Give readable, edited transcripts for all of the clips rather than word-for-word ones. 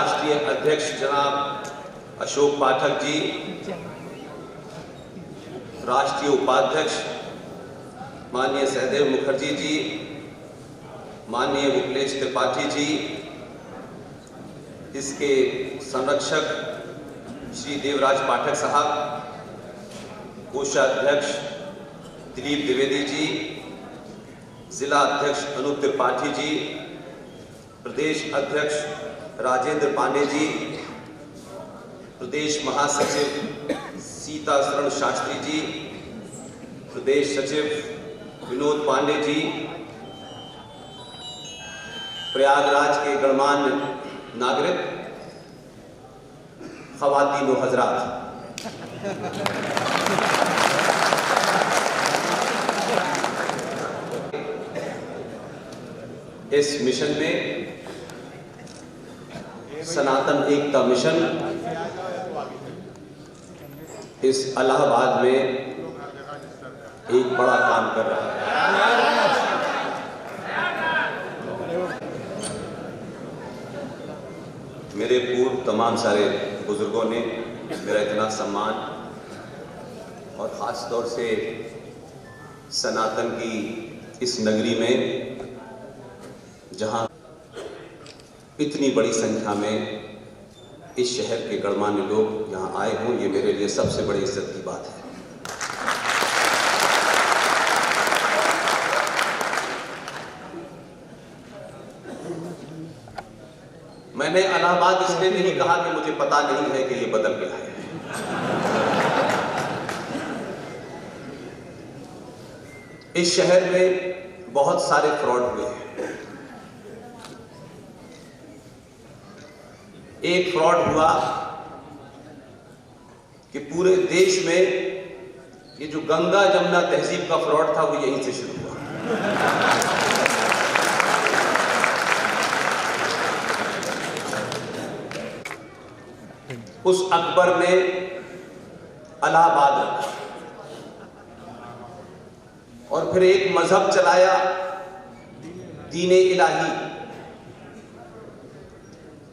राष्ट्रीय अध्यक्ष जनाब अशोक पाठक जी, राष्ट्रीय उपाध्यक्ष माननीय सहदेव मुखर्जी जी, माननीय मुकेश त्रिपाठी जी, इसके संरक्षक श्री देवराज पाठक साहब, कोषाध्यक्ष दिलीप द्विवेदी जी, जिला अध्यक्ष अनूप त्रिपाठी जी, प्रदेश अध्यक्ष राजेंद्र पांडे जी, प्रदेश महासचिव सीता शरण शास्त्री जी, प्रदेश सचिव विनोद पांडे जी, प्रयागराज के गणमान्य नागरिक, ख़वातीन व हज़रात, इस मिशन में सनातन एकता मिशन इस इलाहाबाद में एक बड़ा काम कर रहा है। मेरे पूर्व तमाम सारे बुजुर्गों ने मेरा इतना सम्मान और ख़ास तौर से सनातन की इस नगरी में जहां इतनी बड़ी संख्या में इस शहर के गणमान्य लोग यहां आए हों, ये मेरे लिए सबसे बड़ी इज्जत की बात है। मैंने इलाहाबाद इसलिए नहीं कहा कि मुझे पता नहीं है कि ये बदल गया है। इस शहर में बहुत सारे फ्रॉड हुए हैं। एक फ्रॉड हुआ कि पूरे देश में ये जो गंगा जमुना तहजीब का फ्रॉड था वो यहीं से शुरू हुआ। उस अकबर ने इलाहाबाद रखा और फिर एक मजहब चलाया, दीने इलाही।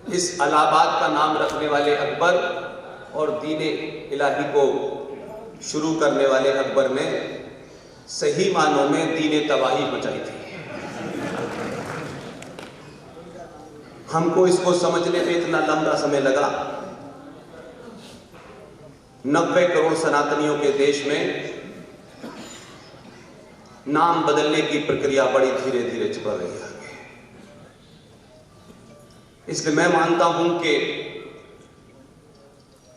इस इलाहाबाद का नाम रखने वाले अकबर और दीने इलाही को शुरू करने वाले अकबर ने सही मानों में दीने तबाही मचाई थी। हमको इसको समझने में इतना लंबा समय लगा। 90 करोड़ सनातनियों के देश में नाम बदलने की प्रक्रिया बड़ी धीरे धीरे चल रही है। इसलिए मैं मानता हूं कि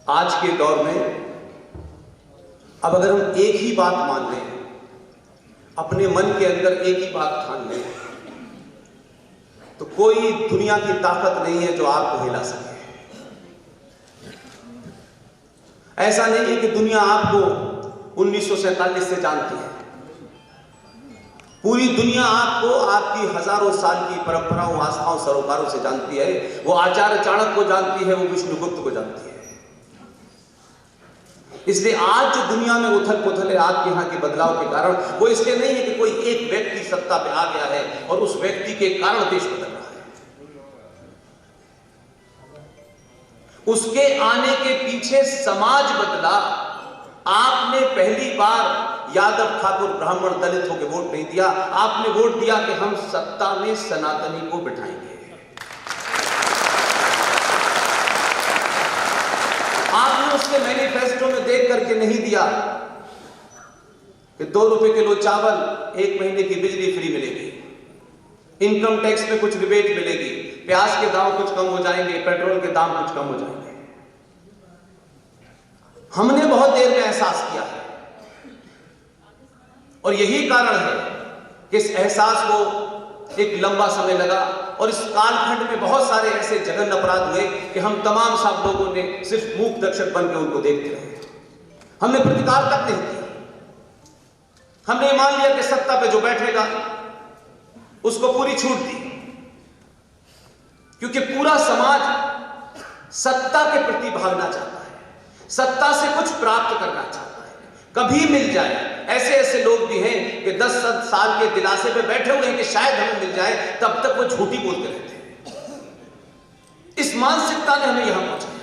आज के दौर में अब अगर हम एक ही बात मान लें, अपने मन के अंदर एक ही बात ठान लें, तो कोई दुनिया की ताकत नहीं है जो आपको हिला सके। ऐसा नहीं है कि दुनिया आपको 1947 से जानती है। पूरी दुनिया आपको आपकी हजारों साल की परंपराओं, आस्थाओं, सरोकारों से जानती है। वो आचार्य चाणक्य को जानती है, वो विष्णुगुप्त को जानती है। इसलिए आज जो दुनिया में उथल पुथल है आपके यहां के बदलाव के कारण, वो इसलिए नहीं है कि कोई एक व्यक्ति सत्ता पे आ गया है और उस व्यक्ति के कारण देश बदल रहा है। उसके आने के पीछे समाज बदला। आपने पहली बार यादव, ठाकुर, ब्राह्मण, दलित होकर वोट नहीं दिया। आपने वोट दिया कि हम सत्ता में सनातनी को बिठाएंगे। आपने उसके मैनिफेस्टो में देख करके नहीं दिया कि 2 रुपए किलो चावल, 1 महीने की बिजली फ्री मिलेगी, इनकम टैक्स में कुछ रिबेट मिलेगी, प्याज के दाम कुछ कम हो जाएंगे, पेट्रोल के दाम कुछ कम हो जाएंगे। हमने बहुत देर में एहसास किया है और यही कारण है कि इस एहसास को एक लंबा समय लगा और इस कालखंड में बहुत सारे ऐसे जघन्य अपराध हुए कि हम तमाम सब लोगों ने सिर्फ मूक दर्शक बन के उनको देखते रहे। हमने प्रतिकार तक नहीं किया। हमने मान लिया कि सत्ता पे जो बैठेगा उसको पूरी छूट दी, क्योंकि पूरा समाज सत्ता के प्रति भागना चाहता है, सत्ता से कुछ प्राप्त करना चाहता है, कभी मिल जाए। ऐसे ऐसे लोग भी हैं कि 10 साल के दिलासे पे बैठे हुए हैं कि शायद हमें मिल जाए, तब तक वो झूठी बोलते रहते हैं। इस मानसिकता ने हमें यहां पहुंचाया।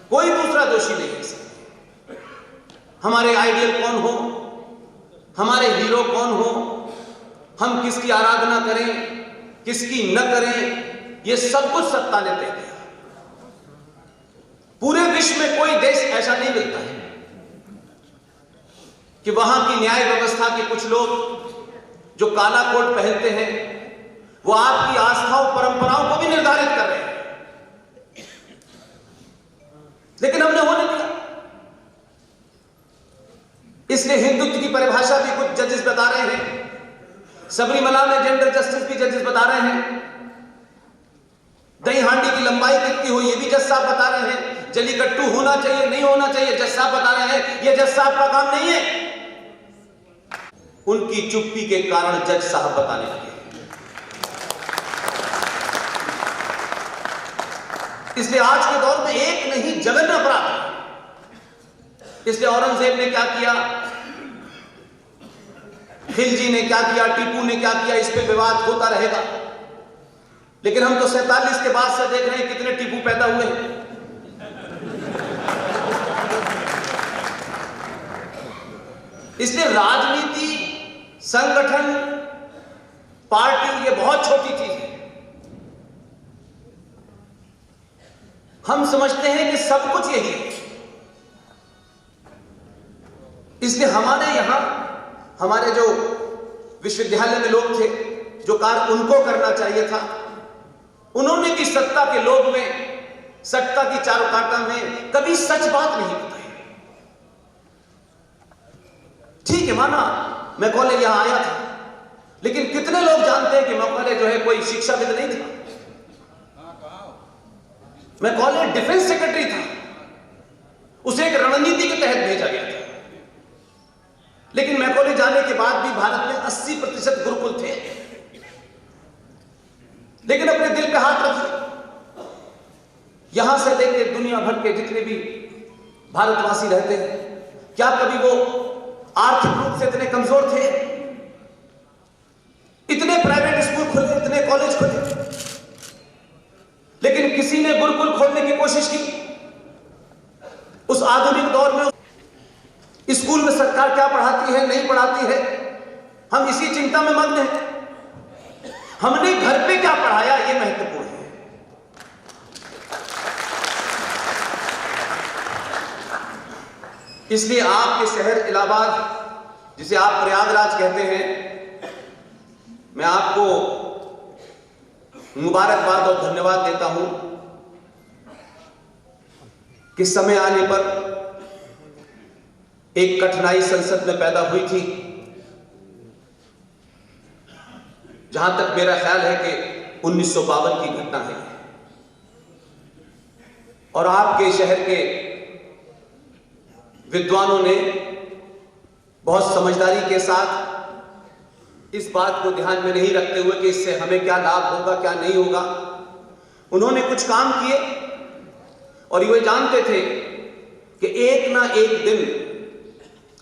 कोई दूसरा दोषी नहीं है इसका। हमारे आइडियल कौन हो, हमारे हीरो कौन हो, हम किसकी आराधना करें, किसकी न करें, यह सब कुछ सत्ता ने तय किया। पूरे विश्व में कोई देश ऐसा नहीं मिलता है कि वहां की न्याय व्यवस्था के कुछ लोग जो काला कोट पहनते हैं वो आपकी आस्थाओं परंपराओं को भी निर्धारित कर रहे हैं, लेकिन हमने होने दिया। इसलिए हिंदुत्व की परिभाषा भी कुछ जजेस बता रहे हैं, सबरीमला में जेंडर जस्टिस भी जजेस बता रहे हैं, दही हांडी की लंबाई कितनी हो ये भी जज साहब बता रहे हैं, जलीकट्टू होना चाहिए नहीं होना चाहिए जज साहब बता रहे हैं। यह जज साहब का काम नहीं है, उनकी चुप्पी के कारण जज साहब बताने लगे। इसलिए आज के दौर में एक नहीं जघन्य अपराध है। इसलिए औरंगजेब ने क्या किया, खिलजी ने क्या किया, टीपू ने क्या किया, इस पे विवाद होता रहेगा। लेकिन हम तो 47 के बाद से देख रहे हैं कितने टीपू पैदा हुए हैं। इसलिए राजनीति, संगठन, पार्टी ये बहुत छोटी चीज है। हम समझते हैं कि सब कुछ यही है। इसलिए हमारे यहां हमारे जो विश्वविद्यालय में लोग थे, जो कार्य उनको करना चाहिए था उन्होंने की सत्ता के लोभ में, सत्ता की चारुकाटा में कभी सच बात नहीं बताई। ठीक है, माना मैं कॉलेज यहां आया था, लेकिन कितने लोग जानते हैं कि मैं कॉलेज जो है कोई शिक्षाविद नहीं था। मैं कॉलेज डिफेंस सेक्रेटरी था, उसे एक रणनीति के तहत भेजा गया था। लेकिन मैं कॉलेज जाने के बाद भी भारत में 80% गुरुकुल थे। लेकिन अपने दिल पे हाथ रखिए, यहां से लेकर दुनिया भर के जितने भी भारतवासी रहते हैं, क्या कभी वो आर्थिक रूप से इतने कमजोर थे? इतने प्राइवेट स्कूल खुले, इतने कॉलेज खुले, लेकिन किसी ने गुरुकुल खोलने की कोशिश की? उस आधुनिक दौर में स्कूल में सरकार क्या पढ़ाती है, नहीं पढ़ाती है, हम इसी चिंता में मग्न हैं। हमने घर पे क्या पढ़ाया, यह महत्वपूर्ण है। इसलिए आपके शहर इलाहाबाद, जिसे आप प्रयागराज कहते हैं, मैं आपको मुबारकबाद और धन्यवाद देता हूं कि समय आने पर एक कठिनाई संसद में पैदा हुई थी, जहां तक मेरा ख्याल है कि 1952 की घटना है, और आपके शहर के विद्वानों ने बहुत समझदारी के साथ इस बात को ध्यान में नहीं रखते हुए कि इससे हमें क्या लाभ होगा क्या नहीं होगा, उन्होंने कुछ काम किए और ये जानते थे कि एक ना एक दिन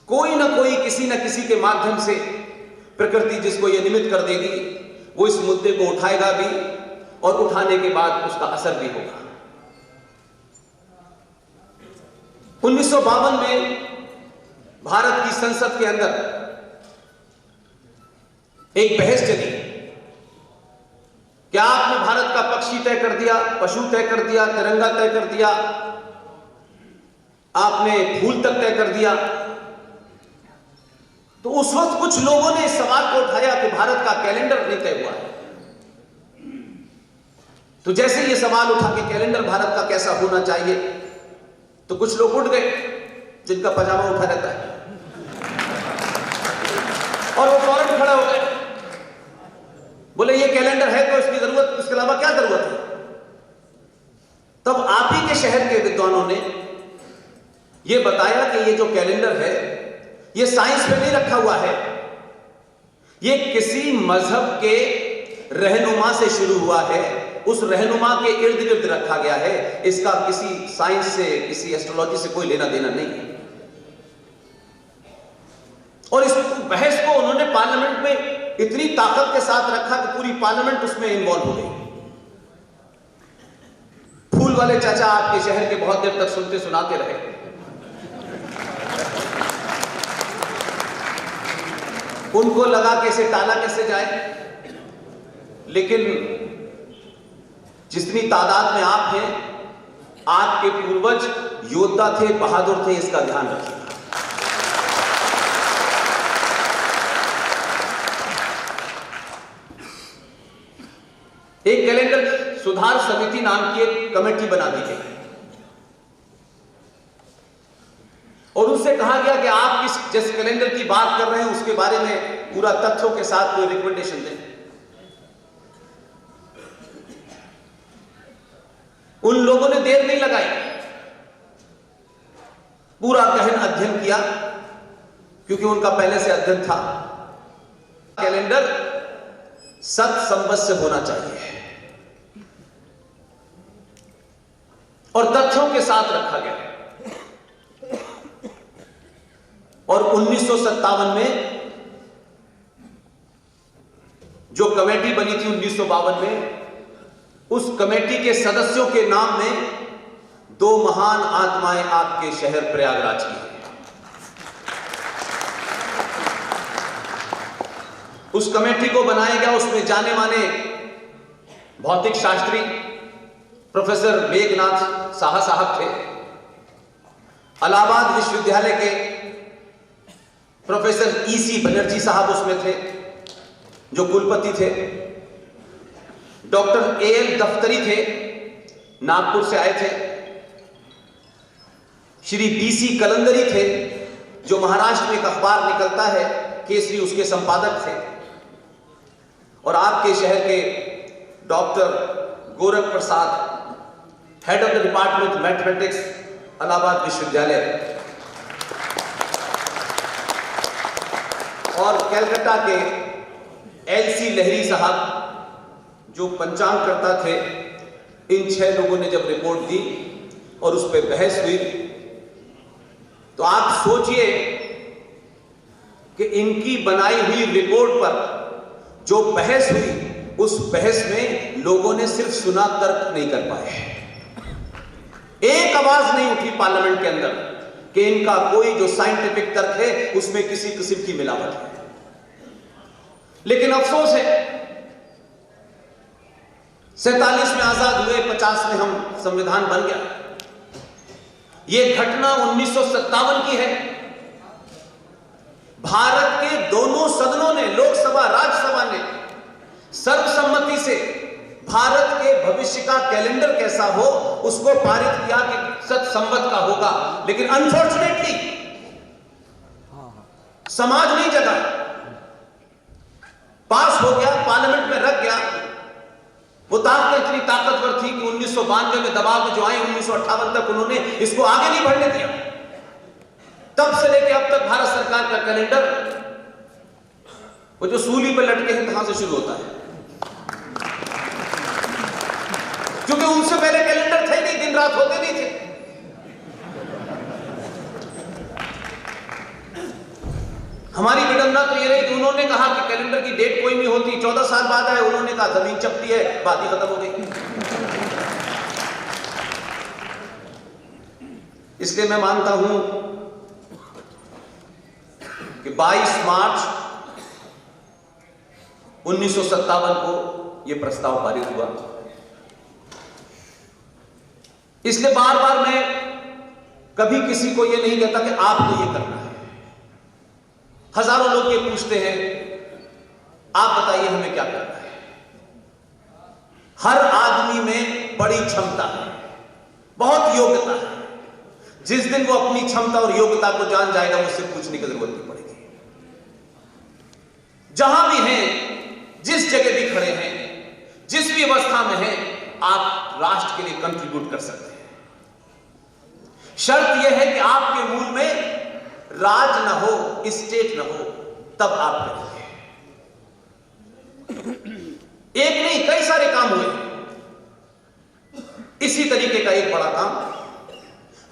कोई ना कोई किसी न किसी के माध्यम से प्रकृति जिसको ये निमित्त कर देगी, वो इस मुद्दे को उठाएगा भी और उठाने के बाद उसका असर भी होगा। 1952 में भारत की संसद के अंदर एक बहस चली। क्या आपने भारत का पक्षी तय कर दिया, पशु तय कर दिया, तिरंगा तय कर दिया, आपने फूल तक तय कर दिया? तो उस वक्त कुछ लोगों ने इस सवाल को उठाया कि भारत का कैलेंडर नहीं तय हुआ है। तो जैसे ये सवाल उठा कि कैलेंडर भारत का कैसा होना चाहिए, तो कुछ लोग उठ गए जिनका पजामा उठा रहता है, और वो फौरन खड़ा हो गए, बोले ये कैलेंडर है तो इसकी जरूरत, इसके अलावा क्या जरूरत है? तब आप ही के शहर के विद्वानों ने यह बताया कि ये जो कैलेंडर है ये साइंस में नहीं रखा हुआ है, ये किसी मजहब के रहनुमा से शुरू हुआ है, उस रहनुमा के इर्द गिर्द रखा गया है, इसका किसी साइंस से, किसी एस्ट्रोलॉजी से कोई लेना देना नहीं है। और इस बहस को उन्होंने पार्लियामेंट में इतनी ताकत के साथ रखा कि पूरी पार्लियामेंट उसमें इन्वॉल्व हो गई। वाले चाचा आपके शहर के बहुत देर तक सुनते सुनाते रहे। उनको लगा कि इसे टाला कैसे जाए, लेकिन जितनी तादाद में आप हैं, आपके पूर्वज योद्धा थे, बहादुर थे, इसका ध्यान रखिए। एक कैलेंडर सुधार समिति नाम की एक कमेटी बना दी गई और उनसे कहा गया कि आप जिस कैलेंडर की बात कर रहे हैं उसके बारे में पूरा तथ्यों के साथ कोई रिकमेंडेशन दें। उन लोगों ने देर नहीं लगाई, पूरा गहन अध्ययन किया, क्योंकि उनका पहले से अध्ययन था। कैलेंडर सत संबद्ध से होना चाहिए और तथ्यों के साथ रखा गया। और 1957 में जो कमेटी बनी थी 1952 में, उस कमेटी के सदस्यों के नाम में 2 महान आत्माएं आपके शहर प्रयागराज की हैं। उस कमेटी को बनाया गया, उसमें जाने माने भौतिक शास्त्री प्रोफेसर मेघनाथ साहा साहब थे, इलाहाबाद विश्वविद्यालय के प्रोफेसर ईसी बनर्जी साहब उसमें थे जो कुलपति थे, डॉक्टर एएल दफ्तरी थे, नागपुर से आए थे, श्री बीसी कलंदरी थे जो महाराष्ट्र में एक अखबार निकलता है केसरी, उसके संपादक थे, और आपके शहर के doctor Gorakh Prasad, head of the department mathematics, Allahabad विश्वविद्यालय, और कलकत्ता के एलसी लहरी साहब जो पंचांग करता थे। इन 6 लोगों ने जब रिपोर्ट दी और उस पर बहस हुई, तो आप सोचिए कि इनकी बनाई हुई रिपोर्ट पर जो बहस हुई, उस बहस में लोगों ने सिर्फ सुना, तर्क नहीं कर पाए। एक आवाज नहीं उठी पार्लियामेंट के अंदर कि इनका कोई जो साइंटिफिक तर्क है उसमें किसी किस्म की मिलावट है। लेकिन अफसोस है, 47 में आजाद हुए, 50 में हम संविधान बन गया। यह घटना 1957 की है। भारत के दोनों सदनों ने, लोकसभा राज्यसभा ने सर्वसम्मति से भारत के भविष्य का कैलेंडर कैसा हो उसको पारित किया कि सत संवत का होगा। लेकिन अनफॉर्चुनेटली समाज नहीं जगा, पास हो गया, पार्लियामेंट में रख गया। वो ताकत इतनी ताकतवर थी कि 1992 में दबाव में जो आई, 1958 तक उन्होंने इसको आगे नहीं बढ़ने दिया। तब से लेकर अब तक भारत सरकार का कैलेंडर वो जो सूली पर लटके हैं कहां से शुरू होता है, क्योंकि उनसे पहले कैलेंडर थे नहीं, दिन रात होते नहीं थे। हमारी विडंबना तो ये रही कि उन्होंने कहा कि कैलेंडर की डेट कोई नहीं होती, 14 साल बाद आए, उन्होंने कहा जमीन चपटी है, बात ही खत्म हो गई। इसलिए मैं मानता हूं कि 22 मार्च 1957 को यह प्रस्ताव पारित हुआ। इसलिए बार बार मैं कभी किसी को यह नहीं कहता कि आपको यह करना है। हजारों लोग ये पूछते हैं, आप बताइए हमें क्या करना है। हर आदमी में बड़ी क्षमता है, बहुत योग्यता है। जिस दिन वो अपनी क्षमता और योग्यता को जान जाएगा, मुझसे पूछने की जरूरत नहीं पड़ेगी। जहां भी हैं, जिस जगह भी खड़े हैं, जिस भी अवस्था में हैं, आप राष्ट्र के लिए कंट्रीब्यूट कर सकते हैं। शर्त यह है कि आपके मूल में राज न हो, स्टेट न हो, तब आप करेंगे। एक नहीं, कई सारे काम हुए। इसी तरीके का एक बड़ा काम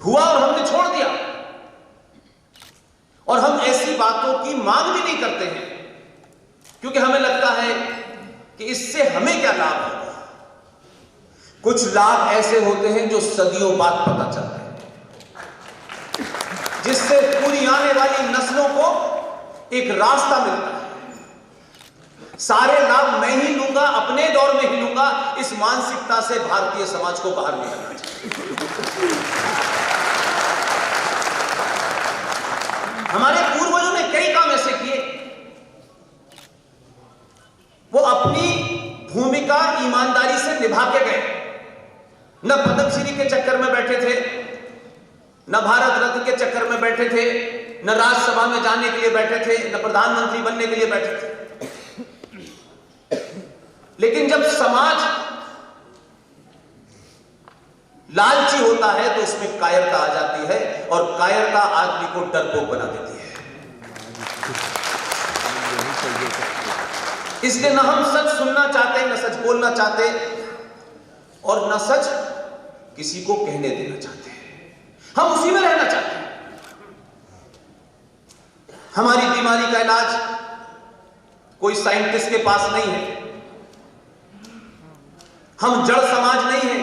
हुआ और हमने छोड़ दिया। और हम ऐसी बातों की मांग भी नहीं करते हैं, क्योंकि हमें लगता है कि इससे हमें क्या लाभ होगा। कुछ लाभ ऐसे होते हैं जो सदियों बाद पता चलते हैं, जिससे पूरी आने वाली नस्लों को एक रास्ता मिलता है। सारे लाभ मैं ही लूंगा, अपने दौर में ही लूंगा, इस मानसिकता से भारतीय समाज को बाहर निकलना चाहिए। हमारे पूर्वजों ने कई काम ऐसे किए, वो अपनी भूमिका ईमानदारी से निभा के गए। न पद्मश्री के चक्कर में बैठे थे, न भारत रत्न के चक्कर में बैठे थे, न राज्यसभा में जाने के लिए बैठे थे, न प्रधानमंत्री बनने के लिए बैठे थे। लेकिन जब समाज लालची होता है तो उसमें कायरता आ जाती है, और कायरता आदमी को डरपोक बना देती है। इसलिए न हम सच सुनना चाहते, न सच बोलना चाहते, और न सच किसी को कहने देना चाहते हैं। हम उसी में रहना चाहते हैं। हमारी बीमारी का इलाज कोई साइंटिस्ट के पास नहीं है। हम जड़ समाज नहीं है।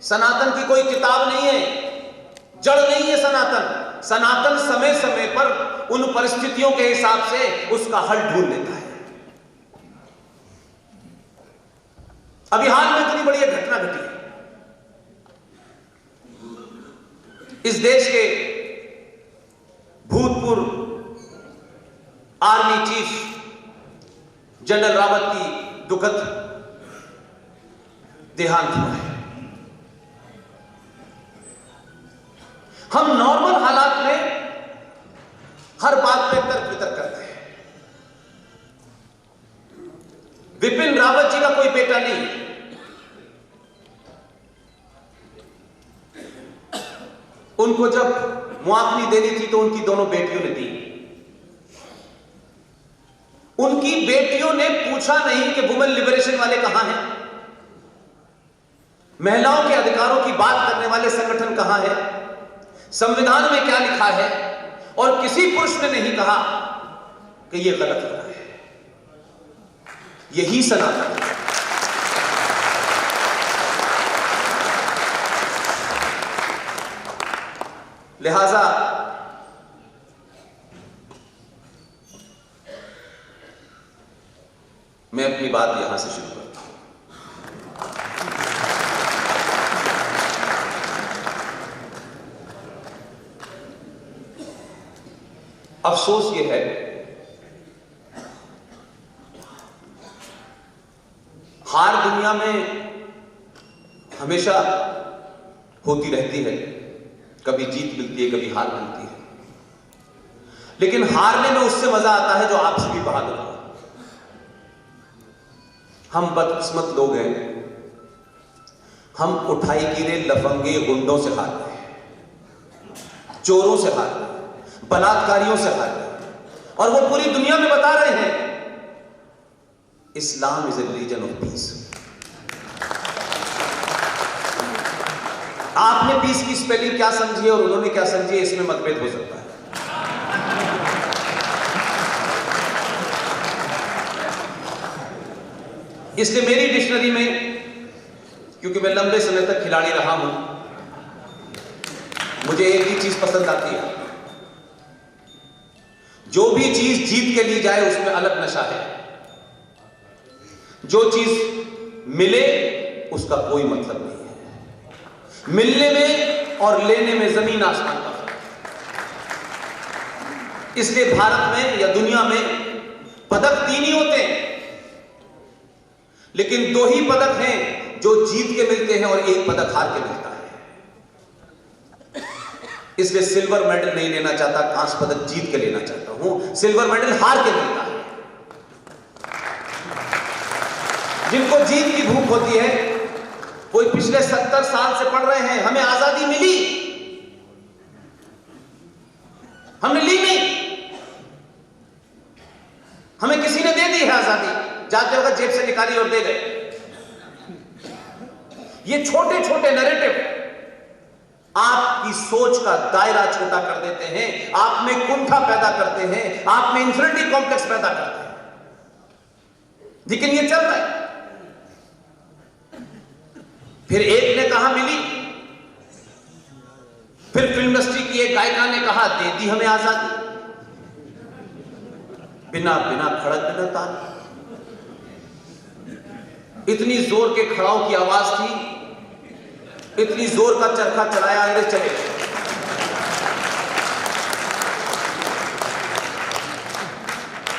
सनातन की कोई किताब नहीं है, जड़ नहीं है सनातन। सनातन समय समय पर उन परिस्थितियों के हिसाब से उसका हल ढूंढ लेता है। अभी हाल में इतनी बड़ी एक घटना घटी है। इस देश के भूतपूर्व आर्मी चीफ जनरल रावत की दुखद देहांत हुआ है। हम नॉर्मल हालात में हर बात पे तर्क वितर्क करते हैं। विपिन रावत जी का कोई बेटा नहीं है। उनको जब मुआवनी देनी थी तो उनकी दोनों बेटियों ने दी। उनकी बेटियों ने पूछा नहीं कि वुमेन लिबरेशन वाले कहां हैं, महिलाओं के अधिकारों की बात करने वाले संगठन कहां है, संविधान में क्या लिखा है, और किसी पुरुष ने नहीं कहा कि यह गलत हो रहा है। यही सनातन है। लिहाजा मैं अपनी बात यहां से शुरू करता हूं। अफसोस यह है हार दुनिया में हमेशा होती रहती है। कभी जीत मिलती है, कभी हार मिलती है, लेकिन हारने में उससे मजा आता है जो आपसे भी बहादुर हो। हम बदकिस्मत लोग हैं। हम उठाई गिरे लफंगे गुंडों से हार गए, चोरों से हार गए, बलात्कारियों से हार गए, और वो पूरी दुनिया में बता रहे हैं Islam is a religion of peace. आपने पीस की स्पेलिंग क्या समझी और उन्होंने क्या समझी, इसमें मतभेद हो सकता है। इसलिए मेरी डिक्शनरी में, क्योंकि मैं लंबे समय तक खिलाड़ी रहा हूं, मुझे एक ही चीज पसंद आती है, जो भी चीज जीत के ली जाए उसमें अलग नशा है। जो चीज मिले उसका कोई मतलब नहीं है। मिलने में और लेने में जमीन आसमान का फर्क है। इसलिए भारत में या दुनिया में पदक 3 ही होते हैं, लेकिन 2 ही पदक हैं जो जीत के मिलते हैं और 1 पदक हार के मिलता है। इसलिए सिल्वर मेडल नहीं लेना चाहता, कांस्य पदक जीत के लेना चाहता हूं। सिल्वर मेडल हार के मिलता है। जिनको जीत की भूख होती है, कोई पिछले 70 साल से पढ़ रहे हैं, हमें आजादी मिली, हमने ली नहीं, हमें किसी ने दे दी है आजादी, जाते वक्त जेब से निकाली और दे गए। ये छोटे छोटे नैरेटिव आपकी सोच का दायरा छोटा कर देते हैं, आप में कुंठा पैदा करते हैं, आप में इंफिनिटी कॉम्प्लेक्स पैदा करते हैं। लेकिन ये चल रहा है। फिर एक ने कहा मिली, फिर फिल्म इंडस्ट्री की एक गायिका ने कहा दे दी हमें आजादी। बिना बिना खड़क बिना ताल, इतनी जोर के खड़ाओं की आवाज थी, इतनी जोर का चरखा चलाया अंग्रेज चले गए।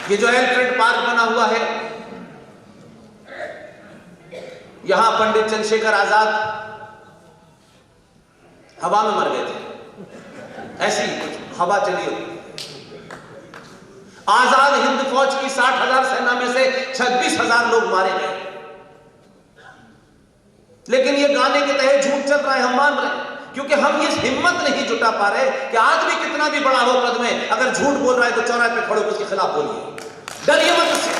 ये जो एलिफेंट पार्क बना हुआ है, यहां पंडित चंद्रशेखर आजाद हवा में मर गए थे, ऐसी कुछ हवा चली हो। आजाद हिंद फौज की 60,000 सेना में से 26,000 लोग मारे गए। लेकिन ये गाने के तहत झूठ चल रहा है, हम मान रहे हैं, क्योंकि हम ये हिम्मत नहीं जुटा पा रहे कि आज भी कितना भी बड़ा हो पद में, अगर झूठ बोल रहा है तो चौराहे पे खड़े होकर उसके खिलाफ बोलिए, डरिए मत उससे।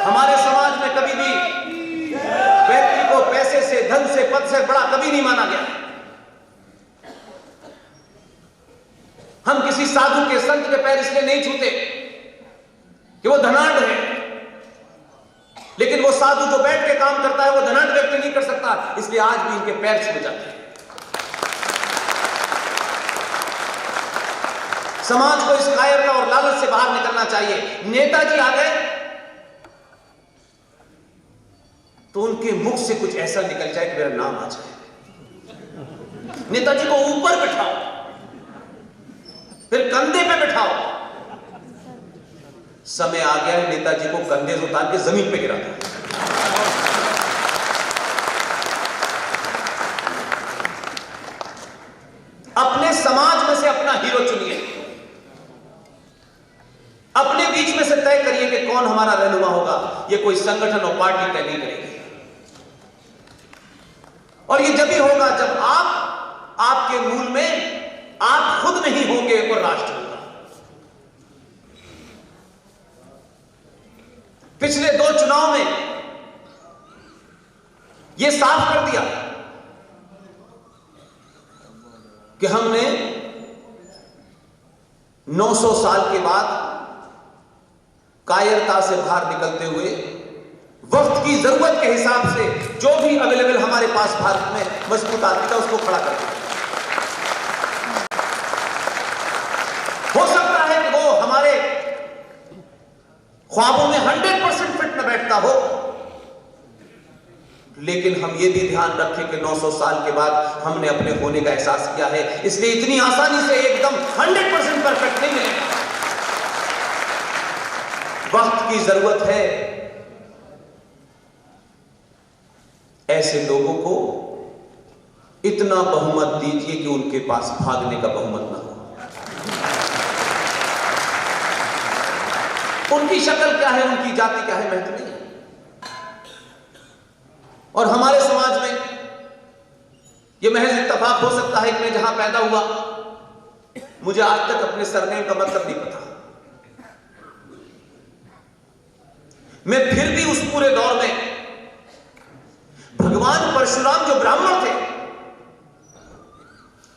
हमारे समाज में कभी भी व्यक्ति को पैसे से, धन से, पद से बड़ा कभी नहीं माना गया। हम किसी साधु के, संत के पैर इसलिए नहीं छूते कि वो धनाढ़ है, लेकिन वो साधु जो बैठ के काम करता है वो धनाढ़ व्यक्ति नहीं कर सकता, इसलिए आज भी इनके पैर छू जाते हैं। समाज को इस कायरता और लालच से बाहर निकलना चाहिए। नेताजी आ गए तो उनके मुख से कुछ ऐसा निकल जाए कि मेरा नाम आ जाए। नेताजी को ऊपर बिठाओ, फिर कंधे पे बिठाओ। समय आ गया है नेताजी को कंधे से उतार के जमीन पे गिरा दो। अपने समाज में से अपना हीरो चुनिए, अपने बीच में से तय करिए कि कौन हमारा रहनुमा होगा। यह कोई संगठन और पार्टी तय नहीं करेगी, और यह जब ही होगा जब आपके मूल में आप खुद नहीं होंगे और राष्ट्र होगा। पिछले 2 चुनाव में यह साफ कर दिया कि हमने 900 साल के बाद कायरता से बाहर निकलते हुए वक्त की जरूरत के हिसाब से जो भी अवेलेबल हमारे पास भारत में मजबूत आदमी था उसको खड़ा कर दिया। हो सकता है कि वो हमारे ख्वाबों में 100% फिट न बैठता हो, लेकिन हम ये भी ध्यान रखें कि 900 साल के बाद हमने अपने होने का एहसास किया है, इसलिए इतनी आसानी से एकदम 100% परफेक्ट नहीं मिलेगा। वक्त की जरूरत है ऐसे लोगों को इतना बहुमत दीजिए कि उनके पास भागने का बहुमत ना हो। उनकी शक्ल क्या है, उनकी जाति क्या है, महत्व नहीं है। और हमारे समाज में यह महज इत्तेफाक हो सकता है कि मैं जहां पैदा हुआ, मुझे आज तक अपने सरनेम का मतलब नहीं पता। मैं फिर भी उस पूरे दौर में भगवान परशुराम जो ब्राह्मण थे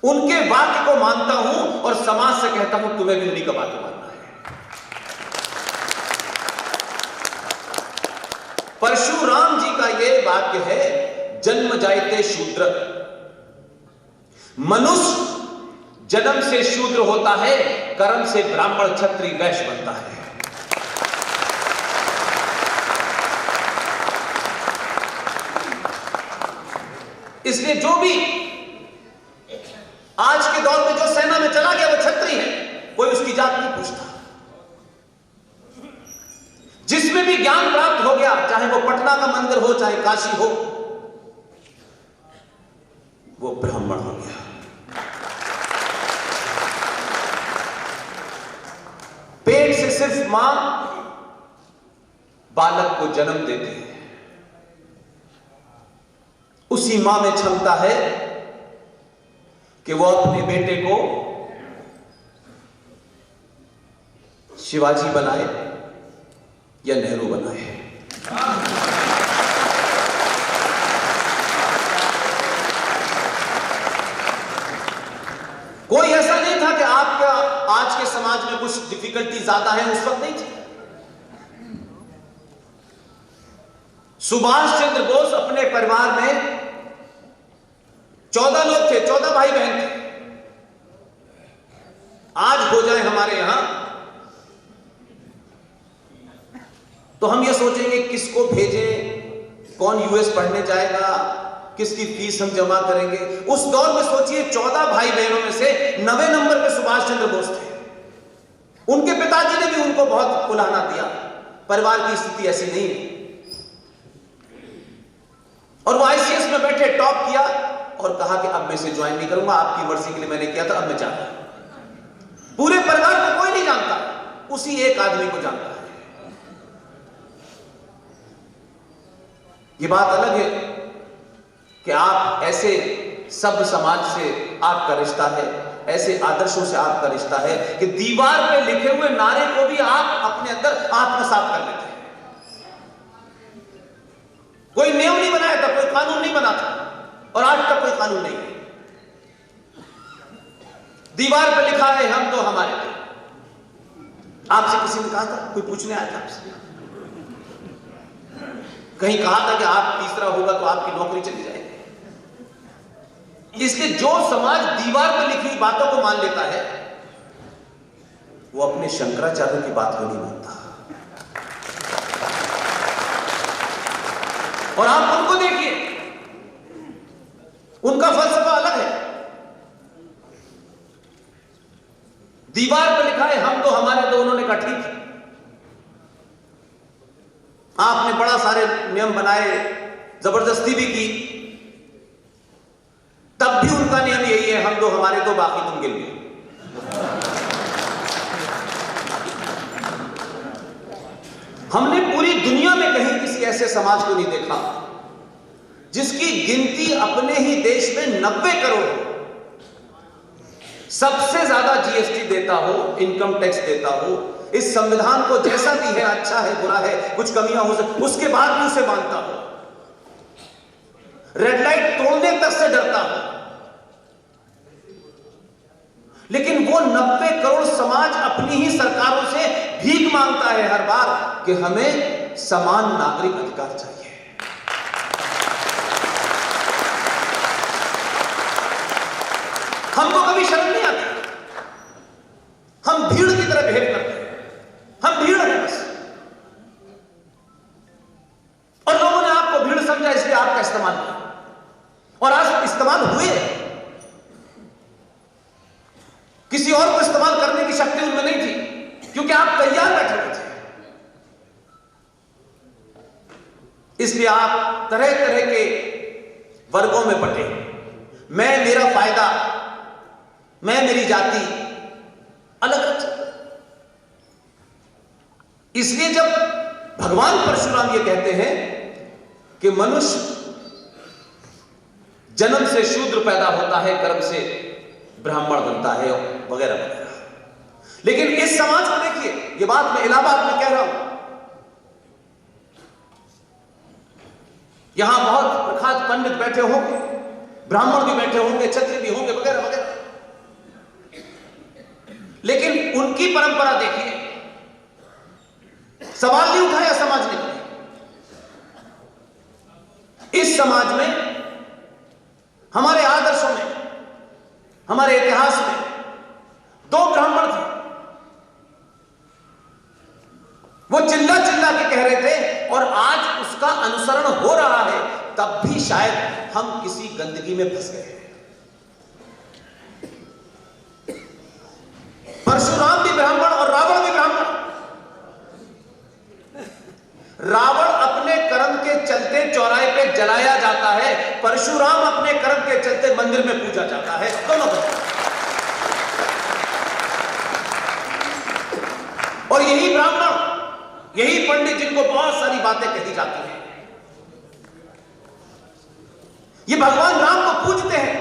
उनके वाक्य को मानता हूं और समाज से कहता हूं तुम्हें भी उन्हीं का वाक्य मानना है। परशुराम जी का यह वाक्य है, जन्म जायते शूद्र, मनुष्य जन्म से शूद्र होता है, कर्म से ब्राह्मण क्षत्रिय वैश्य बनता है। इसलिए जो भी आज के दौर में जो सेना में चला गया वो क्षत्रिय है, कोई उसकी जात नहीं पूछता। जिसमें भी ज्ञान प्राप्त हो गया, चाहे वो पटना का मंदिर हो चाहे काशी हो, वो ब्राह्मण हो गया। पेट से सिर्फ मां बालक को जन्म देती है, उसी मां में क्षमता है कि वो अपने बेटे को शिवाजी बनाए या नेहरू बनाए। कोई ऐसा नहीं था कि आपका आज के समाज में कुछ डिफिकल्टी ज्यादा है, उस वक्त नहीं थी। सुभाष चंद्र बोस अपने परिवार में 14 लोग थे, 14 भाई बहन थे। आज हो जाए हमारे यहां तो हम ये सोचेंगे किसको भेजें, कौन यूएस पढ़ने जाएगा, किसकी फीस हम जमा करेंगे। उस दौर में सोचिए 14 भाई बहनों में से 9वें नंबर पे सुभाष चंद्र बोस थे। उनके पिताजी ने भी उनको बहुत उलाहना दिया, परिवार की स्थिति ऐसी नहीं है, और वो आईसीएस में बैठे टॉप किया और कहा कि अब मैं इसे ज्वाइन नहीं करूंगा, आपकी मर्जी के लिए मैंने किया था, अब मैं जाता हूं। पूरे परिवार को कोई नहीं जानता, उसी एक आदमी को जानता है। ये बात अलग है कि आप ऐसे सब समाज से आपका रिश्ता है, ऐसे आदर्शों से आपका रिश्ता है कि दीवार पे लिखे हुए नारे को भी आप अपने अंदर आत्मसात कर लेते हैं। कोई नियम नहीं बनाया था, कोई कानून नहीं बना था, और आज तक कोई कानून नहीं है। दीवार पे लिखा है हम तो हमारे थे। आपसे किसी ने कहा था, कोई पूछने आया था आपसे, कहीं कहा था कि आप तीसरा होगा तो आपकी नौकरी चली जाएगी? इसलिए जो समाज दीवार पर लिखी हुई बातों को मान लेता है वो अपने शंकराचार्य की बात को नहीं मानता। और आप उनको देखिए, उनका फलसफा अलग है। दीवार पर लिखा है हम तो हमारे, तो उन्होंने कहा ठीक है। आपने बड़ा सारे नियम बनाए, जबरदस्ती भी की, तब भी उनका नियम यही है हम तो हमारे, तो बाकी तुम गिल लो। हमने पूरी दुनिया में कहीं किसी ऐसे समाज को नहीं देखा जिसकी गिनती अपने ही देश में 90 करोड़ हो, सबसे ज्यादा जीएसटी देता हो, इनकम टैक्स देता हो, इस संविधान को जैसा भी है, अच्छा है बुरा है, कुछ कमियां हो सकती, उसके बाद भी उसे मानता हो, रेड लाइट तोड़ने तक से डरता हो। लेकिन वो 90 करोड़ समाज अपनी ही सरकारों से भीख मांगता है हर बार कि हमें समान नागरिक अधिकार चाहिए। हमको कभी शर्म नहीं आती, हम भीड़ की तरह बिहेव करते हैं, हम भीड़ हैं बस, और लोगों ने आपको भीड़ समझा इसलिए आपका इस्तेमाल किया, और आज इस्तेमाल हुए। किसी और को इस्तेमाल करने की शक्ति उनमें नहीं थी क्योंकि आप तैयार बैठे हुए थे। इसलिए आप तरह तरह के वर्गों में बंटे, मैं, मेरा फायदा, मैं, मेरी जाति, अलग अलग। इसलिए जब भगवान परशुराम ये कहते हैं कि मनुष्य जन्म से शूद्र पैदा होता है, कर्म से ब्राह्मण बनता है, वगैरह वगैरह, लेकिन इस समाज को देखिए, ये बात मैं इलाहाबाद में कह रहा हूं, यहां बहुत प्रख्यात पंडित बैठे होंगे, ब्राह्मण भी बैठे होंगे, क्षत्रिय भी होंगे, वगैरह वगैरह, लेकिन उनकी परंपरा देखिए, सवाल नहीं उठाया समाज ने। इस समाज में, हमारे आदर्शों में, हमारे इतिहास में 2 ब्राह्मण थे, वो चिल्ला चिल्ला के कह रहे थे, और आज उसका अनुसरण हो रहा है, तब भी शायद हम किसी गंदगी में फंस गए हैं। परशुराम भी ब्राह्मण और रावण भी ब्राह्मण। रावण अपने कर्म के चलते चौराहे पे जलाया जाता है, परशुराम अपने कर्म के चलते मंदिर में पूजा जाता है, दोनों बता। और यही ब्राह्मण, यही पंडित जिनको बहुत सारी बातें कही जाती हैं, ये भगवान राम को पूजते हैं,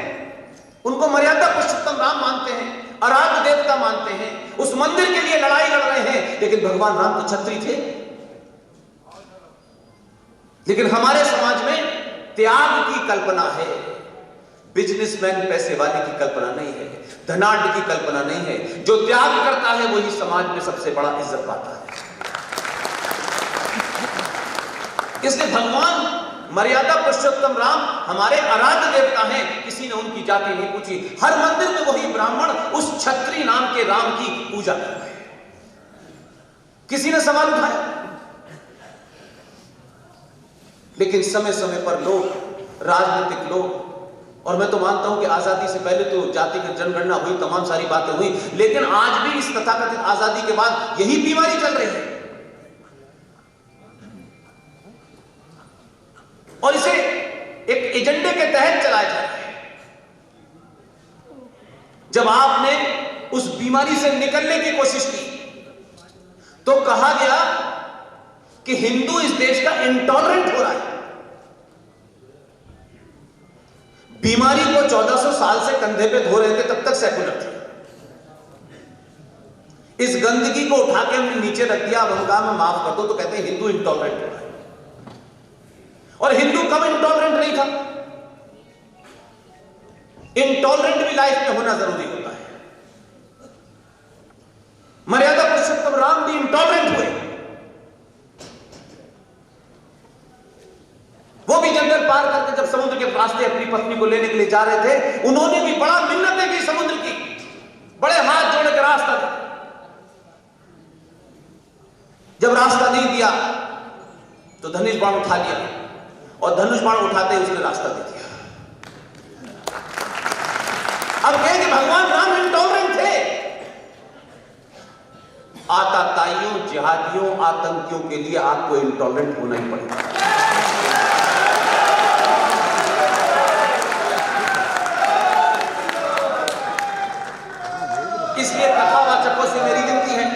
उनको मर्यादा पुरुषोत्तम राम मानते हैं, आराध्य देवता मानते हैं, उस मंदिर के लिए लड़ाई लड़ रहे हैं, लेकिन भगवान राम तो क्षत्रिय थे। लेकिन हमारे समाज में त्याग की कल्पना है, बिजनेसमैन पैसे वाले की कल्पना नहीं है, धनाढ्य की कल्पना नहीं है। जो त्याग करता है वही समाज में सबसे बड़ा इज्जत पाता है। इसलिए भगवान मर्यादा पुरुषोत्तम राम हमारे आराध्य देवता हैं। किसी ने उनकी जाति नहीं पूछी। हर मंदिर में वही ब्राह्मण उस क्षत्रिय नाम के राम की पूजा कर रहे हैं। किसी ने सवाल उठाया? लेकिन समय समय पर लोग, राजनीतिक लोग, और मैं तो मानता हूं कि आजादी से पहले तो जातिगत जनगणना हुई, तमाम सारी बातें हुई, लेकिन आज भी इस तथाकथित आजादी के बाद यही बीमारी चल रही है और इसे एक एजेंडे के तहत चलाया जा रहा है। जब आपने उस बीमारी से निकलने की कोशिश की तो कहा गया कि हिंदू इस देश का इंटॉलरेंट हो रहा है। बीमारी को 1400 साल से कंधे पे धो रहे थे, तब तक सेकुलर थे। इस गंदगी को उठा के हमने नीचे रख दिया, अब हम कहा माफ कर दो, तो कहते हैं हिंदू इंटॉलरेंट हो रहा है। और हिंदू कब इंटॉलरेंट नहीं था? इंटॉलरेंट भी लाइफ में होना जरूरी होता है। मर्यादा पुरुषोत्तम राम भी इंटॉलरेंट हुए। वो भी जंगल पार करके जब समुद्र के रास्ते अपनी पत्नी को लेने के लिए जा रहे थे, उन्होंने भी बड़ा मिन्नतें की समुद्र की, बड़े हाथ जोड़ के रास्ता दिया। जब रास्ता नहीं दिया तो धनुष बाण उठा लिया और धनुष बाण उठाते ही उसने रास्ता दे दिया। अब कहें कि भगवान राम इंटॉलरेंट थे। आतताइयों, जिहादियों, आतंकियों के लिए आपको इंटॉलरेंट होना ही पड़ेगा। इसलिए कथावाचकों से मेरी विनती है,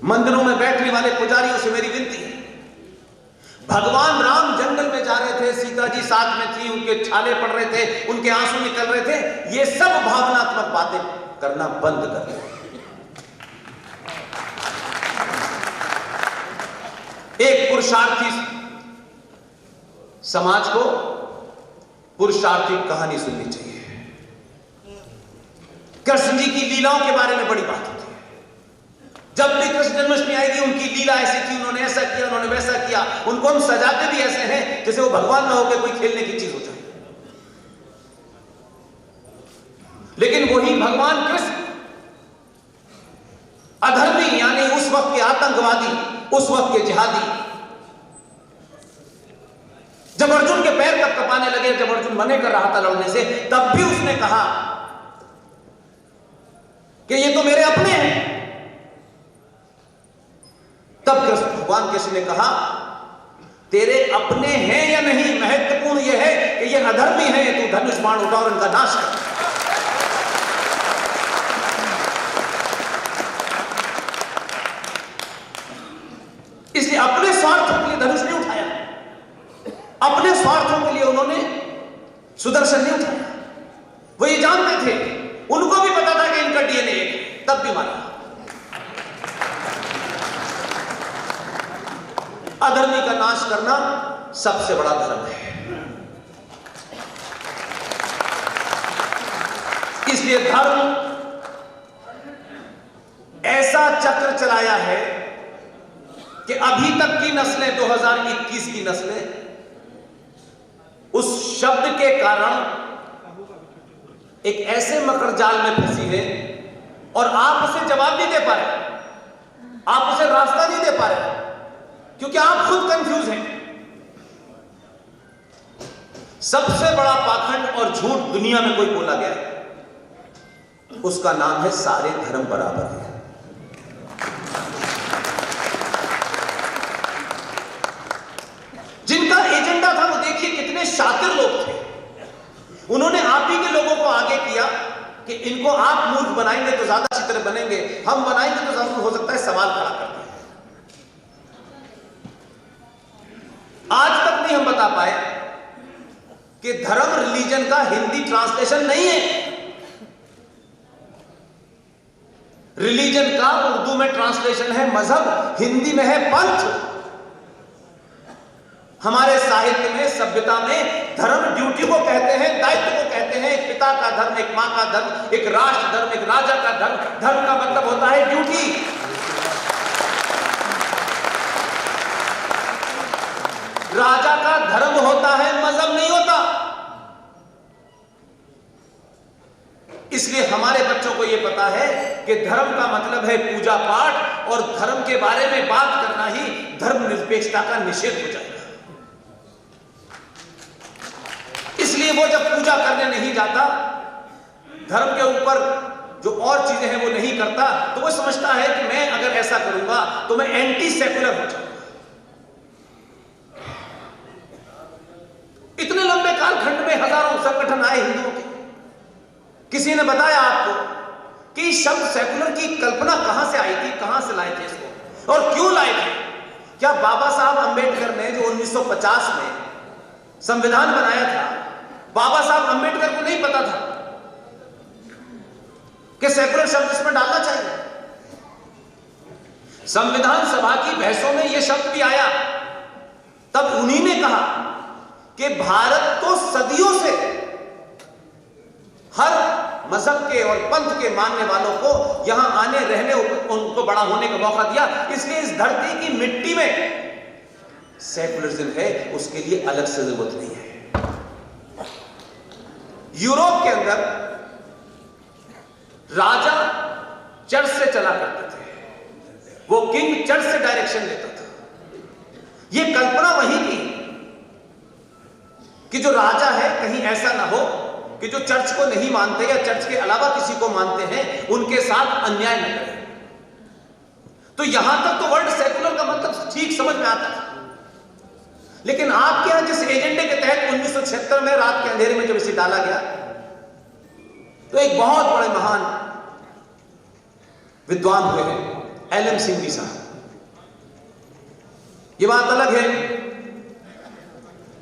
मंदिरों में बैठने वाले पुजारियों से मेरी विनती है, भगवान राम जंगल में जा रहे थे, सीता जी साथ में थी, उनके छाले पड़ रहे थे, उनके आंसू निकल रहे थे, ये सब भावनात्मक बातें करना बंद कर दो। एक पुरुषार्थी समाज को पुरुषार्थी कहानी सुननी चाहिए। कृष्ण जी की लीलाओं के बारे में बड़ी बात होती है। जब भी कृष्ण जन्माष्टमी आएगी, उनकी लीला ऐसी थी, उन्होंने ऐसा किया, उन्होंने वैसा किया। उनको हम सजाते भी ऐसे हैं जैसे वो भगवान ना होकर कोई खेलने की चीज हो जाए। लेकिन वही भगवान कृष्ण अधर्मी, यानी उस वक्त के आतंकवादी, उस वक्त के जिहादी, जब अर्जुन के पैर कपकपाने लगे, जब अर्जुन मने कर रहा था लड़ने से, तब भी उसने कहा कि ये तो मेरे अपने हैं। तब भगवान कृष्ण ने कहा, तेरे अपने हैं या नहीं, महत्वपूर्ण यह है कि ये अधर्मी है, तू धनुष बाण उठा और इनका नाश कर। इसलिए अपने स्वार्थों के लिए धनुष नहीं उठाया, अपने स्वार्थों के लिए उन्होंने सुदर्शन नहीं उठाया। वो ये जानते थे, उनको भी पता था कि इनका डीएनए एक है, तब भी मारा। अधर्मी का नाश करना सबसे बड़ा धर्म है। इसलिए धर्म ऐसा चक्र चलाया है कि अभी तक की नस्लें, 2021 की नस्लें, उस शब्द के कारण एक ऐसे मकर जाल में फंसी है और आप उसे जवाब नहीं दे पा रहे, आप उसे रास्ता नहीं दे पा रहे, क्योंकि आप खुद कंफ्यूज हैं। सबसे बड़ा पाखंड और झूठ दुनिया में कोई बोला गया है, उसका नाम है सारे धर्म बराबर हैं। जिनका एजेंडा था, वो देखिए कितने शातिर लोग थे। उन्होंने आप ही के लोगों को आगे किया कि इनको आप मूर्ख बनाएंगे तो ज्यादा अच्छी तरह बनेंगे, हम बनाएंगे तो जरूर हो सकता है सवाल खड़ा कर दें। आज तक नहीं हम बता पाए कि धर्म, रिलीजन का हिंदी ट्रांसलेशन नहीं है। रिलीजन का उर्दू में ट्रांसलेशन है मजहब, हिंदी में है पंथ। हमारे साहित्य में, सभ्यता में धर्म ड्यूटी को कहते हैं, दायित्व को कहते हैं। एक पिता का धर्म, एक मां का धर्म, एक राष्ट्र धर्म, एक राजा का धर्म। धर्म का मतलब होता है ड्यूटी। राजा का धर्म होता है, मजहब नहीं होता। इसलिए हमारे बच्चों को यह पता है कि धर्म का मतलब है पूजा पाठ, और धर्म के बारे में बात करना ही धर्मनिरपेक्षता का निषेध हो जाएगा। इसलिए वो जब पूजा करने नहीं जाता, धर्म के ऊपर जो और चीजें हैं वो नहीं करता, तो वो समझता है कि मैं अगर ऐसा करूंगा तो मैं एंटी सेकुलर हो जाऊंगा। इतने लंबे कालखंड में हजारों संगठन आए हिंदुओं के। किसी ने बताया आपको कि शब्द सेकुलर की कल्पना कहां से आई थी, कहां से लाए थे इसको और क्यों लाए थे? क्या बाबा साहब अंबेडकर ने जो 1950 में संविधान बनाया था, बाबा साहब अंबेडकर को नहीं पता था कि सेकुलर शब्द इसमें डालना चाहिए? संविधान सभा की बहसों में यह शब्द भी आया, तब उन्हीं ने कहा कि भारत तो सदियों से हर मजहब के और पंथ के मानने वालों को यहां आने, रहने, उनको बड़ा होने का मौका दिया, इसलिए इस धरती की मिट्टी में सेकुलरिज्म है, उसके लिए अलग से जरूरत नहीं है। यूरोप के अंदर राजा चर्च से चला करते थे, वो किंग चर्च से डायरेक्शन लेता था। यह कल्पना वही की कि जो राजा है कहीं ऐसा ना हो कि जो चर्च को नहीं मानते या चर्च के अलावा किसी को मानते हैं उनके साथ अन्याय न करें। तो यहां तक तो वर्ड सेकुलर का मतलब ठीक समझ में आता था, लेकिन आपके यहां जिस एजेंडे के तहत 1976 में रात के अंधेरे में जब इसे डाला गया, तो एक बहुत बड़े महान विद्वान हुए हैं एलन सिंघवी साहब। यह बात अलग है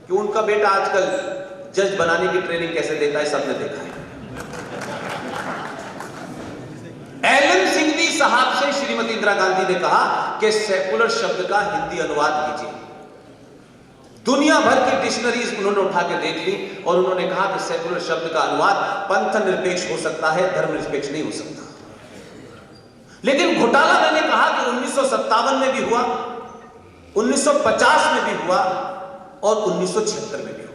कि उनका बेटा आजकल जज बनाने की ट्रेनिंग कैसे देता है, सबने देखा है। एलन सिंघवी साहब से श्रीमती इंदिरा गांधी ने कहा कि सेकुलर शब्द का हिंदी अनुवाद कीजिए। दुनिया भर की डिक्शनरीज उन्होंने उठा के देख ली और उन्होंने कहा कि सेकुलर शब्द का अनुवाद पंथ निरपेक्ष हो सकता है, धर्म निरपेक्ष नहीं हो सकता। लेकिन घोटाला मैंने कहा कि 1957 में भी हुआ, 1950 में भी हुआ और 1976 में भी हुआ।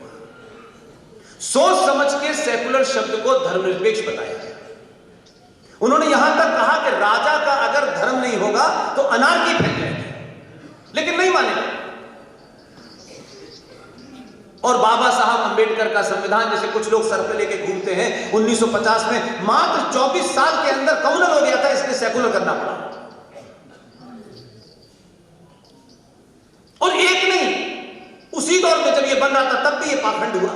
सोच समझ के सेकुलर शब्द को धर्मनिरपेक्ष बताया गया। उन्होंने यहां तक कहा कि राजा का अगर धर्म नहीं होगा तो अनार्की फैल जाएगी, लेकिन नहीं मानेगा। और बाबा साहब अंबेडकर का संविधान, जैसे कुछ लोग सर पे लेके घूमते हैं, 1950 में मात्र 24 साल के अंदर कम्युनल हो गया था, इसलिए सेकुलर करना पड़ा। और एक नहीं, उसी दौर में जब यह बन रहा था तब भी यह पाखंड हुआ।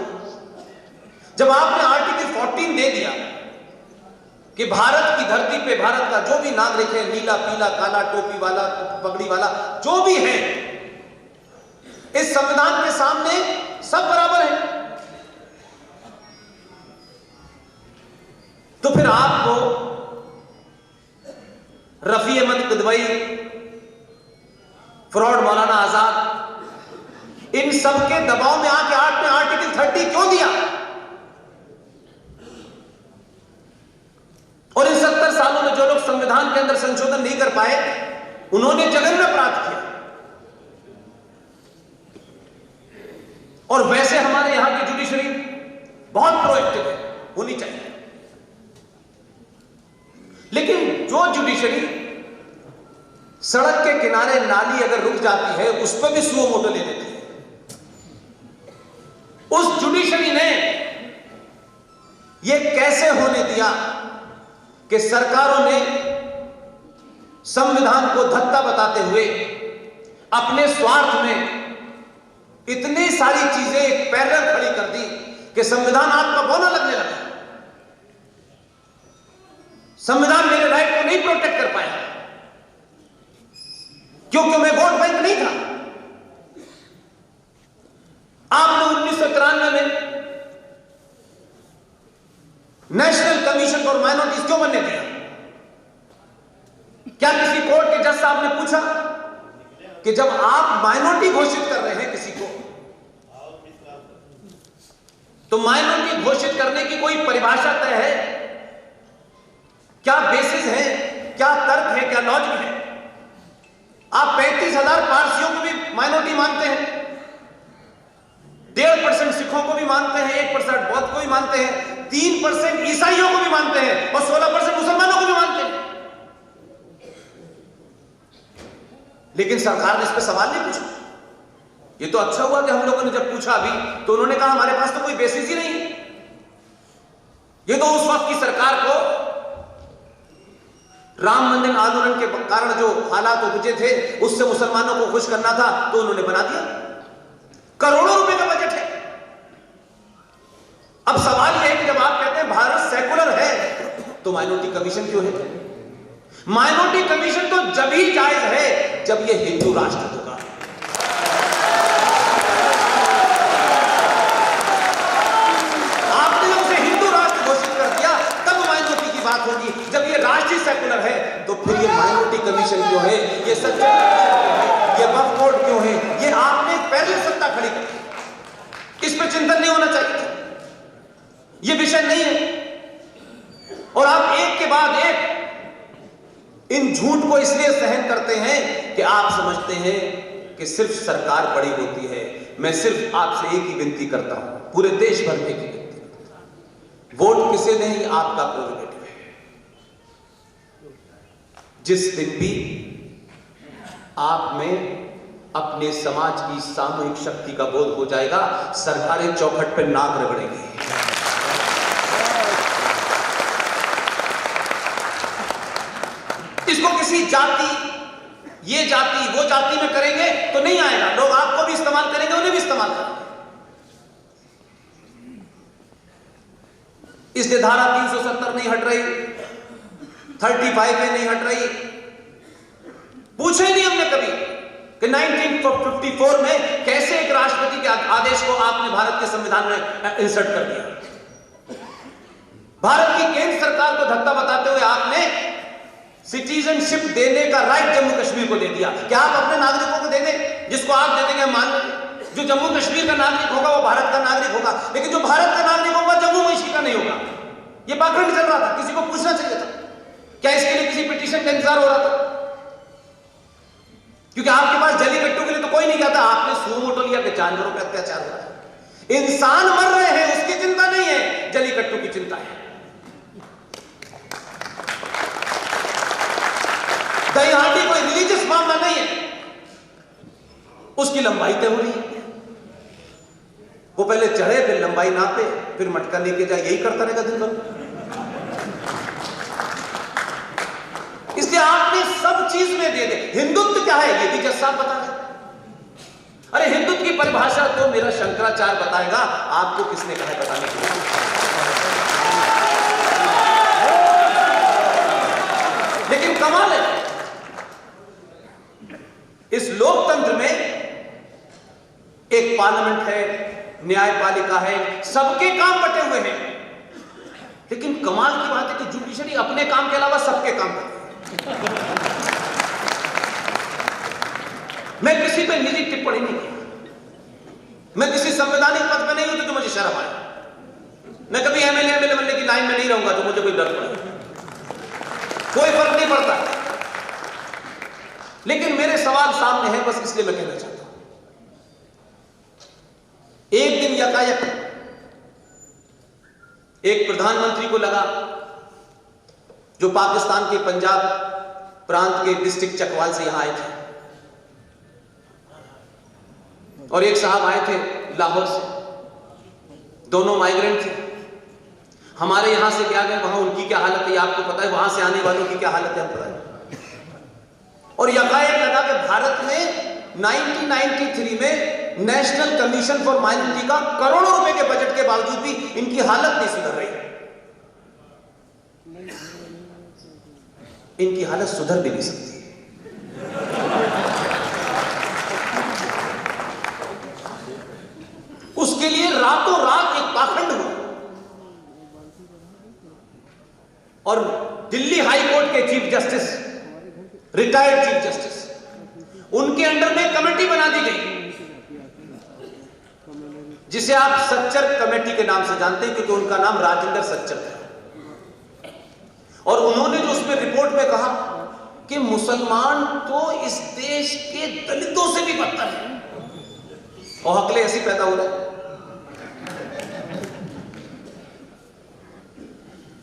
जब आपने आर्टिकल 14 दे दिया कि भारत की धरती पे भारत का जो भी नागरिक है, नीला, पीला, काला, टोपी वाला, पगड़ी वाला, जो भी है, इस संविधान के सामने सब बराबर है, तो फिर आपको रफी अहमद किदवई, फ्रॉड मौलाना आजाद, इन सब के दबाव में आके आपने आर्टिकल 30 क्यों दिया? और इन 70 सालों में जो लोग संविधान के अंदर संशोधन नहीं कर पाए, उन्होंने जघन्य अपराध किया। और वैसे हमारे यहां की जुडिशरी बहुत प्रोएक्टिव है, होनी चाहिए। लेकिन जो जुडिशरी सड़क के किनारे नाली अगर रुक जाती है, उस पर भी सुओ मोटो ले देती है, उस जुडिशरी ने यह कैसे होने दिया कि सरकारों ने संविधान को धत्ता बताते हुए अपने स्वार्थ में इतनी सारी चीजें एक पैरेलल खड़ी कर दी कि संविधान आपका बौना लगने लगा। संविधान मेरे राइट को नहीं प्रोटेक्ट कर पाया, क्योंकि मैं वोट बैंक नहीं था। आपने 1993 में नेशनल कमीशन फॉर माइनॉरिटीज क्यों बनने दिया? क्या किसी कोर्ट के जज साहब ने पूछा कि जब आप माइनॉरिटी घोषित कर रहे हैं किसी को, तो माइनॉरिटी घोषित करने की कोई परिभाषा तय है? क्या बेसिस है, क्या तर्क है, क्या लॉजिक है? आप 35,000 पारसियों को भी माइनॉरिटी मानते हैं, 1.5% सिखों को भी मानते हैं, 1% बौद्ध को भी मानते हैं, 3% ईसाइयों को भी मानते हैं और 16% मुसलमानों को भी मानते हैं। लेकिन सरकार ने इस पर सवाल नहीं पूछा। ये तो अच्छा हुआ कि हम लोगों ने जब पूछा अभी तो उन्होंने कहा हमारे पास तो कोई बेसिस ही नहीं है। ये तो उस वक्त की सरकार को राम मंदिर आंदोलन के कारण जो हालात उपजे थे उससे मुसलमानों को खुश करना था तो उन्होंने बना दिया। करोड़ों रुपए का बजट है। अब सवाल यह है कि जब आप कहते हैं भारत सेकुलर है तो माइनॉरिटी कमीशन क्यों है? माइनॉरिटी कमीशन तो जब ही जायज है जब यह हिंदू राष्ट्र होगा। आपने जब उसे हिंदू राष्ट्र घोषित कर दिया तब माइनॉरिटी की बात होगी। जब यह राष्ट्रीय सेकुलर है तो फिर यह माइनॉरिटी कमीशन क्यों है? यह सच्चा ये वक्फ बोर्ड क्यों है? ये आपने पहले सत्ता खड़ी कर, इस पर चिंतन नहीं होना चाहिए था। ये विषय नहीं है। और आप एक के बाद एक इन झूठ को इसलिए सहन करते हैं कि आप समझते हैं कि सिर्फ सरकार बड़ी होती है। मैं सिर्फ आपसे एक ही विनती करता हूं, पूरे देश भर में एक ही विनती करता हूं, वोट किसे दें आपका प्रेरोगेटिव है। जिस दिन भी आप में अपने समाज की सामूहिक शक्ति का बोध हो जाएगा, सरकारें चौखट पर नाक रगड़ेंगी। इसको किसी जाति, ये जाति वो जाति में करेंगे तो नहीं आएगा। लोग आपको भी इस्तेमाल करेंगे, उन्हें भी इस्तेमाल करेंगे। इसलिए धारा 370 नहीं हट रही, 35 में नहीं हट रही। पूछे नहीं हमने कभी कि 1954 में कैसे एक राष्ट्रपति के आदेश को आपने भारत के संविधान में इंसर्ट कर दिया। भारत की केंद्र सरकार को धक्का बताते हुए आपने सिटीजनशिप देने का राइट जम्मू कश्मीर को दे दिया। क्या आप अपने नागरिकों को दे दें? जिसको आप दे देंगे मान लेंगे। जो जम्मू कश्मीर का नागरिक होगा वो भारत का नागरिक होगा, लेकिन जो भारत का नागरिक होगा जम्मू वंशी का नहीं होगा। ये पाखंड चल रहा था, किसी को पूछना चाहिए था। क्या इसके लिए किसी पिटीशन का इंतजार हो रहा था? क्योंकि आपके पास जलीकट्टू के लिए तो कोई नहीं कहता। आपने सुमोटो लिया कि जानवरों पर अत्याचार हो रहा है, इंसान मर रहे हैं, उसकी चिंता नहीं है, जलीकट्टू की चिंता है। दहीहांडी कोई रिलीजियस मामला नहीं है, उसकी लंबाई तय हो रही है। वो पहले चढ़े, फिर लंबाई नापे, फिर मटका लेके जाए, यही करता रहेगा दिन भर। इसलिए आपने सब चीज में दे दे। हिंदुत्व क्या है ये भी जज साहब बता रहे। अरे हिंदुत्व की परिभाषा तो मेरा शंकराचार्य बताएगा, आपको किसने कहा बताने के लिए? लेकिन कमाल है, इस लोकतंत्र में एक पार्लियामेंट है, न्यायपालिका है, सबके काम बटे हुए हैं। लेकिन कमाल की बात है कि जुडिशरी अपने काम के अलावा सबके काम करती है। मैं किसी पे निजी टिप्पणी नहीं किया, मैं किसी संवैधानिक पद पे नहीं हूं तो मुझे शर्म आए। मैं कभी एमएलए बनने की लाइन में नहीं रहूंगा तो मुझे कोई डर पड़े, कोई फर्क नहीं पड़ता। लेकिन मेरे सवाल सामने हैं, बस इसलिए मैं कहना चाहता हूं। एक दिन यकायक एक प्रधानमंत्री को लगा, जो पाकिस्तान के पंजाब प्रांत के डिस्ट्रिक्ट चकवाल से यहां आए थे, और एक साहब आए थे लाहौर से, दोनों माइग्रेंट थे। हमारे यहां से क्या गए, वहां उनकी क्या हालत है आपको पता है, वहां से आने वालों की क्या हालत है पता है। और यकायक लगा कि भारत में 1993 में नेशनल कमीशन फॉर माइनॉरिटी का करोड़ों रुपए के बजट के बावजूद भी इनकी हालत नहीं सुधर रही। इनकी हालत सुधर भी नहीं सकती। उसके लिए रातों रात एक पाखंड हुआ और दिल्ली हाई कोर्ट के chief justice, retired chief justice, उनके अंडर में कमेटी बना दी गई जिसे आप सच्चर कमेटी के नाम से जानते हैं, क्योंकि उनका नाम राजेंद्र सच्चर था। और उन्होंने जो उसमें रिपोर्ट में कहा कि मुसलमान तो इस देश के दलितों से भी बदतर है, और हकले ऐसी पैदा हो रहा है,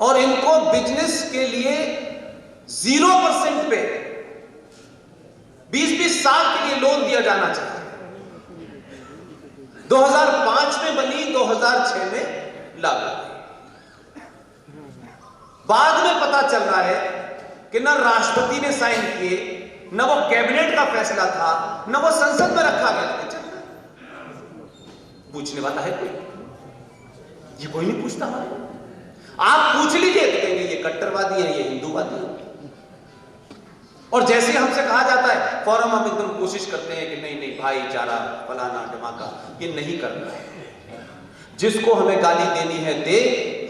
और इनको बिजनेस के लिए 0% पे 20-20 साल के लिए लोन दिया जाना चाहिए। 2005 में बनी, 2006 में लागू हुई। बाद में पता चल रहा है कि न राष्ट्रपति ने साइन किए, न वो कैबिनेट का फैसला था, न वो संसद में रखा गया। पूछने वाला है कोई? ये कोई नहीं पूछता हमारे। आप पूछ लीजिए तो कहेंगे ये कट्टरवादी है, ये हिंदूवादी है। और जैसे हमसे कहा जाता है फौरन हम एकदम कोशिश करते हैं कि नहीं नहीं भाईचारा फलाना ढमाका, ये नहीं करना है। जिसको हमें गाली देनी है दे,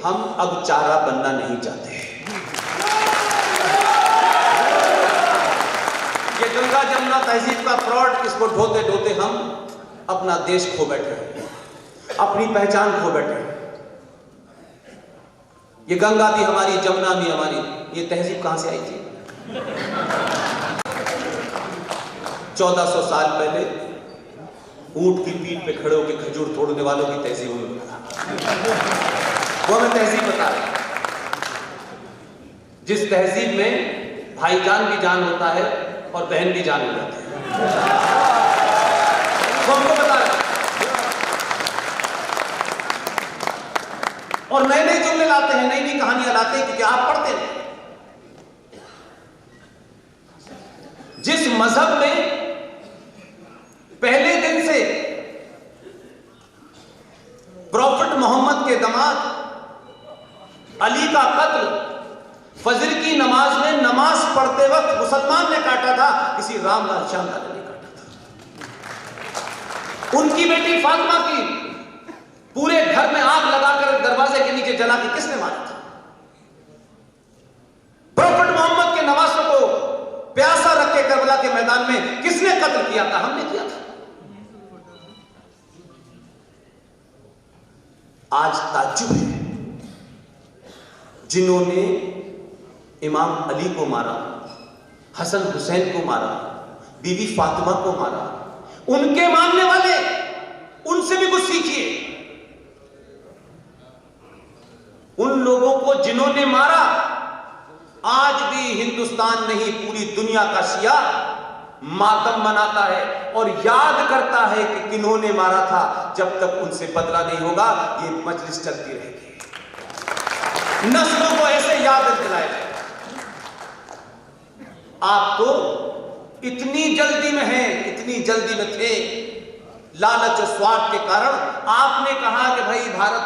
हम अब चारा बनना नहीं चाहते। ये गंगा जमुना तहजीब का फ्रॉड, इसको ढोते ढोते हम अपना देश खो बैठे हैं, अपनी पहचान खो बैठे हैं। ये गंगा भी हमारी, जमुना भी हमारी, ये तहजीब कहां से आई थी? 1400 साल पहले ऊंट की पीठ पे खड़े होकर खजूर तोड़ने वालों की तहजीब में वो हमें तहजीब बता रहे, जिस तहजीब में भाईजान भी जान होता है और बहन भी जान हो जाती है, वो हमको बता रहे। और नए नए जुमले लाते हैं, नई नई कहानियां लाते हैं, क्योंकि आप पढ़ते नहीं। जिस मजहब में पहले दिन से प्रॉफिट मोहम्मद के दामाद अली का कत्ल फजर की नमाज में नमाज पढ़ते वक्त मुसलमान ने काटा था, किसी रामलाल श्यामलाल ने नहीं काटा था। उनकी बेटी फातिमा की पूरे घर में आग लगाकर दरवाजे के नीचे जला के किसने मारा था? प्रॉफिट मोहम्मद के नवासों को प्यासा रख के करबला के मैदान में किसने कत्ल किया था? हमने किया था। आज ताज्जुब है, जिन्होंने इमाम अली को मारा, हसन हुसैन को मारा, बीवी फातिमा को मारा, उनके मानने वाले, उनसे भी कुछ सीखिए। उन लोगों को जिन्होंने मारा, आज भी हिंदुस्तान नहीं पूरी दुनिया का शिया मातम मनाता है और याद करता है कि किन्होंने मारा था। जब तक उनसे बदला नहीं होगा ये मजलिस चलती रहेगी, नस्लों को ऐसे याद दिलाएगा। आप तो इतनी जल्दी में हैं, इतनी जल्दी में थे, लालच और स्वार्थ के कारण आपने कहा कि भाई भारत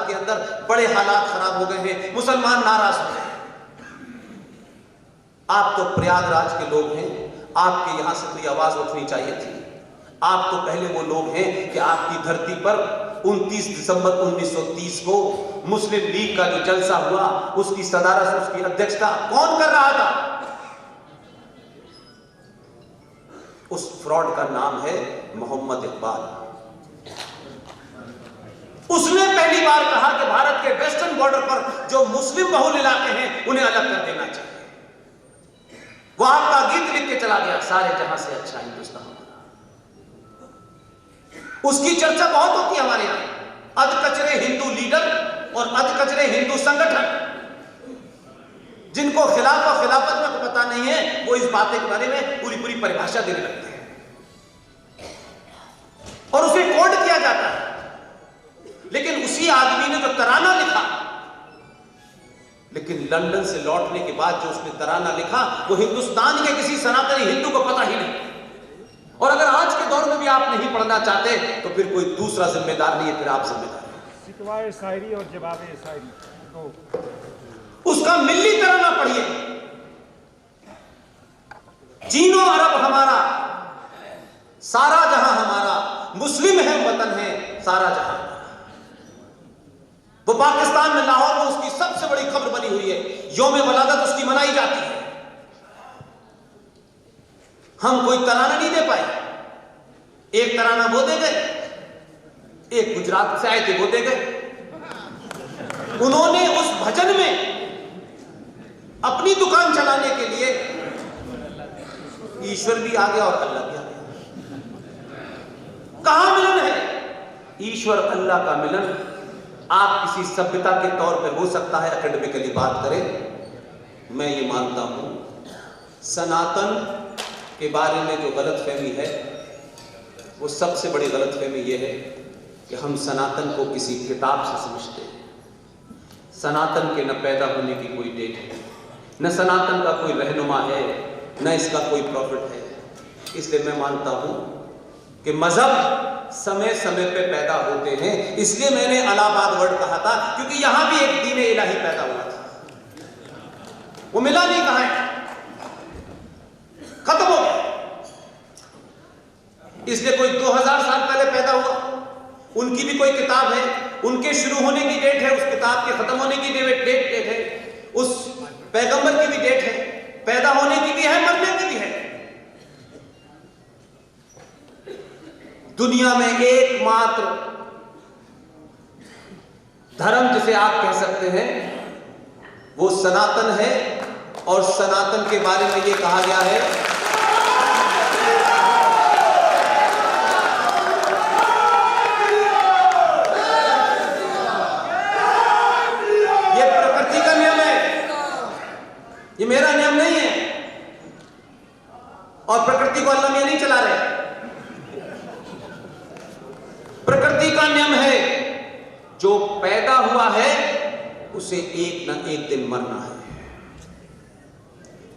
के अंदर बड़े हालात खराब हो गए हैं, मुसलमान नाराज हो गए। आप तो प्रयागराज के लोग हैं, आपके यहां से कोई आवाज उठनी चाहिए थी। आप तो पहले वो लोग हैं कि आपकी धरती पर 29 दिसंबर 1930 को मुस्लिम लीग का जो जलसा हुआ, उसकी सदारत, उसकी अध्यक्षता कौन कर रहा था? उस फ्रॉड का नाम है मोहम्मद इकबाल। उसने पहली बार कहा कि भारत के वेस्टर्न बॉर्डर पर जो मुस्लिम बहुल इलाके हैं उन्हें अलग कर देना चाहिए। वो आपका गीत लिख के चला गया, सारे जहां से अच्छा हिंदुस्तान। उसकी चर्चा बहुत होती है हमारे यहां। अधकचरे हिंदू लीडर और अधकचरे हिंदू संगठन, जिनको खिलाफ और खिलाफत में पता नहीं है, वो इस बात के बारे में पूरी पूरी परिभाषा देने लगते हैं और उसे कोड किया जाता है। लेकिन उसी आदमी ने जो तराना लिखा, लेकिन लंदन से लौटने के बाद जो उसने तराना लिखा, वो हिंदुस्तान के किसी सनातनी हिंदू को पता ही नहीं। और अगर आज के दौर में भी आप नहीं पढ़ना चाहते तो फिर कोई दूसरा जिम्मेदार नहीं है, फिर आप जिम्मेदार हैं। सितवाए शायरी और जवाबे शायरी तो उसका मिल्ली तराना पढ़िए। चीनो अरब हमारा, सारा जहां हमारा, मुस्लिम है वतन है सारा जहां। वो पाकिस्तान में लाहौर में उसकी सबसे बड़ी खबर बनी हुई है, यौम वलादत उसकी मनाई जाती है। हम कोई तराना नहीं दे पाए, एक तराना वो दे गए। एक गुजरात से आए थे, वो दे गए। उन्होंने उस भजन में अपनी दुकान चलाने के लिए ईश्वर भी आ गया और अल्लाह भी आ गया। कहां मिलन है? ईश्वर अल्लाह का मिलन आप किसी सभ्यता के तौर पे हो सकता है, एकेडमिकली बात करें। मैं ये मानता हूं सनातन के बारे में जो गलतफहमी है वो सबसे बड़ी गलतफहमी ये है कि हम सनातन को किसी किताब से समझते हैं। सनातन के न पैदा होने की कोई डेट है, न सनातन का कोई रहनुमा है, न इसका कोई प्रॉफिट है। इसलिए मैं मानता हूं कि मजहब समय समय पे पैदा होते हैं। इसलिए मैंने इलाहाबाद वर्ड कहा था, क्योंकि यहां भी एक दीन इलाही पैदा हुआ था। वो मिला नहीं, कहां है, खत्म हो गया। इसलिए कोई 2000 साल पहले पैदा हुआ, उनकी भी कोई किताब है, उनके शुरू होने की डेट है, उस किताब के खत्म होने की डेट है, उस पैगंबर की भी डेट है, पैदा होने की भी है, मरने की भी है। दुनिया में एकमात्र धर्म जिसे आप कह सकते हैं वो सनातन है, और सनातन के बारे में ये कहा गया है ये प्रकृति का नियम है, ये मेरा नियम नहीं है, और प्रकृति को अल्लाह में नहीं चला रहे। प्रकृति का नियम है जो पैदा हुआ है उसे एक न एक दिन मरना है,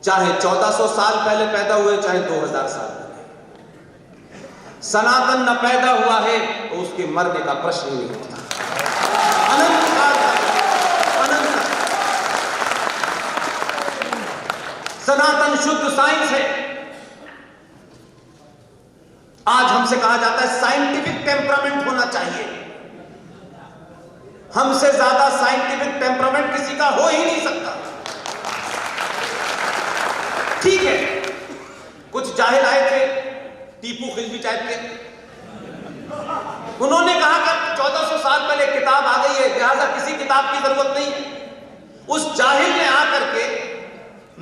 चाहे 1400 साल पहले पैदा हुए, चाहे 2000 साल पहले। सनातन न पैदा हुआ है तो उसके मरने का प्रश्न ही नहीं उठता। अनंत काल तक, अनंत। सनातन शुद्ध साइंस है। आज हमसे कहा जाता है साइंटिफिक टेम्परामेंट होना चाहिए। हमसे ज्यादा साइंटिफिक टेम्परामेंट किसी का हो ही नहीं सकता। ठीक है, कुछ जाहिल आए थे टीपू खिलजी टाइप के, उन्होंने कहा कि 1400 साल पहले किताब आ गई है, लिहाजा किसी किताब की जरूरत नहीं है। उस जाहिल ने आकर के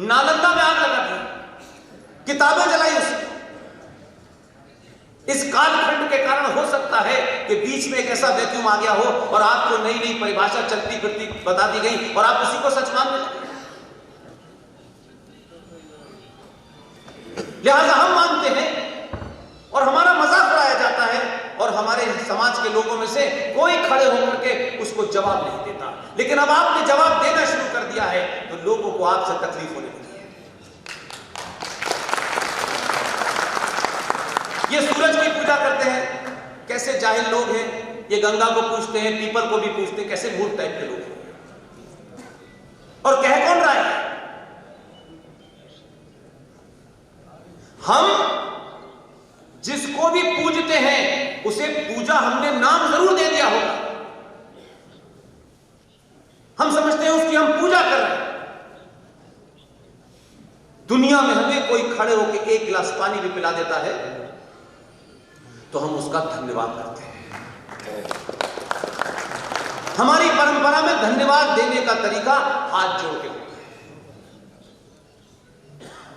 नालंदा में आग लगा दी, किताबें जलाई उसने। इस कालखंड के कारण हो सकता है कि बीच में एक ऐसा वैक्यूम आ गया हो और आपको नई नई परिभाषा चलती फिरती बता दी गई और आप उसी को सच मानने लगे। लिहाजा हम मानते हैं और हमारा मजाक उड़ाया जाता है, और हमारे समाज के लोगों में से कोई खड़े होकर के उसको जवाब नहीं देता। लेकिन अब आपने जवाब देना शुरू कर दिया है तो लोगों को आपसे तकलीफ होने लगी है। ये सूरज की पूजा करते हैं, कैसे जाहिल लोग हैं। ये गंगा को पूछते हैं, पीपल को भी पूछते हैं, कैसे मूर्ख टाइप के लोग हैं। और कह कौन रहा है? हम जिसको भी पूजते हैं उसे पूजा हमने नाम जरूर दे दिया होगा, हम समझते हैं उसकी हम पूजा कर रहे हैं। दुनिया में हमें कोई खड़े होकर एक गिलास पानी भी पिला देता है तो हम उसका धन्यवाद करते हैं। हमारी परंपरा में धन्यवाद देने का तरीका हाथ जोड़ के होता है।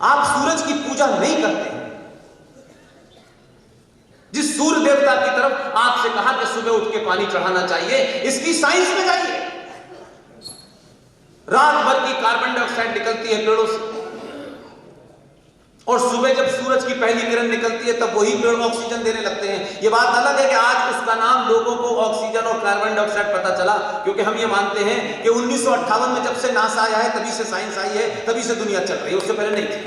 आप सूरज की पूजा नहीं करते। जिस सूर्य देवता की तरफ आपसे कहा कि सुबह उठ के पानी चढ़ाना चाहिए, इसकी साइंस में जाइए। रात भर की कार्बन डाइऑक्साइड निकलती है पेड़ों से, और सुबह जब सूरज की पहली किरण निकलती है तब वही पेड़ ऑक्सीजन देने लगते हैं। यह बात अलग है कि आज उसका नाम लोगों को ऑक्सीजन और कार्बन डाइऑक्साइड पता चला, क्योंकि हम ये मानते हैं कि 1958 में जब से नासा आया है तभी से साइंस आई है, तभी से दुनिया चल रही है, उससे पहले नहीं थी।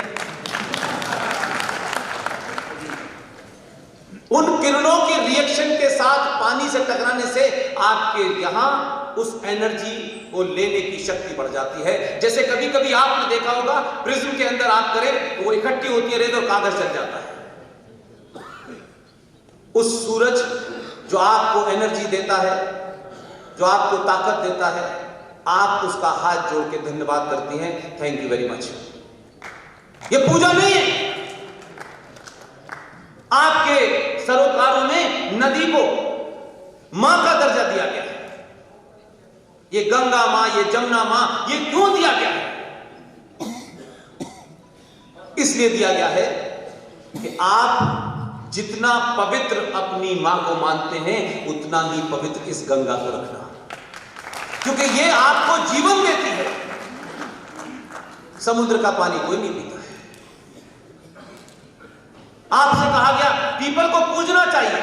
उन किरणों के रिएक्शन के साथ पानी से टकराने से आपके यहां उस एनर्जी को लेने की शक्ति बढ़ जाती है। जैसे कभी कभी आपने देखा होगा प्रिज्म के अंदर आप करें तो वो इकट्ठी होती है रेत और कागज जल जाता है। उस सूरज जो आपको एनर्जी देता है, जो आपको ताकत देता है, आप उसका हाथ जोड़ के धन्यवाद करती हैं, थैंक यू वेरी मच। ये पूजा नहीं है। आपके सरोकारों में नदी को मां का दर्जा दिया गया है। ये गंगा मां, ये जमुना मां, ये क्यों दिया गया है? इसलिए दिया गया है कि आप जितना पवित्र अपनी मां को मानते हैं उतना ही पवित्र इस गंगा को रखना, क्योंकि ये आपको जीवन देती है। समुद्र का पानी कोई नहीं पीता है। आपसे कहा गया पीपल को पूजना चाहिए,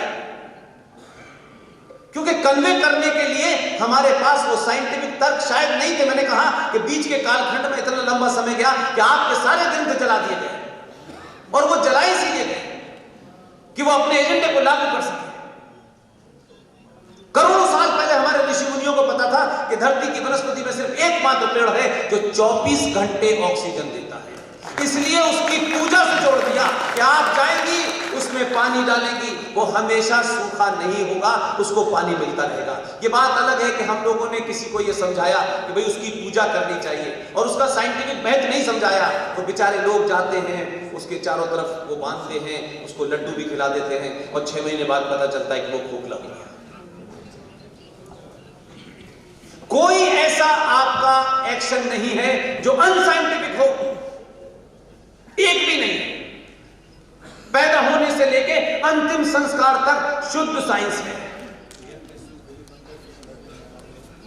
क्योंकि कन्वे करने के लिए हमारे पास वो साइंटिफिक तर्क शायद नहीं थे। मैंने कहा कि बीच के कालखंड में इतना लंबा समय गया कि आपके सारे ग्रंथ जला दिए गए, और वो जलाए इसीलिए गए कि वो अपने एजेंडे को लागू कर सके। करोड़ों साल पहले हमारे ऋषि मुनियों को पता था कि धरती की वनस्पति में सिर्फ एकमात्र पेड़ है जो 24 घंटे ऑक्सीजन देता है, इसलिए उसकी पूजा से जोड़ दिया कि आप जाएंगी उसमें पानी डालेंगी, वो हमेशा सूखा नहीं होगा, उसको पानी मिलता रहेगा। ये बात अलग है कि हम लोगों ने किसी को ये समझाया कि भाई उसकी पूजा करनी चाहिए और उसका साइंटिफिक महत्व नहीं समझाया, तो बेचारे लोग जाते हैं उसके चारों तरफ वो बांधते हैं, उसको लड्डू भी खिला देते हैं और 6 महीने बाद पता चलता है कि वो खोखला हो गया। कोई ऐसा आपका एक्शन नहीं है जो अनसाइंटिफिक हो, एक भी नहीं। पैदा होने से लेके अंतिम संस्कार तक शुद्ध साइंस है।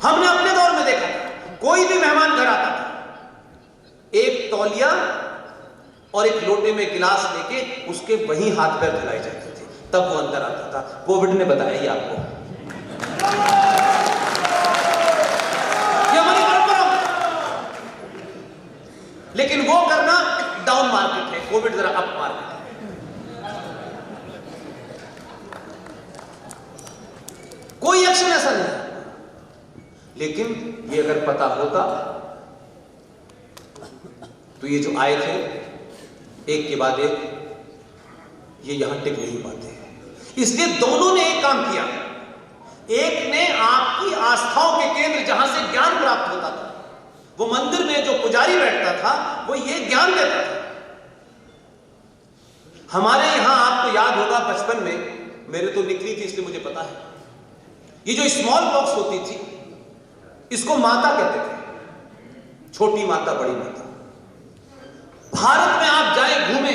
हमने अपने दौर में देखा था, कोई भी मेहमान घर आता था, एक तौलिया और एक लोटे में गिलास लेके उसके वहीं हाथ पैर धुलाए जाते थे, तब वो अंदर आता था। कोविड ने बताया ये आपको, ये हमारी परंपरा। लेकिन वो करना डाउन मार्केट है, कोविड जरा अप मार्केट है। कोई एक्शन ऐसा नहीं है। लेकिन ये अगर पता होता तो ये जो आए थे एक के बाद एक, ये यहां टिक नहीं पाते। इसलिए दोनों ने एक काम किया। एक ने आपकी आस्थाओं के केंद्र जहां से ज्ञान प्राप्त होता था, वो मंदिर में जो पुजारी बैठता था वो ये ज्ञान देता था। हमारे यहां आपको याद होगा बचपन में, मेरे तो निकली थी इसलिए मुझे पता है, ये जो स्मॉल पॉक्स होती थी इसको माता कहते थे, छोटी माता बड़ी माता। भारत में आप जाए घूमे,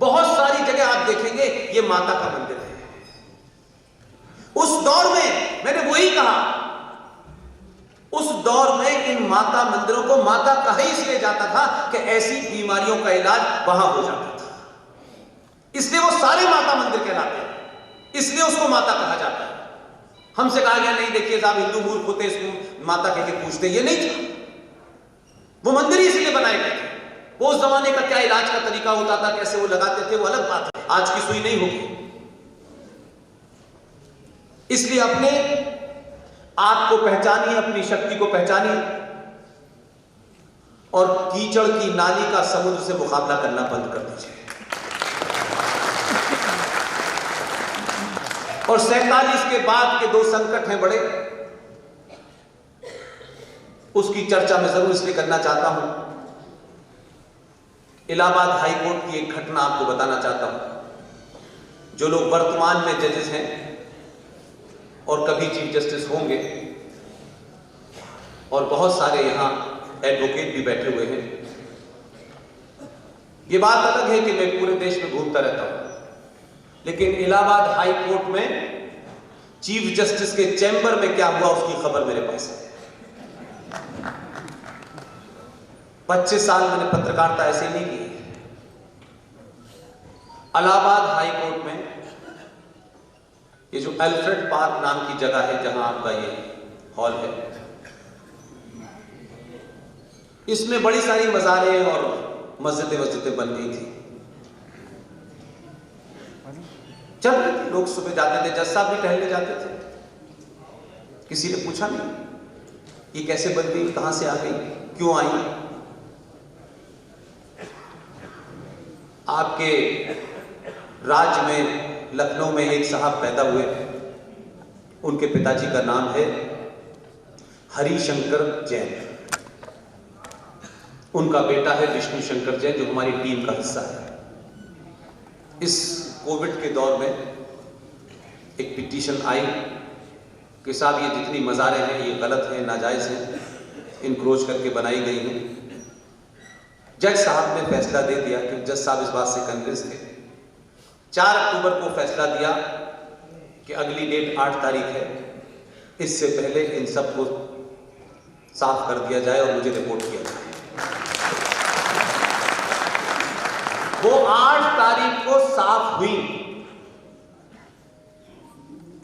बहुत सारी जगह आप देखेंगे ये माता का मंदिर है। उस दौर में मैंने वही कहा, उस दौर में इन माता मंदिरों को माता कहा इसलिए जाता था कि ऐसी बीमारियों का इलाज वहां हो जाता था, इसलिए वो सारे माता मंदिर कहलाते हैं, इसलिए उसको माता कहा जाता है। हमसे कहा गया नहीं देखिए साहब हिंदू मूर्ख होते इसको माता कह के पूछते, ये नहीं था। वो मंदिर ही इसलिए बनाए गए थे। वो उस जमाने का क्या इलाज का तरीका होता था, कैसे वो लगाते थे, वो अलग बात है, आज की सुई नहीं होगी। इसलिए अपने आप को पहचानिए, अपनी शक्ति को पहचानिए और कीचड़ की नाली का समुद्र से मुकाबला करना बंद कर दीजिए। और 47 के बाद के 2 संकट हैं बड़े, उसकी चर्चा मैं जरूर इसलिए करना चाहता हूं। इलाहाबाद हाई कोर्ट की एक घटना आपको बताना चाहता हूं। जो लोग वर्तमान में जजेस हैं और कभी चीफ जस्टिस होंगे, और बहुत सारे यहां एडवोकेट भी बैठे हुए हैं, ये बात अलग है कि मैं पूरे देश में घूमता रहता हूं, लेकिन इलाहाबाद हाई कोर्ट में चीफ जस्टिस के चैम्बर में क्या हुआ उसकी खबर मेरे पास है। 25 साल मैंने पत्रकारिता ऐसे नहीं की। इलाहाबाद हाई कोर्ट में ये जो अल्फ्रेड पार्क नाम की जगह है जहां आपका ये हॉल है, इसमें बड़ी सारी मज़ारें और मस्जिदें बन गई थी। चल रहे थे, लोग सुबह जाते थे, जज साहब भी टहलने जाते थे। किसी ने पूछा नहीं ये कैसे बन गई, कहां से आ गई, क्यों आई। आपके राज्य में लखनऊ में एक साहब पैदा हुए, उनके पिताजी का नाम है हरिशंकर जैन, उनका बेटा है विष्णु शंकर जैन जो हमारी टीम का हिस्सा है। इस कोविड के दौर में एक पिटीशन आई कि साहब ये जितनी मज़ारें हैं ये गलत हैं, नाजायज़ हैं, इनक्रोच करके बनाई गई हैं। जज साहब ने फैसला दे दिया कि जज साहब इस बात से कन्विंस थे। 4 अक्टूबर को फैसला दिया कि अगली डेट 8 तारीख है, इससे पहले इन सबको साफ कर दिया जाए और मुझे रिपोर्ट किया जाए। वो 8 तारीख को साफ हुई,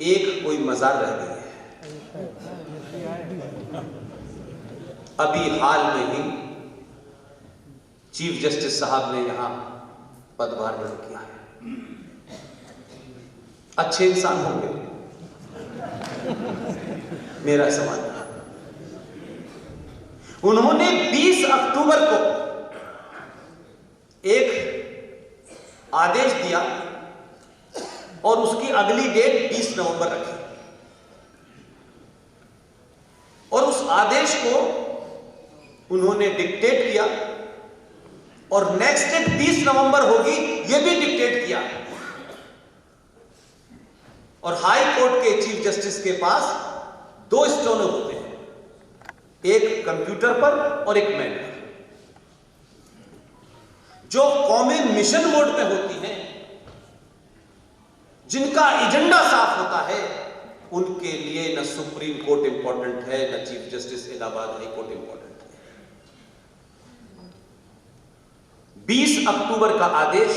एक कोई मजार रह गई है। अभी हाल में ही चीफ जस्टिस साहब ने यहां पदभार ग्रहण किया है। अच्छे इंसान होंगे, मेरा सवाल था। उन्होंने 20 अक्टूबर को एक आदेश दिया और उसकी अगली डेट 20 नवंबर रखी, और उस आदेश को उन्होंने डिक्टेट किया और नेक्स्ट डेट 20 नवंबर होगी यह भी डिक्टेट किया। और हाई कोर्ट के चीफ जस्टिस के पास 2 स्टेनो होते हैं, एक कंप्यूटर पर और एक मैन पर। जो कॉमन मिशन मोड में होती हैं, जिनका एजेंडा साफ होता है, उनके लिए न सुप्रीम कोर्ट इंपॉर्टेंट है, न chief justice Allahabad high court important है। 20 अक्टूबर का आदेश,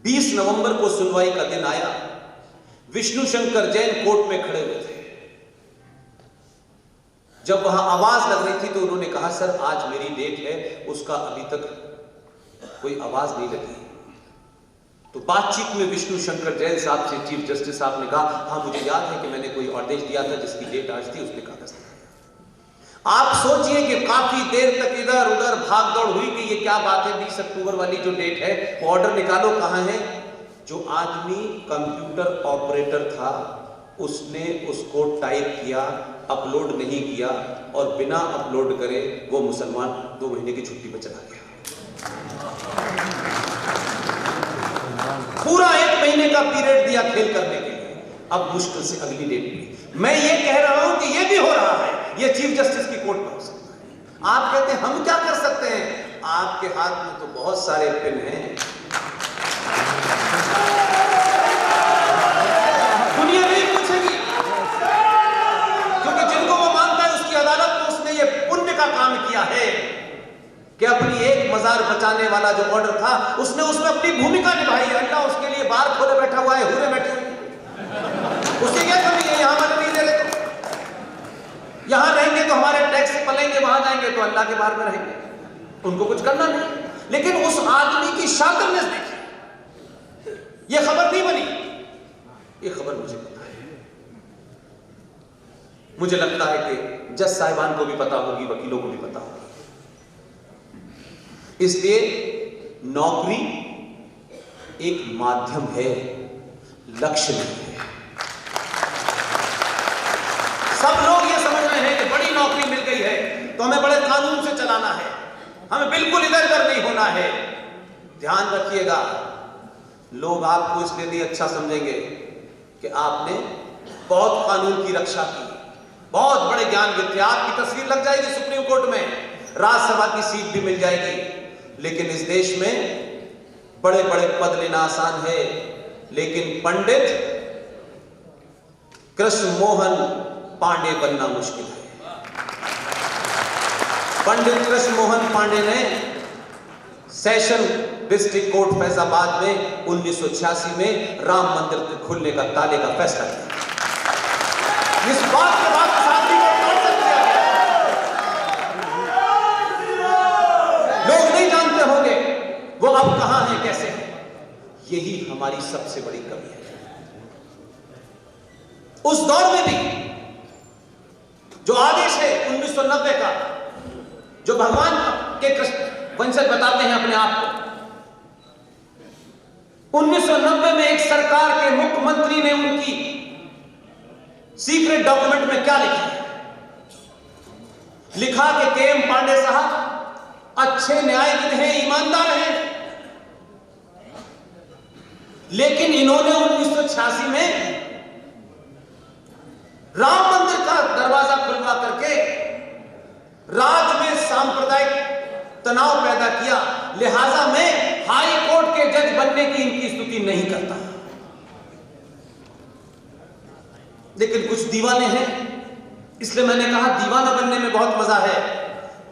20 नवंबर को सुनवाई का दिन आया। विष्णु शंकर जैन कोर्ट में खड़े हुए थे। जब वहां आवाज लग रही थी तो उन्होंने कहा, सर आज मेरी डेट है, उसका अभी तक कोई आवाज नहीं लगी। तो बातचीत में विष्णु शंकर जैन साहब से चीफ जस्टिस साहब ने कहा, हाँ मुझे याद है कि मैंने कोई आदेश दिया था जिसकी डेट आज थी, उसने कागज दिखाया। आप सोचिए कि काफी देर तक इधर उधर भाग दौड़ हुई कि ये क्या बात है, 20 अक्टूबर वाली जो डेट है वो ऑर्डर निकालो, कहां है। जो आदमी कंप्यूटर ऑपरेटर था उसने उसको टाइप किया, अपलोड नहीं किया, और बिना अपलोड करे वो मुसलमान 2 महीने की छुट्टी पर चला गया। पूरा 1 महीने का पीरियड दिया खेल करने के लिए, अब मुश्किल से अगली डेट मिली। मैं ये कह रहा हूं कि ये भी हो रहा है, ये चीफ जस्टिस की कोर्ट में हो सकता है। आप कहते हैं हम क्या कर सकते हैं, आपके हाथ में तो बहुत सारे पेन हैं। दुनिया नहीं पूछेगी, क्योंकि जिनको वो मानता है उसकी अदालत में उसने ये पुण्य का काम किया है कि अपनी एक मजार बचाने वाला जो ऑर्डर था उसने उसमें अपनी भूमिका निभाई है। अल्लाह उसके लिए बार खोले बैठा हुआ है, हुरे बैठे हुए, उससे क्या कमी है। यहां मैंने नहीं दे रहे, तो यहां रहेंगे तो हमारे टैक्स पलेंगे, वहां जाएंगे तो अल्लाह के बार में रहेंगे, उनको कुछ करना नहीं। लेकिन उस आदमी की शातिरनेस देखिए, ये खबर नहीं बनी, ये खबर मुझे पता है। मुझे लगता है कि जज साहिबान को भी पता होगी, वकीलों को भी पता होगी। इसलिए नौकरी एक माध्यम है, लक्ष्य नहीं है। सब लोग ये समझ रहे हैं कि बड़ी नौकरी मिल गई है तो हमें बड़े कानून से चलाना है, हमें बिल्कुल इधर उधर नहीं होना है। ध्यान रखिएगा, लोग आपको इसलिए नहीं अच्छा समझेंगे कि आपने बहुत कानून की रक्षा की, बहुत बड़े ज्ञानविद थे। आपकी तस्वीर लग जाएगी सुप्रीम कोर्ट में, राज्यसभा की सीट भी मिल जाएगी। लेकिन इस देश में बड़े बड़े पद लेना आसान है, लेकिन पंडित कृष्ण मोहन पांडे बनना मुश्किल है। पंडित कृष्ण मोहन पांडे ने सेशन डिस्ट्रिक्ट कोर्ट फैजाबाद में 1986 में राम मंदिर खुलने का ताले का फैसला किया। इस बात के बाद शादी को कैंसिल किया गया। लोग नहीं जानते होंगे वो अब कहां है, कैसे है। यही हमारी सबसे बड़ी कमी है। उस दौर में भी जो आदेश है 1990 का, जो भगवान के कृष्ण वंशज बताते हैं अपने आप को, 1990 में एक सरकार के मुख्यमंत्री ने उनकी सीक्रेट डॉक्यूमेंट में क्या लिखा? लिखा कि के.एम. पांडे साहब अच्छे न्यायविद हैं, ईमानदार हैं, लेकिन इन्होंने 1986 में राम मंदिर का दरवाजा खुलवा करके राज्य में सांप्रदायिक तनाव पैदा किया, लिहाजा मैं हाई कोर्ट के जज बनने की इनकी स्तुति नहीं करता। लेकिन कुछ दीवाने हैं, इसलिए मैंने कहा दीवाना बनने में बहुत मजा है,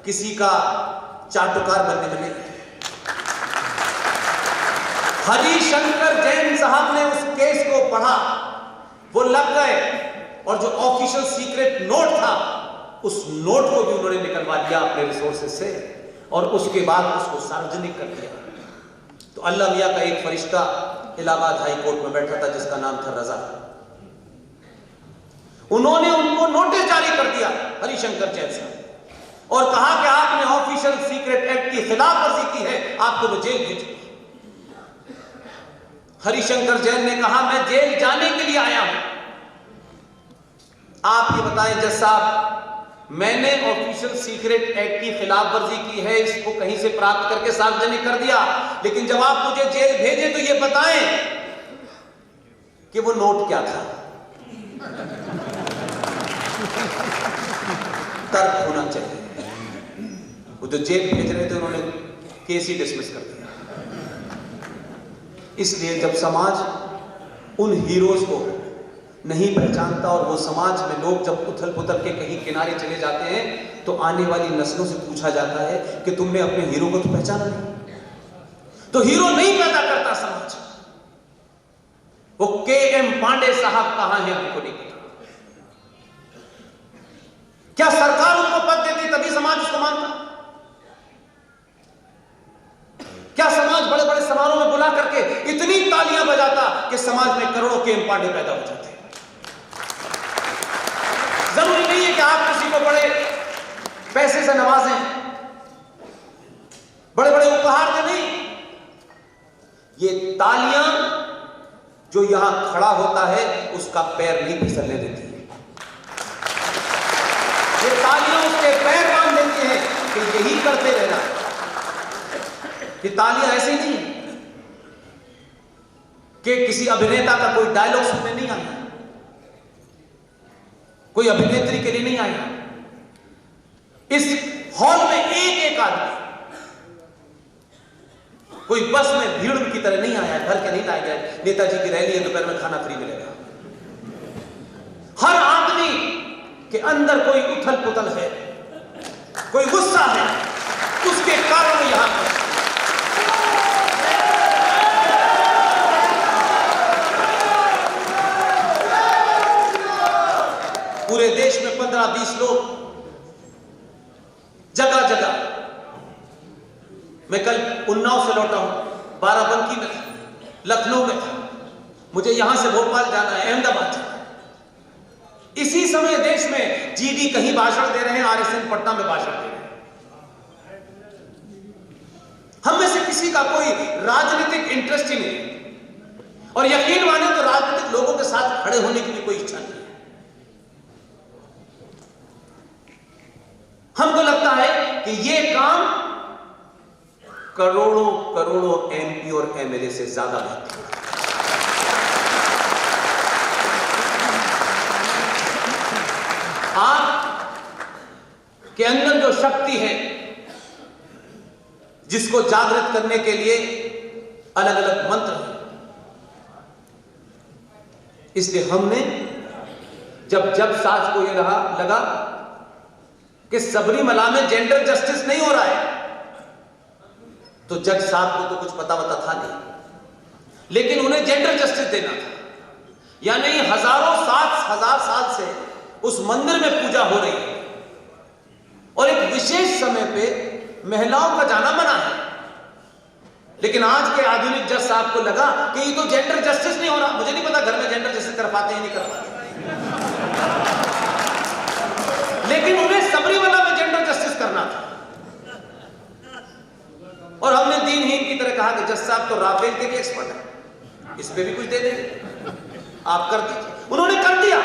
किसी का चाटुकार बनने में नहीं। हरिशंकर जैन साहब ने उस केस को पढ़ा, वो लग गए, और जो ऑफिशियल सीक्रेट नोट था उस नोट को भी उन्होंने निकलवा लिया अपने रिसोर्सेज से, और उसके बाद उसको सार्वजनिक कर दिया। तो अल्लाह मियां का एक फरिश्ता इलाहाबाद हाई कोर्ट में बैठा था जिसका नाम था रजा। उन्होंने उनको नोटिस जारी कर दिया हरिशंकर जैन साहब, और कहा कि आपने ऑफिशियल सीक्रेट एक्ट की खिलाफवर्जी की है, आपको मैं जेल भेजूंगा। हरिशंकर जैन ने कहा मैं जेल जाने के लिए आया हूं। आप ये बताएं जज साहब, मैंने ऑफिशियल सीक्रेट एक्ट की खिलाफवर्जी की है, इसको कहीं से प्राप्त करके सार्वजनिक कर दिया, लेकिन जब आप मुझे जेल भेजे तो ये बताएं कि वो नोट क्या था। तर्क होना चाहिए। वो जो जेल भेज रहे थे उन्होंने केस ही डिसमिस कर दिया। इसलिए जब समाज उन हीरोज को नहीं पहचानता और वो समाज में लोग जब उथल पुथल के कहीं किनारे चले जाते हैं तो आने वाली नस्लों से पूछा जाता है कि तुमने अपने हीरो को तो पहचाना नहीं। तो हीरो नहीं पैदा करता समाज। वो के.एम. पांडे साहब कहां हैं हमको नहीं पता। क्या सरकार उनको पद देती तभी समाज उसको मानता? क्या समाज बड़े बड़े समारोह में बुला करके इतनी तालियां बजाता कि समाज में करोड़ों के.एम. पांडे पैदा हो जाते? जरूरी नहीं है कि आप किसी को बड़े पैसे से नवाजें, बड़े बड़े उपहार दें, नहीं। ये तालियां जो यहां खड़ा होता है उसका पैर नहीं फिसलने देती है। ये तालियां उसके पैर बांध देती हैं कि यही करते रहना। ये तालियां ऐसी नहीं कि किसी अभिनेता का कोई डायलॉग सुनने नहीं आया, कोई अभिनेत्री के लिए नहीं आया। इस हॉल में एक एक आदमी, कोई बस में भीड़ की तरह नहीं आया, घर के नहीं लाए गए नेताजी की रैली है दोपहर में खाना फ्री मिलेगा। हर आदमी के अंदर कोई उथल पुथल है, कोई गुस्सा है, उसके कारण यहां पर पूरे देश में 15-20 लोग जगह जगह। मैं कल उन्नाव से लौटा हूं, बाराबंकी में था, लखनऊ में था, मुझे यहां से भोपाल जाना है, अहमदाबाद जाना है। इसी समय देश में जीडी कहीं भाषण दे रहे हैं, आरएसएन पटना में भाषण दे रहे हैं। हम में से किसी का कोई राजनीतिक इंटरेस्ट ही नहीं, और यकीन माने तो राजनीतिक लोगों के साथ खड़े होने की भी कोई इच्छा नहीं। हमको लगता है कि यह काम करोड़ों करोड़ों एमपी और एमएलए से ज्यादा महत्वपूर्ण है। आप के अंदर जो शक्ति है जिसको जागृत करने के लिए अलग अलग मंत्र हैं, इसलिए हमने जब साज को यह लगा कि सबरीमला में जेंडर जस्टिस नहीं हो रहा है, तो जज साहब को तो कुछ पता था नहीं, लेकिन उन्हें जेंडर जस्टिस देना था। यानी हजारों 7,000 साल से उस मंदिर में पूजा हो रही है और एक विशेष समय पे महिलाओं का जाना मना है, लेकिन आज के आधुनिक जज साहब को लगा कि ये तो जेंडर जस्टिस नहीं हो रहा। मुझे नहीं पता घर में जेंडर जस्टिस कर पाते हैं नहीं कर पाते, लेकिन उन्हें सबरीमला में जेंडर जस्टिस करना था। और हमने दीनहीन की तरह कहा कि जज साहब तो राफेल के भी एक्सपर्ट है, इस पे भी कुछ दे देंगे, आप कर दीजिए। उन्होंने कर दिया।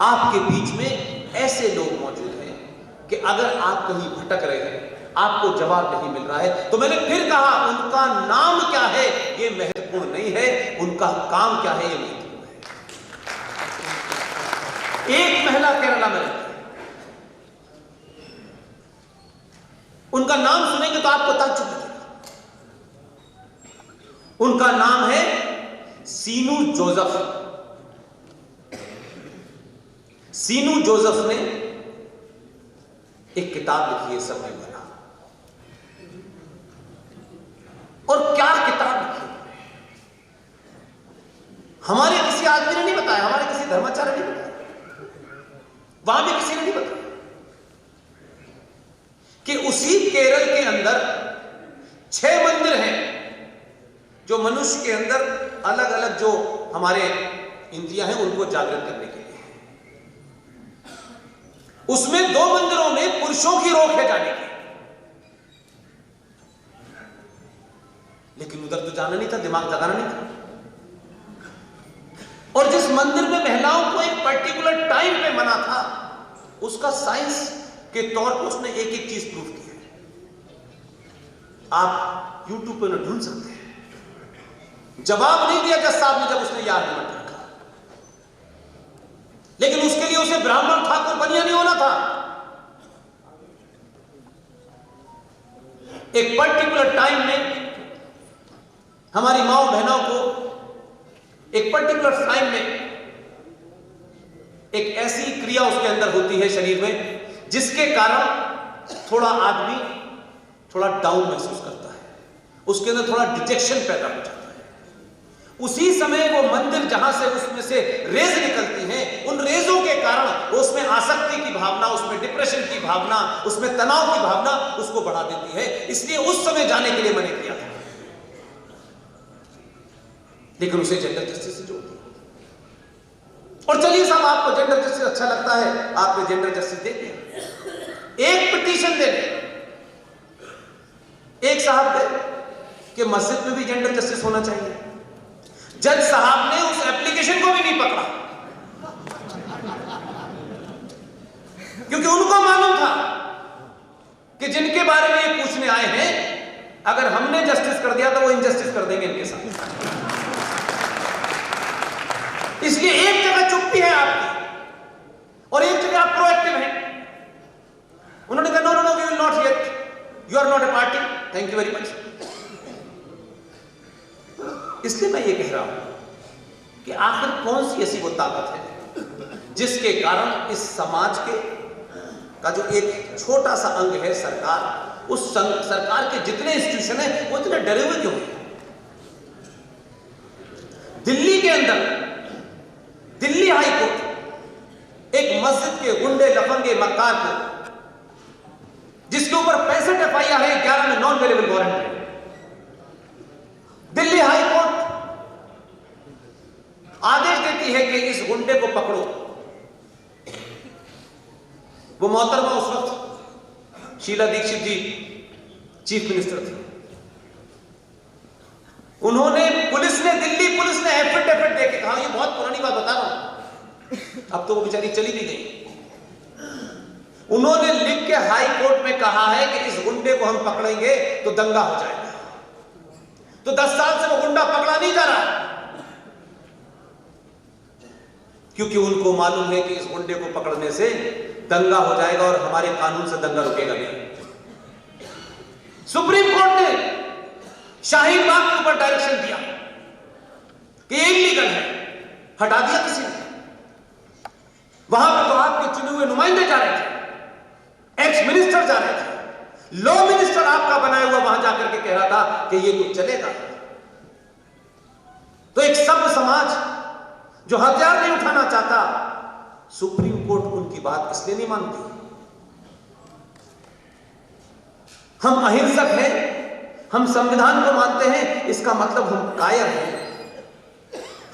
आपके बीच में ऐसे लोग मौजूद हैं कि अगर आप कहीं भटक रहे हैं, आपको जवाब नहीं मिल रहा है, तो मैंने फिर कहा उनका नाम क्या है ये महत्वपूर्ण नहीं है, उनका काम क्या है ये महत्वपूर्ण है। एक महिला केरला में रहती है, उनका नाम सुनेंगे तो आपको ताज्जुब लगेगा। उनका नाम है सीनू जोसेफ। सीनू जोसेफ ने एक किताब लिखी है सबने बना, और क्या किताब लिखी हमारे किसी आदमी ने नहीं बताया, हमारे किसी धर्माचार्य ने नहीं बताया, वहां भी किसी ने नहीं बताया कि उसी केरल के अंदर 6 मंदिर हैं जो मनुष्य के अंदर अलग अलग जो हमारे इंद्रियां हैं उनको जागृत करने के लिए है। उसमें 2 मंदिरों में पुरुषों की रोक है जाने की, लेकिन उधर तो जाना नहीं था, दिमाग लगाना नहीं था। और जिस मंदिर में महिलाओं को एक पर्टिकुलर टाइम पे मना था, उसका साइंस के तौर पर उसने एक एक चीज प्रूव की है। आप यूट्यूब पे न ढूंढ सकते हैं। जवाब नहीं दिया जज साहब ने जब उसने यह आर्गुमेंट रखा, लेकिन उसके लिए उसे ब्राह्मण ठाकुर बनिया नहीं होना था। एक पर्टिकुलर टाइम में हमारी माओ बहनों को एक पर्टिकुलर टाइम में एक ऐसी क्रिया उसके अंदर होती है शरीर में जिसके कारण थोड़ा आदमी थोड़ा डाउन महसूस करता है, उसके अंदर थोड़ा डिजेक्शन पैदा हो जाता है। उसी समय वो मंदिर जहां से उसमें से रेज निकलती हैं, उन रेजों के कारण उसमें आसक्ति की भावना, उसमें डिप्रेशन की भावना, उसमें तनाव की भावना उसको बढ़ा देती है। इसलिए उस समय जाने के लिए मना किया था, लेकिन उसे जेंडर जस्टिस से जोड़ दिया। और चलिए साहब, आपको जेंडर जस्टिस अच्छा लगता है, आपने जेंडर जस्टिस दे दिया। एक पिटीशन दे दे, एक साहब दे कि मस्जिद में भी जेंडर जस्टिस होना चाहिए। जज साहब ने उस एप्लीकेशन को भी नहीं पकड़ा, क्योंकि उनको मालूम था कि जिनके बारे में ये पूछने आए हैं, अगर हमने जस्टिस कर दिया तो वो इनजस्टिस कर देंगे इनके साथ। इसलिए एक जगह चुप्पी है आपकी और एक जगह आप प्रोएक्टिव हैं। उन्होंने कहा no no no, we will not yet, you are not a party, thank you very much. इसलिए मैं ये कह रहा हूं कि आखिर कौन सी ऐसी वो ताकत है जिसके कारण इस समाज के का जो एक छोटा सा अंग है सरकार, उस सरकार के जितने इंस्टीट्यूशन है वो इतने डरे हुए क्यों हैं? दिल्ली के अंदर दिल्ली हाई कोर्ट एक मस्जिद के गुंडे लफंगे मक्कार को, जिसके ऊपर 65 एफआईआर है, 11 में नॉन अवेलेबल वारंट है, दिल्ली हाई कोर्ट आदेश देती है कि इस गुंडे को पकड़ो। वो मोहतरमा उस वक्त शीला दीक्षित जी चीफ मिनिस्टर थे। उन्होंने दिल्ली पुलिस ने एफिडेविट देके कहा, ये बहुत पुरानी बात बता रहा हूं, अब तो वो बेचारी चली भी गई। उन्होंने लिख के हाई कोर्ट में कहा है कि इस गुंडे को हम पकड़ेंगे तो दंगा हो जाएगा। तो 10 साल से वो गुंडा पकड़ा नहीं जा रहा, क्योंकि उनको मालूम है कि इस गुंडे को पकड़ने से दंगा हो जाएगा और हमारे कानून से दंगा रुकेगा नहीं। सुप्रीम कोर्ट ने शाहीन बाग के ऊपर डायरेक्शन दिया कि ये इलीगल है, हटा दिया किसी ने। वहां पर तो आपके चुने हुए नुमाइंदे जा रहे थे, एक्स मिनिस्टर जा रहे थे, लॉ मिनिस्टर आपका बनाया हुआ वहां जाकर के कह रहा था कि ये तो चलेगा। तो एक सभ्य समाज जो हथियार नहीं उठाना चाहता, सुप्रीम कोर्ट उनकी बात इसलिए नहीं मानती। हम अहिंसक हैं, हम संविधान को मानते हैं, इसका मतलब हम कायर हैं।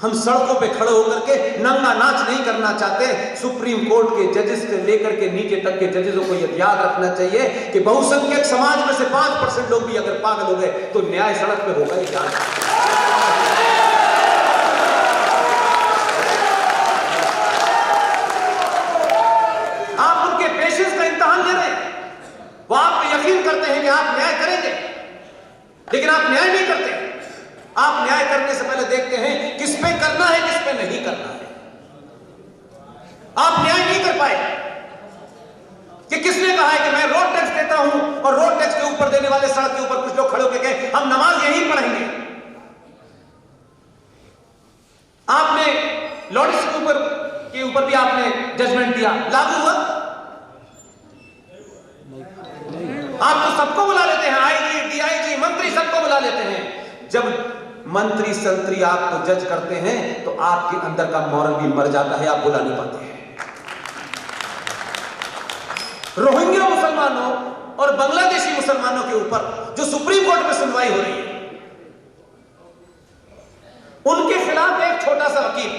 हम सड़कों पे खड़े होकर के नंगा नाच नहीं करना चाहते। सुप्रीम कोर्ट के जजेस से लेकर के नीचे तक के जजेसों को यह याद रखना चाहिए कि बहुसंख्यक समाज में से 5% लोग भी अगर पागल हो गए तो न्याय सड़क पे होगा ही क्या। आप उनके पेशेंस का इम्तिहान ले रहे हैं, वो आप पे यकीन करते हैं कि आप न्याय करेंगे, लेकिन आप न्याय नहीं करते। आप न्याय करने से पहले देखते हैं किस पे करना है, किस पे नहीं करना है। आप न्याय नहीं कर पाए कि किसने कहा है कि मैं रोड टैक्स देता हूं और रोड टैक्स के ऊपर देने वाले सड़क के ऊपर कुछ लोग खड़े होकर कहे हम नमाज यहीं पढ़ेंगे। आपने लॉर्ड्स के ऊपर भी आपने जजमेंट दिया, लागू हुआ? आप तो सबको बुला लेते हैं, आईजी, डीआईजी, मंत्री सबको बुला लेते हैं। जब मंत्री संतरी आपको जज करते हैं तो आपके अंदर का मॉरल भी मर जाता है, आप बुला नहीं पाते हैं। रोहिंग्या मुसलमानों और बांग्लादेशी मुसलमानों के ऊपर जो सुप्रीम कोर्ट में सुनवाई हो रही है, उनके खिलाफ एक छोटा सा वकील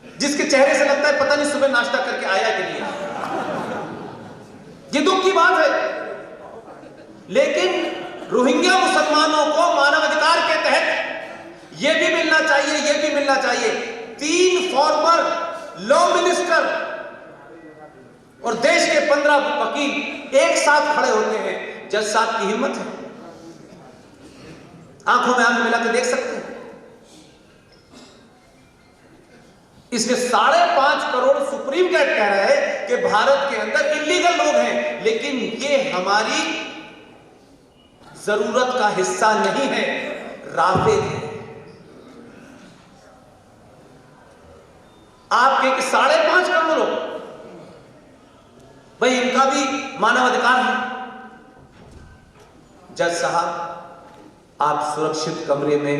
जिसके चेहरे से लगता है पता नहीं सुबह नाश्ता करके आया कि नहीं आया, ये दुख की बात है। लेकिन रोहिंग्या मुसलमानों को मानवाधिकार के तहत यह भी मिलना चाहिए, यह भी मिलना चाहिए। 3 फॉर्मर लॉ मिनिस्टर और देश के 15 वकील एक साथ खड़े होते हैं। जज साहब की हिम्मत है, आंखों में आंखें मिला के देख सकते हैं। इसमें 5.5 करोड़ सुप्रीम कोर्ट कह रहा है कि भारत के अंदर इलीगल लोग हैं, लेकिन ये हमारी जरूरत का हिस्सा नहीं है, राफेल है। आपके 5.5 करोड़ लोग, भाई इनका भी मानवाधिकार है। जज साहब, आप सुरक्षित कमरे में,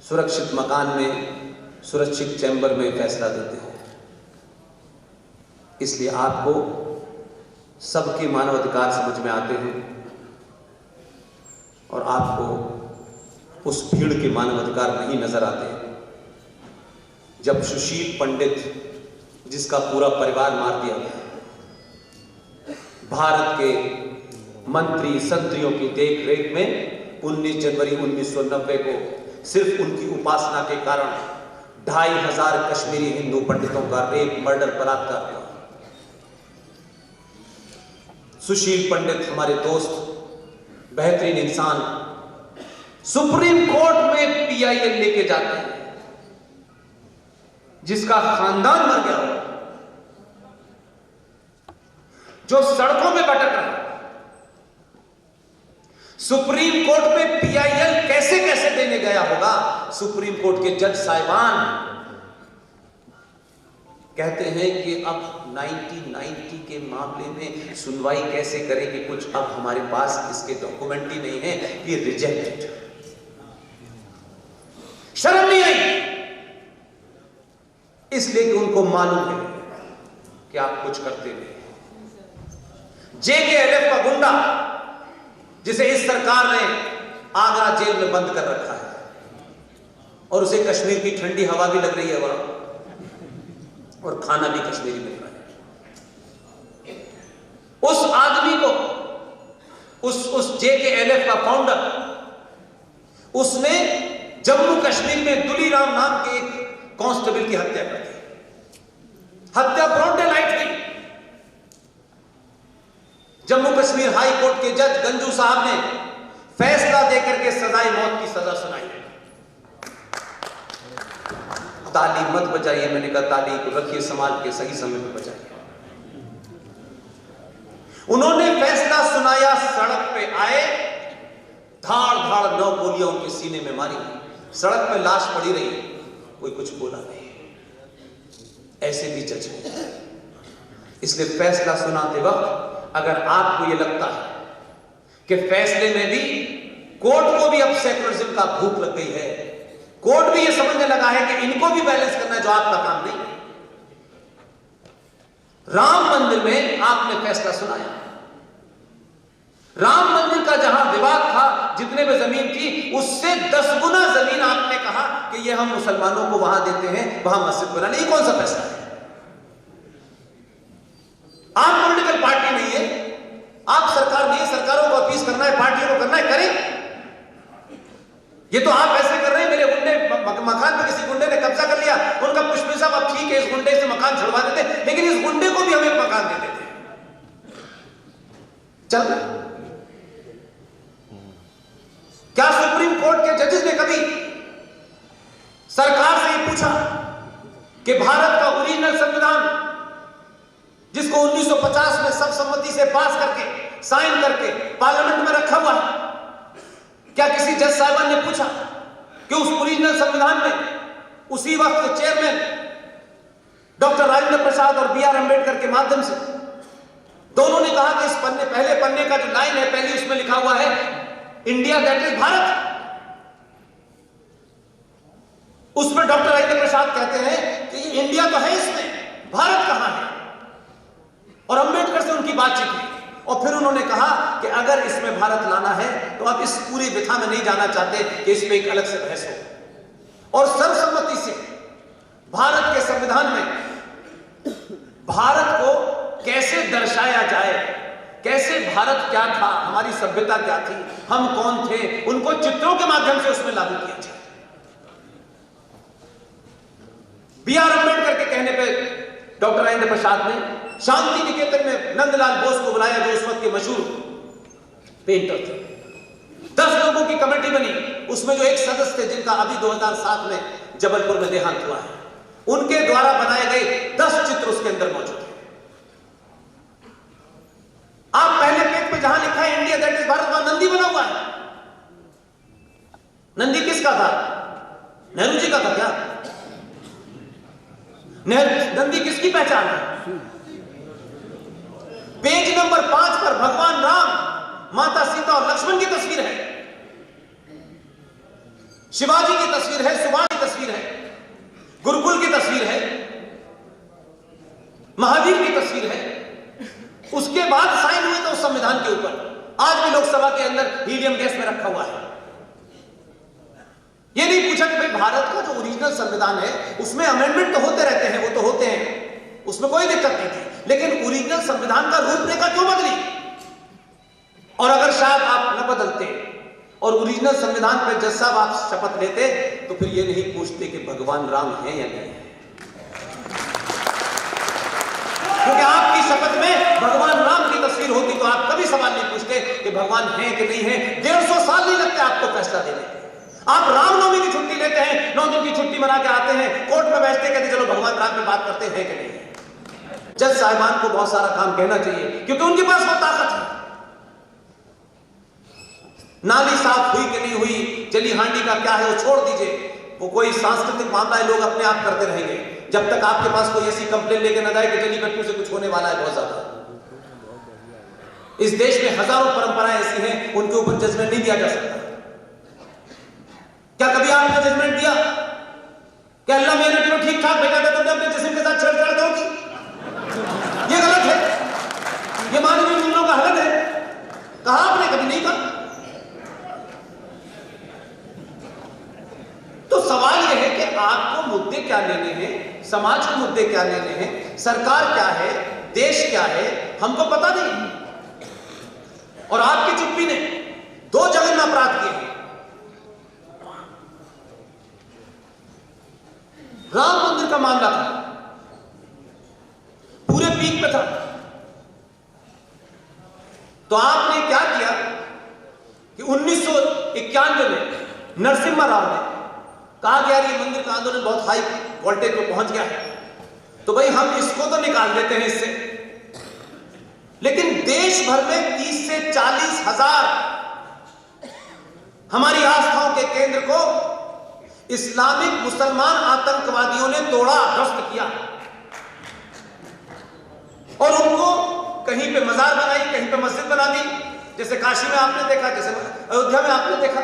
सुरक्षित मकान में, सुरक्षित चैम्बर में फैसला देते हैं, इसलिए आपको सबके मानवाधिकार समझ में आते हैं और आपको उस भीड़ के मानवाधिकार नहीं नजर आते। जब सुशील पंडित, जिसका पूरा परिवार मार दिया गया, भारत के मंत्री संतरियों की देखरेख में 19 जनवरी 1990 को सिर्फ उनकी उपासना के कारण 2500 कश्मीरी हिंदू पंडितों का रेप, मर्डर, बलात्कार हुआ। सुशील पंडित हमारे दोस्त, बेहतरीन इंसान, सुप्रीम कोर्ट में पीआईएल लेके जाते हैं, जिसका खानदान मर गया हो, जो सड़कों में भटक रहा है। सुप्रीम कोर्ट में पीआईएल कैसे कैसे देने गया होगा। सुप्रीम कोर्ट के जज साहिबान कहते हैं कि अब 1990 के मामले में सुनवाई कैसे करें कि कुछ अब हमारे पास इसके डॉक्यूमेंट ही नहीं है, ये रिजेक्टेड। शर्म नहीं आई, इसलिए कि उनको मालूम है कि आप कुछ करते नहीं। जेकेएलएफ का गुंडा, जिसे इस सरकार ने आगरा जेल में बंद कर रखा है और उसे कश्मीर की ठंडी हवा भी लग रही है वहां और खाना भी कश्मीरी मिल रहा है, उस आदमी को, उस जेकेएलएफ का फाउंडर, उसने जम्मू कश्मीर में दुलीराम नाम के एक कांस्टेबल की हत्या कर दी। हत्या ब्रॉड डे लाइट की। जम्मू कश्मीर हाई कोर्ट के जज गंजू साहब ने फैसला देकर के सजाए मौत की सजा सुनाई। ताली मत बजाइए, मैंने कहा ताली को रखिए संभाल के, सही समय पर बजाइए। उन्होंने फैसला सुनाया, सड़क पे आए, धाड़ धाड़ 9 गोलियां उनके सीने में मारी, सड़क पे लाश पड़ी रही, कोई कुछ बोला नहीं। ऐसे भी जज है। इसलिए फैसला सुनाते वक्त अगर आपको यह लगता है कि फैसले में भी कोर्ट को भी अब सेकुलरिज्म का भूख लग गई है, कोर्ट भी यह समझने लगा है कि इनको भी बैलेंस करना जो आपका काम नहीं है। राम मंदिर में आपने फैसला सुनाया, राम मंदिर का जहां विवाद था, जितने में जमीन थी उससे 10 गुना जमीन आपने कहा कि यह हम मुसलमानों को वहां देते हैं, वहां मस्जिद बनाने। ये कौन सा फैसला है? आप पॉलिटिकल पार्टी नहीं है, आप सरकार नहीं है, सरकारों को अपील करना है, पार्टियों को करना है, करें। ये तो आप ऐसे कर रहे हैं, मेरे गुंडे मकान पे किसी गुंडे ने कब्जा कर लिया, उनका पुष्पी साहब अब ठीक है, इस गुंडे से मकान छुड़वा देते, लेकिन इस गुंडे को भी हम एक मकान दे देते। चल, क्या सुप्रीम कोर्ट के जजेस ने कभी सरकार से ये पूछा कि भारत का ओरिजिनल संविधान, जिसको 1950 में सर्वसम्मति से पास करके, साइन करके पार्लियामेंट में रखा हुआ है, क्या किसी जज साहिबान ने पूछा कि उस ओरिजिनल संविधान में उसी वक्त चेयरमैन डॉक्टर राजेंद्र प्रसाद और बी आर अंबेडकर के माध्यम से दोनों ने कहा कि इस पन्ने, पहले पन्ने का जो लाइन है, पहली उसमें लिखा हुआ है इंडिया दैट इज भारत। उसमें डॉक्टर राजेंद्र प्रसाद कहते हैं कि ये इंडिया तो है, इसमें भारत कहां है? और अंबेडकर से उनकी बातचीत हुई और फिर उन्होंने कहा कि अगर इसमें भारत लाना है तो आप इस पूरी विधा में नहीं जाना चाहते कि इस पे एक अलग से बहस हो। और सर्वसम्मति से भारत के संविधान में भारत को कैसे दर्शाया जाए, कैसे भारत क्या था, हमारी सभ्यता क्या थी, हम कौन थे, उनको चित्रों के माध्यम से उसमें लागू किया जाए। बी आर अंबेडकर के कहने पे डॉक्टर राजेंद्र प्रसाद ने शांति निकेतन में नंदलाल बोस को बुलाया, जो उस वक्त के मशहूर पेंटर थे। 10 लोगों की कमेटी बनी, उसमें जो एक सदस्य थे जिनका अभी 2007 में जबलपुर में देहांत हुआ है, उनके द्वारा बनाए गए 10 चित्र उसके अंदर मौजूद हैं। आप पहले पेज पे जहां लिखा है इंडिया दैट इज भारत, वहां नंदी बना हुआ है। नंदी किसका था? नेहरू जी का था क्या? नंदी किसकी पहचान है? पेज नंबर 5 पर भगवान राम, माता सीता और लक्ष्मण की तस्वीर है, शिवाजी की तस्वीर है, सुभाष की तस्वीर है, गुरुकुल की तस्वीर है, महावीर की तस्वीर है। उसके बाद साइन हुए तो उस संविधान के ऊपर आज भी लोकसभा के अंदर हीलियम गैस में रखा हुआ है। यह नहीं पूछा कि भाई भारत का जो ओरिजिनल संविधान है उसमें अमेंडमेंट तो होते रहते हैं, वो तो होते हैं, उसमें कोई दिक्कत नहीं थी, लेकिन ओरिजिनल संविधान का रूपरेखा क्यों बदली? और अगर शायद आप न बदलते और ओरिजिनल संविधान पर जज साहब आप शपथ लेते तो फिर ये नहीं पूछते कि भगवान राम है या नहीं है, क्योंकि आपकी शपथ में भगवान राम की तस्वीर होती तो आप कभी सवाल नहीं पूछते कि भगवान है कि नहीं है। 150 साल नहीं लगते आपको फैसला देने। आप रामनवमी की छुट्टी लेते हैं, 9 दिन की छुट्टी मना के आते हैं, कोर्ट में बैठते कहते चलो भगवान राम पे बात करते हैं कि नहीं। जज साहिबान को बहुत सारा काम कहना चाहिए क्योंकि उनके पास वो ताकत है। नाली साफ हुई कि नहीं हुई, जली हांडी का क्या है वो छोड़ दीजिए, वो कोई सांस्कृतिक मामला है, लोग अपने आप करते रहेंगे जब तक आपके पास कोई ऐसी कंप्लेन लेके न जाए कि जली कट्टू से कुछ होने वाला है बहुत ज्यादा। इस देश में हजारों परंपराएं ऐसी हैं उनके ऊपर जजमेंट नहीं दिया जा सकता। क्या कभी आपने जजमेंट दिया? क्या अल्लाह मेरे को ठीक ठाक भेजा था, तुमने अपने जिस्म के साथ छेड़छाड़ क्यों की? ये गलत है, ये मानवीय मूल्यों का हलन है। कहा आपने? कभी नहीं कहा। तो सवाल यह है कि आपको मुद्दे क्या लेने हैं, समाज के मुद्दे क्या लेने हैं, सरकार क्या है, देश क्या है, हमको पता नहीं। और आपकी चुप्पी ने 2 जघन्य अपराध किए हैं। राम मंदिर का मामला था, पूरे पीक पे था, तो आपने क्या किया कि 1991 में नरसिम्हा राव ने कहा कि यार ये मंदिर का आंदोलन बहुत हाई वोल्टेज पे पहुंच गया है, तो भाई हम इसको तो निकाल देते हैं इससे। लेकिन देश भर में 30 से 40 हजार हमारी आस्थाओं के केंद्र को इस्लामिक मुसलमान आतंकवादियों ने तोड़ा, ध्वस्त किया और उनको कहीं पे मजार बनाई, कहीं पे मस्जिद बना दी, जैसे काशी में आपने देखा, जैसे अयोध्या में आपने देखा।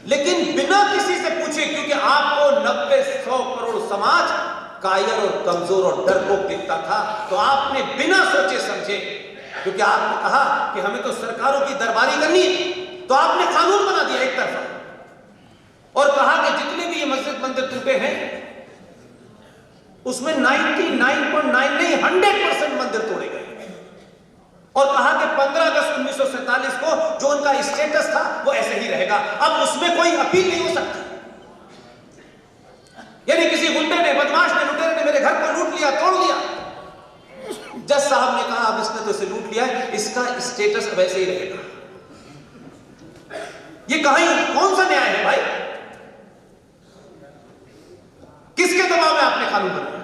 लेकिन बिना किसी से पूछे, क्योंकि आपको 90-100 करोड़ समाज कायर और कमजोर और डरपोक दिखता था, तो आपने बिना सोचे समझे, क्योंकि आपने कहा कि हमें तो सरकारों की दरबारी करनी है, तो आपने कानून बना दिया एक तरफा और कहा कि जितने भी ये मस्जिद मंदिर टूटे हैं उसमें 99.9 नहीं 100% मंदिर तोड़े गए, और कहा कि 15 अगस्त 1947 को जो उनका स्टेटस था वो ऐसे ही रहेगा, अब उसमें कोई अपील नहीं हो सकती। यानी किसी गुंडे ने, बदमाश ने, लुटेरे ने मेरे घर को लूट लिया, तोड़ लिया, जज साहब ने कहा अब इसने तो इसे लूट लिया है, इसका स्टेटस अब ऐसे ही रहेगा। ये कहां, कौन सा न्याय है भाई? किसके कानून बनाया?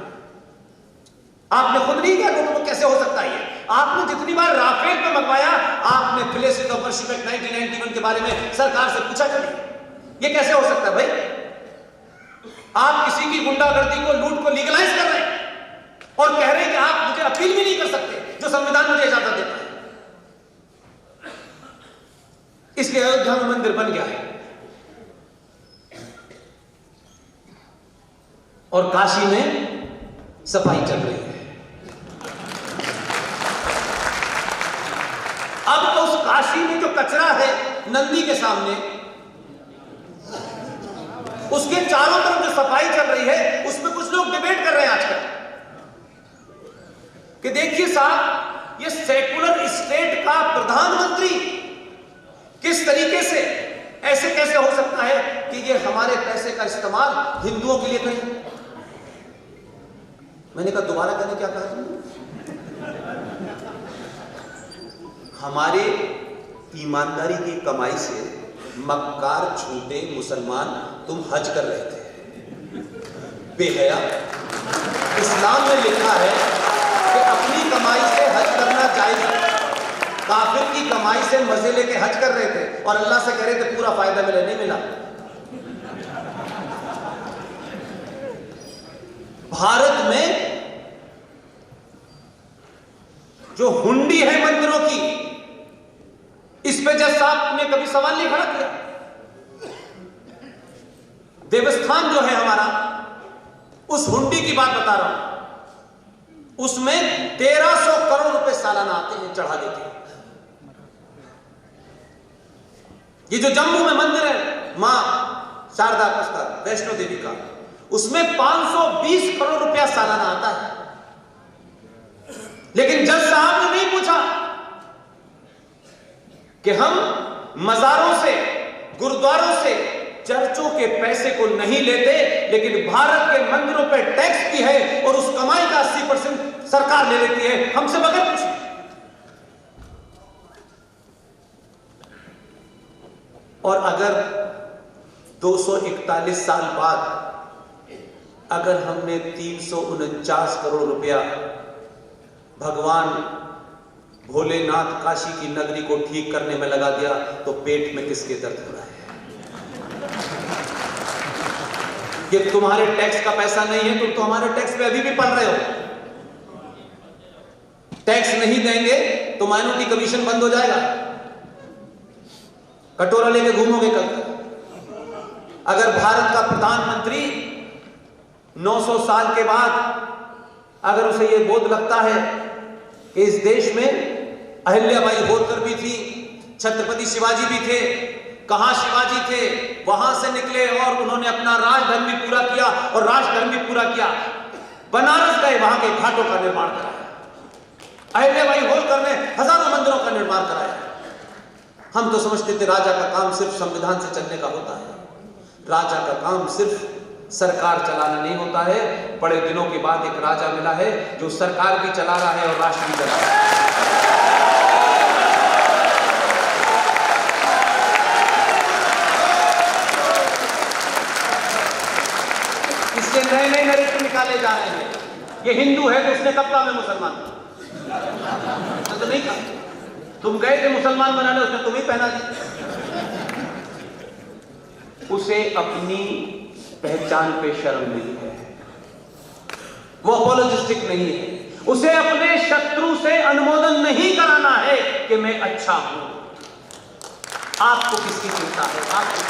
आपने खुद नहीं किया तो कैसे हो सकता है? आपने जितनी बार राफेल पे मंगवाया, आपने प्लेसेस ऑफ वर्शिप एक्ट 1991 के बारे में सरकार से पूछा कभी? ये कैसे हो सकता है भाई? आप किसी की गुंडागर्दी को, लूट को लीगलाइज कर रहे हैं और कह रहे हैं कि आप मुझे अपील भी नहीं कर सकते, जो संविधान मुझे इजाजत देता है। इसलिए अयोध्या में मंदिर बन गया है और काशी में सफाई चल रही है। अब तो उस काशी में जो कचरा है नंदी के सामने, उसके चारों तरफ जो सफाई चल रही है, उसमें कुछ लोग डिबेट कर रहे हैं आजकल कि देखिए साहब, ये सेकुलर स्टेट का प्रधानमंत्री किस तरीके से, ऐसे कैसे हो सकता है कि ये हमारे पैसे का इस्तेमाल हिंदुओं के लिए करें? मैंने कहा दोबारा कहने, क्या कहा तुमने? हमारे ईमानदारी की कमाई से मक्कार झूठे मुसलमान तुम हज कर रहे थे, बेहया। इस्लाम में लिखा है कि अपनी कमाई से हज करना जायज है। काफिर की कमाई से मजे लेके हज कर रहे थे और अल्लाह से कह रहे थे पूरा फायदा मिले, नहीं मिला। भारत में जो हुंडी है मंदिरों की, इस पे जज साहब ने कभी सवाल नहीं खड़ा किया। देवस्थान जो है हमारा, उस हुंडी की बात बता रहा हूं, उसमें 1300 करोड़ रुपए सालाना आते हैं, चढ़ा देते हैं। ये जो जम्मू में मंदिर है मां शारदा का, वैष्णो देवी का, उसमें 520 करोड़ रुपया सालाना आता है। लेकिन जज साहब ने नहीं पूछा कि हम मजारों से, गुरुद्वारों से, चर्चों के पैसे को नहीं लेते, लेकिन भारत के मंदिरों पर टैक्स भी है और उस कमाई का 80% सरकार ले लेती है हमसे बगैर पूछे। और अगर 241 साल बाद अगर हमने 349 करोड़ रुपया भगवान भोलेनाथ काशी की नगरी को ठीक करने में लगा दिया, तो पेट में किसके दर्द हो रहा है? ये तुम्हारे टैक्स का पैसा नहीं है, तुम तो हमारे टैक्स पे अभी भी पल रहे हो। टैक्स नहीं देंगे तो माइनॉरिटी कमीशन बंद हो जाएगा, कटोरा लेके घूमोगे कल तक। अगर भारत का प्रधानमंत्री 900 साल के बाद अगर उसे यह बोध लगता है कि इस देश में अहिल्याबाई होलकर भी थी, छत्रपति शिवाजी भी थे, कहां शिवाजी थे, वहां से निकले और उन्होंने अपना राजधर्म भी पूरा किया और राष्ट्रधर्म भी पूरा किया, बनारस गए, वहां के घाटों का निर्माण कराया, अहिल्याबाई होलकर ने हजारों मंदिरों का निर्माण कराया। हम तो समझते थे राजा का काम सिर्फ संविधान से चलने का होता है। राजा का काम सिर्फ सरकार चलाना नहीं होता है। बड़े दिनों के बाद एक राजा मिला है जो सरकार भी चला रहा है और राष्ट्र भी चला रहा है। इससे नए नए नरेटिव निकाले जा रहे हैं। ये हिंदू है तो उसने कब कहा मैं मुसलमान हूं? तो नहीं कहा। तुम गए थे मुसलमान बनाने, उसने तुम्हें पहना दी। उसे अपनी पहचान पे शर्म नहीं है, वो अपोलोजिस्टिक नहीं है। उसे अपने शत्रु से अनुमोदन नहीं कराना है कि मैं अच्छा हूं। आपको किसकी चिंता है? आपको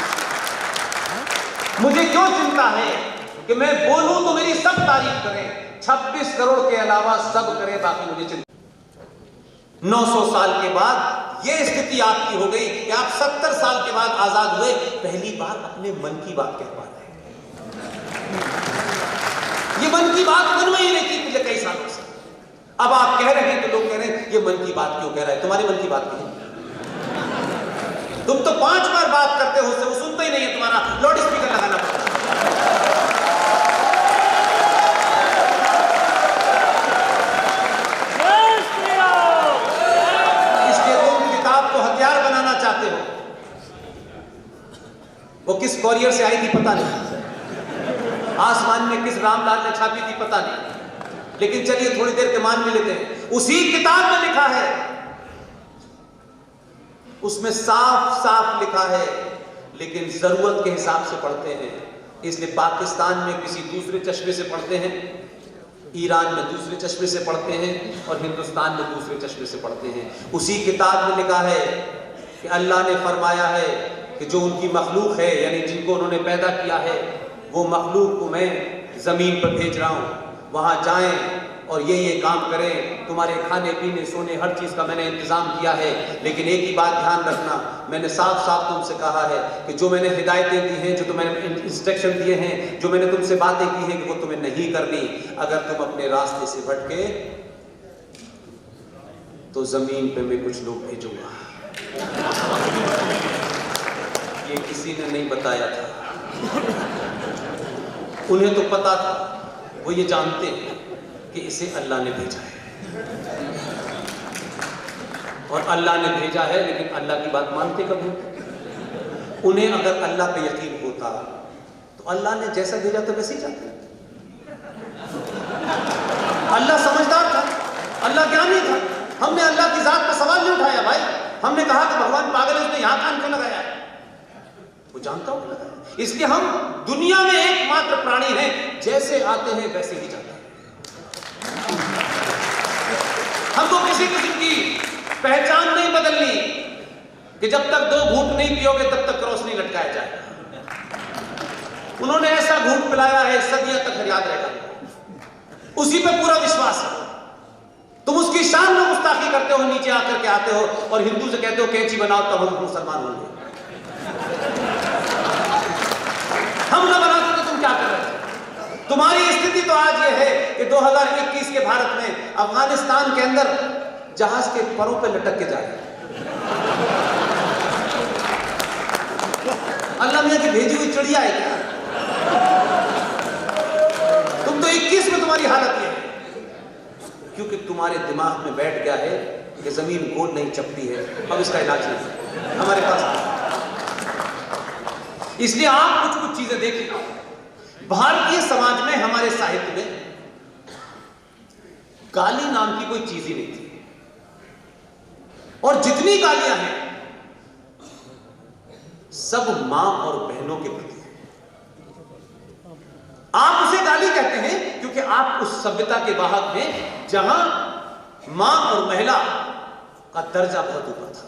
मुझे क्यों चिंता है कि मैं बोलूं तो मेरी सब तारीफ करें, 26 करोड़ के अलावा सब करें, बाकी मुझे चिंता। 900 साल के बाद यह स्थिति आपकी हो गई कि आप 70 साल के बाद आजाद हुए, पहली बार अपने मन की बात कह पा रहे हैं। ये मन की बात मन में ही रहती पिछले कई सालों से। अब आप कह रहे हैं तो लोग कह रहे हैं ये मन की बात क्यों कह रहा है? तुम्हारी मन की बात नहीं, तुम तो 5 बार बात करते हो, वो सुनता ही नहीं है, तुम्हारा लाउड स्पीकर लगाना पड़ता है। वो किस कॉरियर से आई थी पता नहीं, आसमान में किस रामलाल ने छापी थी पता नहीं, लेकिन चलिए थोड़ी देर के मान भी लेते हैं। उसी किताब में लिखा है, उसमें साफ साफ लिखा है, लेकिन जरूरत के हिसाब से पढ़ते हैं। इसलिए पाकिस्तान में किसी दूसरे चश्मे से पढ़ते हैं, ईरान में दूसरे चश्मे से पढ़ते हैं, और हिंदुस्तान में दूसरे चश्मे से पढ़ते हैं। उसी किताब में लिखा है कि अल्लाह ने फरमाया है कि जो उनकी मखलूक है, यानी जिनको उन्होंने पैदा किया है, वो मखलूक को मैं जमीन पर भेज रहा हूं, वहां जाएं और ये काम करें, तुम्हारे खाने पीने सोने हर चीज का मैंने इंतजाम किया है। लेकिन एक ही बात ध्यान रखना, मैंने साफ साफ तुमसे कहा है कि जो मैंने हिदायतें दी हैं, जो तुम्हें इंस्ट्रक्शन दिए हैं, जो मैंने तुमसे बातें की हैं, कि वो तुम्हें नहीं करनी। अगर तुम अपने रास्ते से भटके तो जमीन पे मैं कुछ लोग भेजूंगा। ये किसी ने नहीं बताया था, उन्हें तो पता था, वो ये जानते हैं कि इसे अल्लाह ने भेजा है, और अल्लाह ने भेजा है, लेकिन अल्लाह की बात मानते कब हैं? उन्हें अगर अल्लाह पे यकीन होता तो अल्लाह ने जैसा भेजा था वैसे ही जाते। अल्लाह समझदार था, अल्लाह ज्ञानी था। हमने अल्लाह की जात पर सवाल नहीं उठाया भाई। हमने कहा कि भगवान पागल है, उसने यहां कान क्यों लगाया? वो जानता हूं लगाया। इसलिए हम दुनिया में एकमात्र प्राणी हैं, जैसे आते हैं वैसे ही जाते हैं। हमको किसी किस्म की पहचान नहीं बदलनी कि जब तक 2 घूंट नहीं पियोगे तब तक क्रॉस नहीं लटकाया जाएगा। उन्होंने ऐसा घूंट पिलाया है, सदियों तक याद रहेगा। उसी पे पूरा विश्वास है। तुम उसकी शान में गुस्ताखी करते हो, नीचे आकर के आते हो और हिंदू से कहते हो कैंची बनाओ तब हम मुसलमान होंगे। हम ना बनाते तो तुम क्या कर रहे थे? तुम्हारी स्थिति तो आज ये है कि 2021 के भारत में अफगानिस्तान के अंदर जहाज के परों पे लटक के जाए। अल्लाह मियां की भेजी हुई चिड़िया है क्या? तुम तो 21 में तुम्हारी हालत ये है, क्योंकि तुम्हारे दिमाग में बैठ गया है कि जमीन गोल नहीं चपटी है, अब इसका इलाज नहीं हमारे पास। इसलिए आप कुछ कुछ चीजें देखिए। भारतीय समाज में, हमारे साहित्य में गाली नाम की कोई चीज ही नहीं थी, और जितनी गालियां हैं सब मां और बहनों के प्रति है। आप उसे गाली कहते हैं क्योंकि आप उस सभ्यता के वाहक हैं जहां मां और महिला का दर्जा बहुत ऊपर था,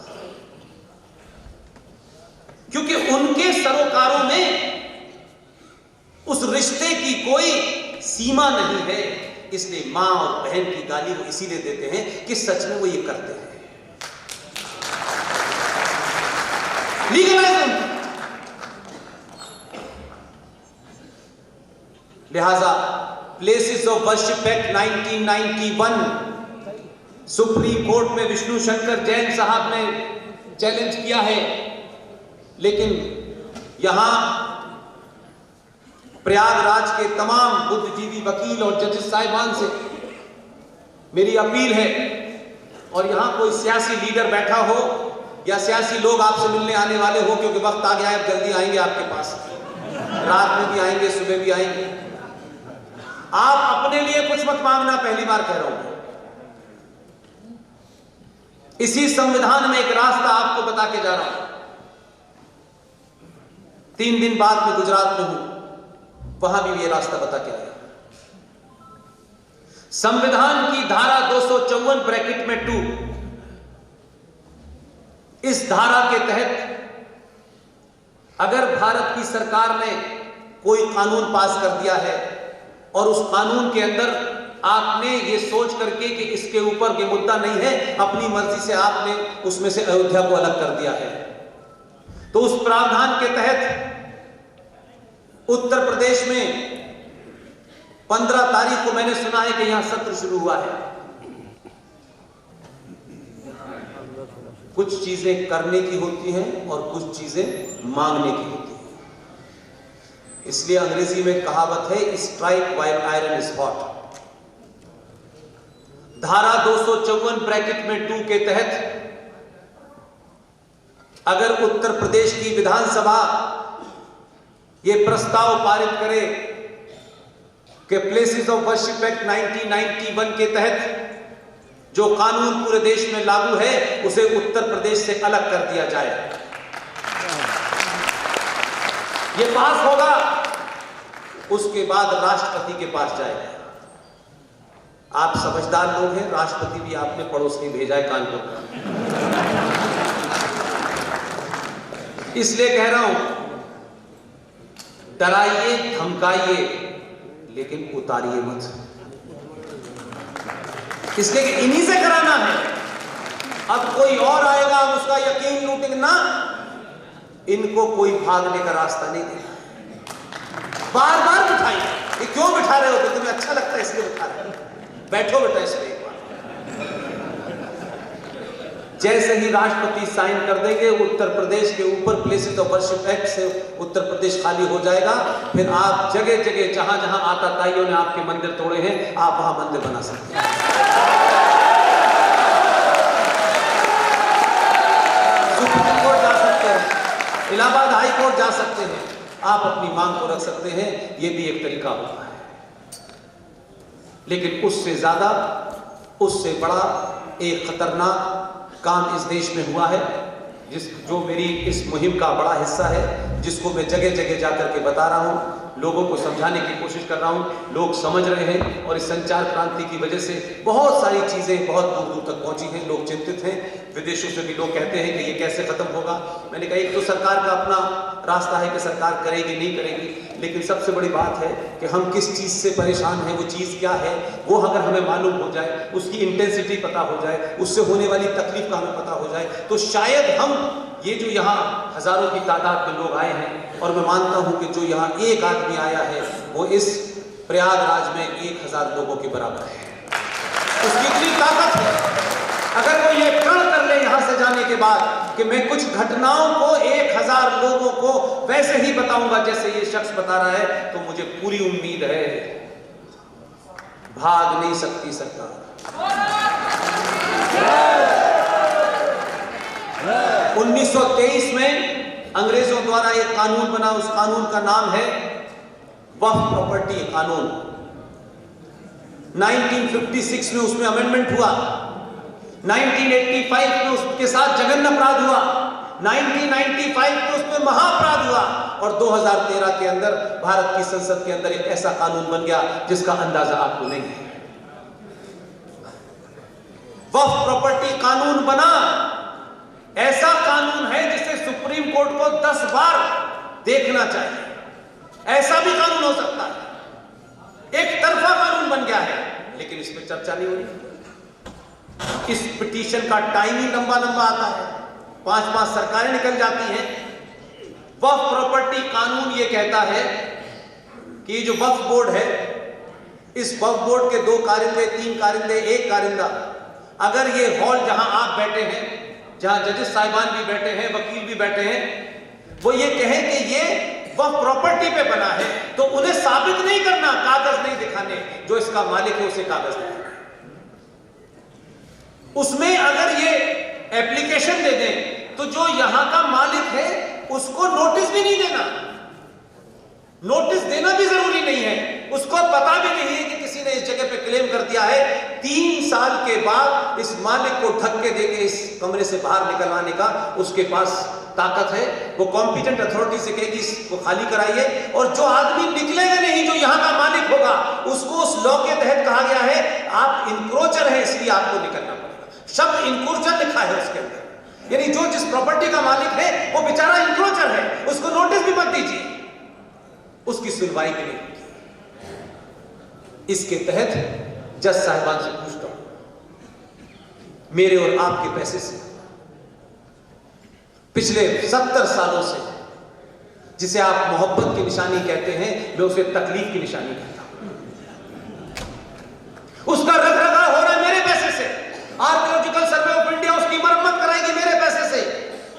क्योंकि उनके सरोकारों में उस रिश्ते की कोई सीमा नहीं है। इसलिए मां और बहन की गाली वो इसीलिए देते हैं कि सच में वो ये करते हैं। लीगलाइज उनकी। लिहाजा places of worship act 1991 supreme court में विष्णु शंकर जैन साहब ने चैलेंज किया है, लेकिन यहां प्रयागराज के तमाम बुद्धिजीवी वकील और जजेस साहिबान से मेरी अपील है, और यहां कोई सियासी लीडर बैठा हो या सियासी लोग आपसे मिलने आने वाले हो, क्योंकि वक्त आ गया है, जल्दी आएंगे आपके पास, रात में भी आएंगे, सुबह भी आएंगे। आप अपने लिए कुछ मत मांगना, पहली बार कह रहा हूं। इसी संविधान में एक रास्ता आपको बता के जा रहा हूं। 3 दिन बाद में गुजरात में हूं, वहां भी ये रास्ता बता के आया। संविधान की धारा 254 ब्रैकेट में 2, इस धारा के तहत अगर भारत की सरकार ने कोई कानून पास कर दिया है और उस कानून के अंदर आपने ये सोच करके कि इसके ऊपर ये मुद्दा नहीं है, अपनी मर्जी से आपने उसमें से अयोध्या को अलग कर दिया है, तो उस प्रावधान के तहत उत्तर प्रदेश में 15 तारीख को मैंने सुना है कि यहां सत्र शुरू हुआ है। कुछ चीजें करने की होती हैं और कुछ चीजें मांगने की होती हैं। इसलिए अंग्रेजी में कहावत है, strike while iron is hot. धारा 254 ब्रैकेट में 2 के तहत अगर उत्तर प्रदेश की विधानसभा ये प्रस्ताव पारित करे कि प्लेसेस ऑफ वर्शिप एक्ट 1991 के तहत जो कानून पूरे देश में लागू है उसे उत्तर प्रदेश से अलग कर दिया जाए। यह पास होगा, उसके बाद राष्ट्रपति के पास जाएगा। आप समझदार लोग हैं, राष्ट्रपति भी आपने पड़ोस में भेजा है कानपुर का, इसलिए कह रहा हूं, डराइए धमकाइए लेकिन उतारिए मत, इसलिए कि इन्हीं से कराना है। अब कोई और आएगा, हम उसका यकीन लूटेंगे ना, इनको कोई भागने का रास्ता नहीं देगा। बार बार बिठाइए, ये क्यों बिठा रहे हो? तो तुम्हें अच्छा लगता है इसलिए बिठा रहे हो, बैठो बेटा इसमें एक बार। जैसे ही राष्ट्रपति साइन कर देंगे, उत्तर प्रदेश के ऊपर प्लेसेस ऑफ वर्शिप एक्ट से उत्तर प्रदेश खाली हो जाएगा। फिर आप जगह जगह जहां जहां आताताइयों ने आपके मंदिर तोड़े हैं, आप वहां मंदिर बना सकते हैं। सुप्रीम कोर्ट जा सकते हैं, इलाहाबाद हाई कोर्ट जा सकते हैं, आप अपनी मांग को रख सकते हैं। यह भी एक तरीका होता है, लेकिन उससे ज्यादा, उससे बड़ा एक खतरनाक काम इस देश में हुआ है, जो मेरी इस मुहिम का बड़ा हिस्सा है, जिसको मैं जगह जगह जाकर के बता रहा हूं, लोगों को समझाने की कोशिश कर रहा हूं। लोग समझ रहे हैं और इस संचार क्रांति की वजह से बहुत सारी चीजें बहुत दूर दूर तक पहुंची हैं। लोग चिंतित हैं, विदेशों से भी लोग कहते हैं कि ये कैसे खत्म होगा। मैंने कहा एक तो सरकार का अपना रास्ता है कि सरकार करेगी नहीं करेगी, लेकिन सबसे बड़ी बात है कि हम किस चीज से परेशान हैं, वो चीज क्या है, वो अगर हमें मालूम हो जाए, उसकी इंटेंसिटी पता हो जाए, उससे होने वाली तकलीफ का हमें पता हो जाए, तो शायद हम ये जो यहाँ हजारों की तादाद में लोग आए हैं, और मैं मानता हूं कि जो यहाँ एक आदमी आया है वो इस प्रयागराज में 1000 लोगों के बराबर है। उसकी इतनी ताकत है, अगर वो ये प्रण कर ले यहां से जाने के बाद कि मैं कुछ घटनाओं को 1000 लोगों को वैसे ही बताऊंगा जैसे ये शख्स बता रहा है, तो मुझे पूरी उम्मीद है भाग नहीं सकती सरकार। 1923 में अंग्रेजों द्वारा एक कानून बना, उस कानून का नाम है वक्फ प्रॉपर्टी कानून। 1956 में उसमें अमेंडमेंट हुआ, 1985 में उसके साथ जघन्य अपराध हुआ, 1995 में उसमें महाअपराध हुआ, और 2013 के अंदर भारत की संसद के अंदर एक ऐसा कानून बन गया जिसका अंदाजा आपको नहीं है। वक्फ प्रॉपर्टी कानून बना, ऐसा कानून है जिसे सुप्रीम कोर्ट को 10 बार देखना चाहिए। ऐसा भी कानून हो सकता है, एक तरफा कानून बन गया है, लेकिन इस पर चर्चा नहीं हो रही। इस पिटीशन का टाइम ही लंबा लंबा आता है, 5-5 सरकारें निकल जाती हैं। वक्फ प्रॉपर्टी कानून ये कहता है कि जो वक्फ बोर्ड है, इस वक्फ बोर्ड के 2 कारिंदे, 3 कारिंदे, 1 कारिंदा, अगर ये हॉल जहां आप बैठे हैं, जहां जजेस साहिबान भी बैठे हैं, वकील भी बैठे हैं, वो ये कहें कि ये वक्फ प्रॉपर्टी पे बना है, तो उन्हें साबित नहीं करना, कागज नहीं दिखाने, जो इसका मालिक है उसे कागज दिखाना। उसमें अगर ये एप्लीकेशन दे दें तो जो यहां का मालिक है उसको नोटिस भी नहीं देना, नोटिस देना भी जरूरी नहीं है, उसको पता भी नहीं है कि किसी ने इस जगह पे क्लेम कर दिया है। 3 साल के बाद इस मालिक को धक्के देके इस कमरे से बाहर निकलवाने का उसके पास ताकत है। वो कॉम्पिटेंट अथॉरिटी से कहेगी इसको खाली कराइए, और जो आदमी निकलेगा नहीं, जो यहां का मालिक होगा, उसको उस लॉ के तहत कहा गया है आप इंक्रोचर हैं, इसलिए आपको निकलना पड़ेगा। शब्द इंक्रोचर लिखा है उसके अंदर, यानी जो जिस प्रॉपर्टी का मालिक है वो बेचारा इंक्रोचर है, उसको नोटिस भी मत दीजिए, उसकी सुनवाई भी नहीं होगी। इसके तहत जज साहिबान से पूछता हूं, मेरे और आपके पैसे से पिछले 70 सालों से, जिसे आप मोहब्बत की निशानी कहते हैं, मैं उसे तकलीफ की निशानी कहता हूं, उसका रखरखाव हो रहा है मेरे पैसे से। आर्कियोलॉजिकल सर्वे ऑफ इंडिया उसकी मरम्मत कराएगी मेरे पैसे से।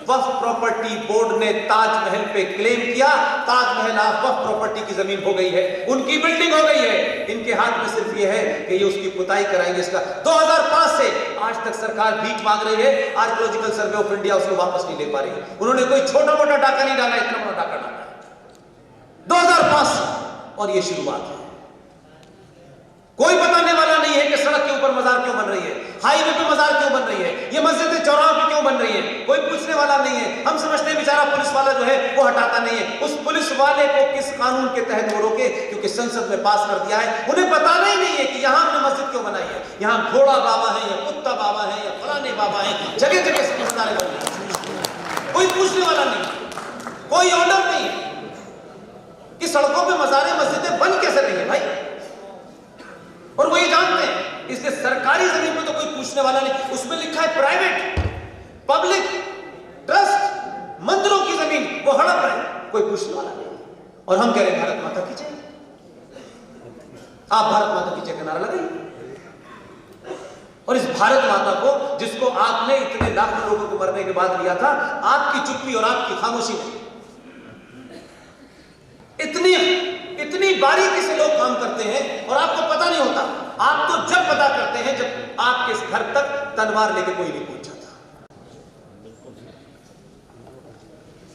वक्फ प्रॉपर्टी बोर्ड ने ताजमहल पे क्लेम किया, ताजमहल आप वक्फ प्रॉपर्टी की जमीन हो गई है, उनकी बिल्डिंग हो गई है, इनके हाथ में सिर्फ ये है कि ये उसकी पुताई कराएंगे। इसका 2005 से आज तक सरकार भीख मांग रही है, आर्कियोलॉजिकल सर्वे ऑफ इंडिया उसको वापस नहीं ले पा रही है। उन्होंने कोई छोटा मोटा डाका नहीं डाला, इतना बड़ा डाका डाला 2005 से, और ये शुरुआत है। कोई बताने वाला नहीं है कि सड़क के ऊपर मजार क्यों बन रही है, हाईवे पे मजार क्यों बन रही है, ये मस्जिदें चौराहों पे क्यों बन रही है, कोई पूछने वाला नहीं है। हम समझते हैं बेचारा पुलिस वाला जो है वो हटाता नहीं है। उस पुलिस वाले को किस कानून के तहत वो रोके? क्योंकि संसद में पास कर दिया है। उन्हें बताना ही नहीं है कि यहां हमने मस्जिद क्यों बनाई है, यहां घोड़ा बाबा है या कुत्ता बाबा है या फलाने बाबा है, जगह जगह समझदार लोग, कोई पूछने वाला नहीं, कोई ऑर्डर नहीं है कि सड़कों पे मजारें मस्जिदें बन कैसे रही है भाई, और वो ये जानते हैं। इसलिए सरकारी जमीन पे तो कोई पूछने वाला नहीं, उसमें लिखा है प्राइवेट, पब्लिक, ट्रस्ट, मंदिरों की जमीन वो हड़प रहे, कोई पूछने वाला नहीं। और हम कह रहे हैं भारत माता की जय, आप भारत माता की जय का नारा लगाइए। और इस भारत माता को, जिसको आपने इतने लाखों लोगों को मरने के बाद लिया था, आपकी चुप्पी और आपकी खामोशी में इतनी बारीकी से लोग काम करते हैं और आपको पता नहीं होता। आप तो जब पता करते हैं जब आपके घर तक तलवार लेके कोई नहीं पहुंच जाता।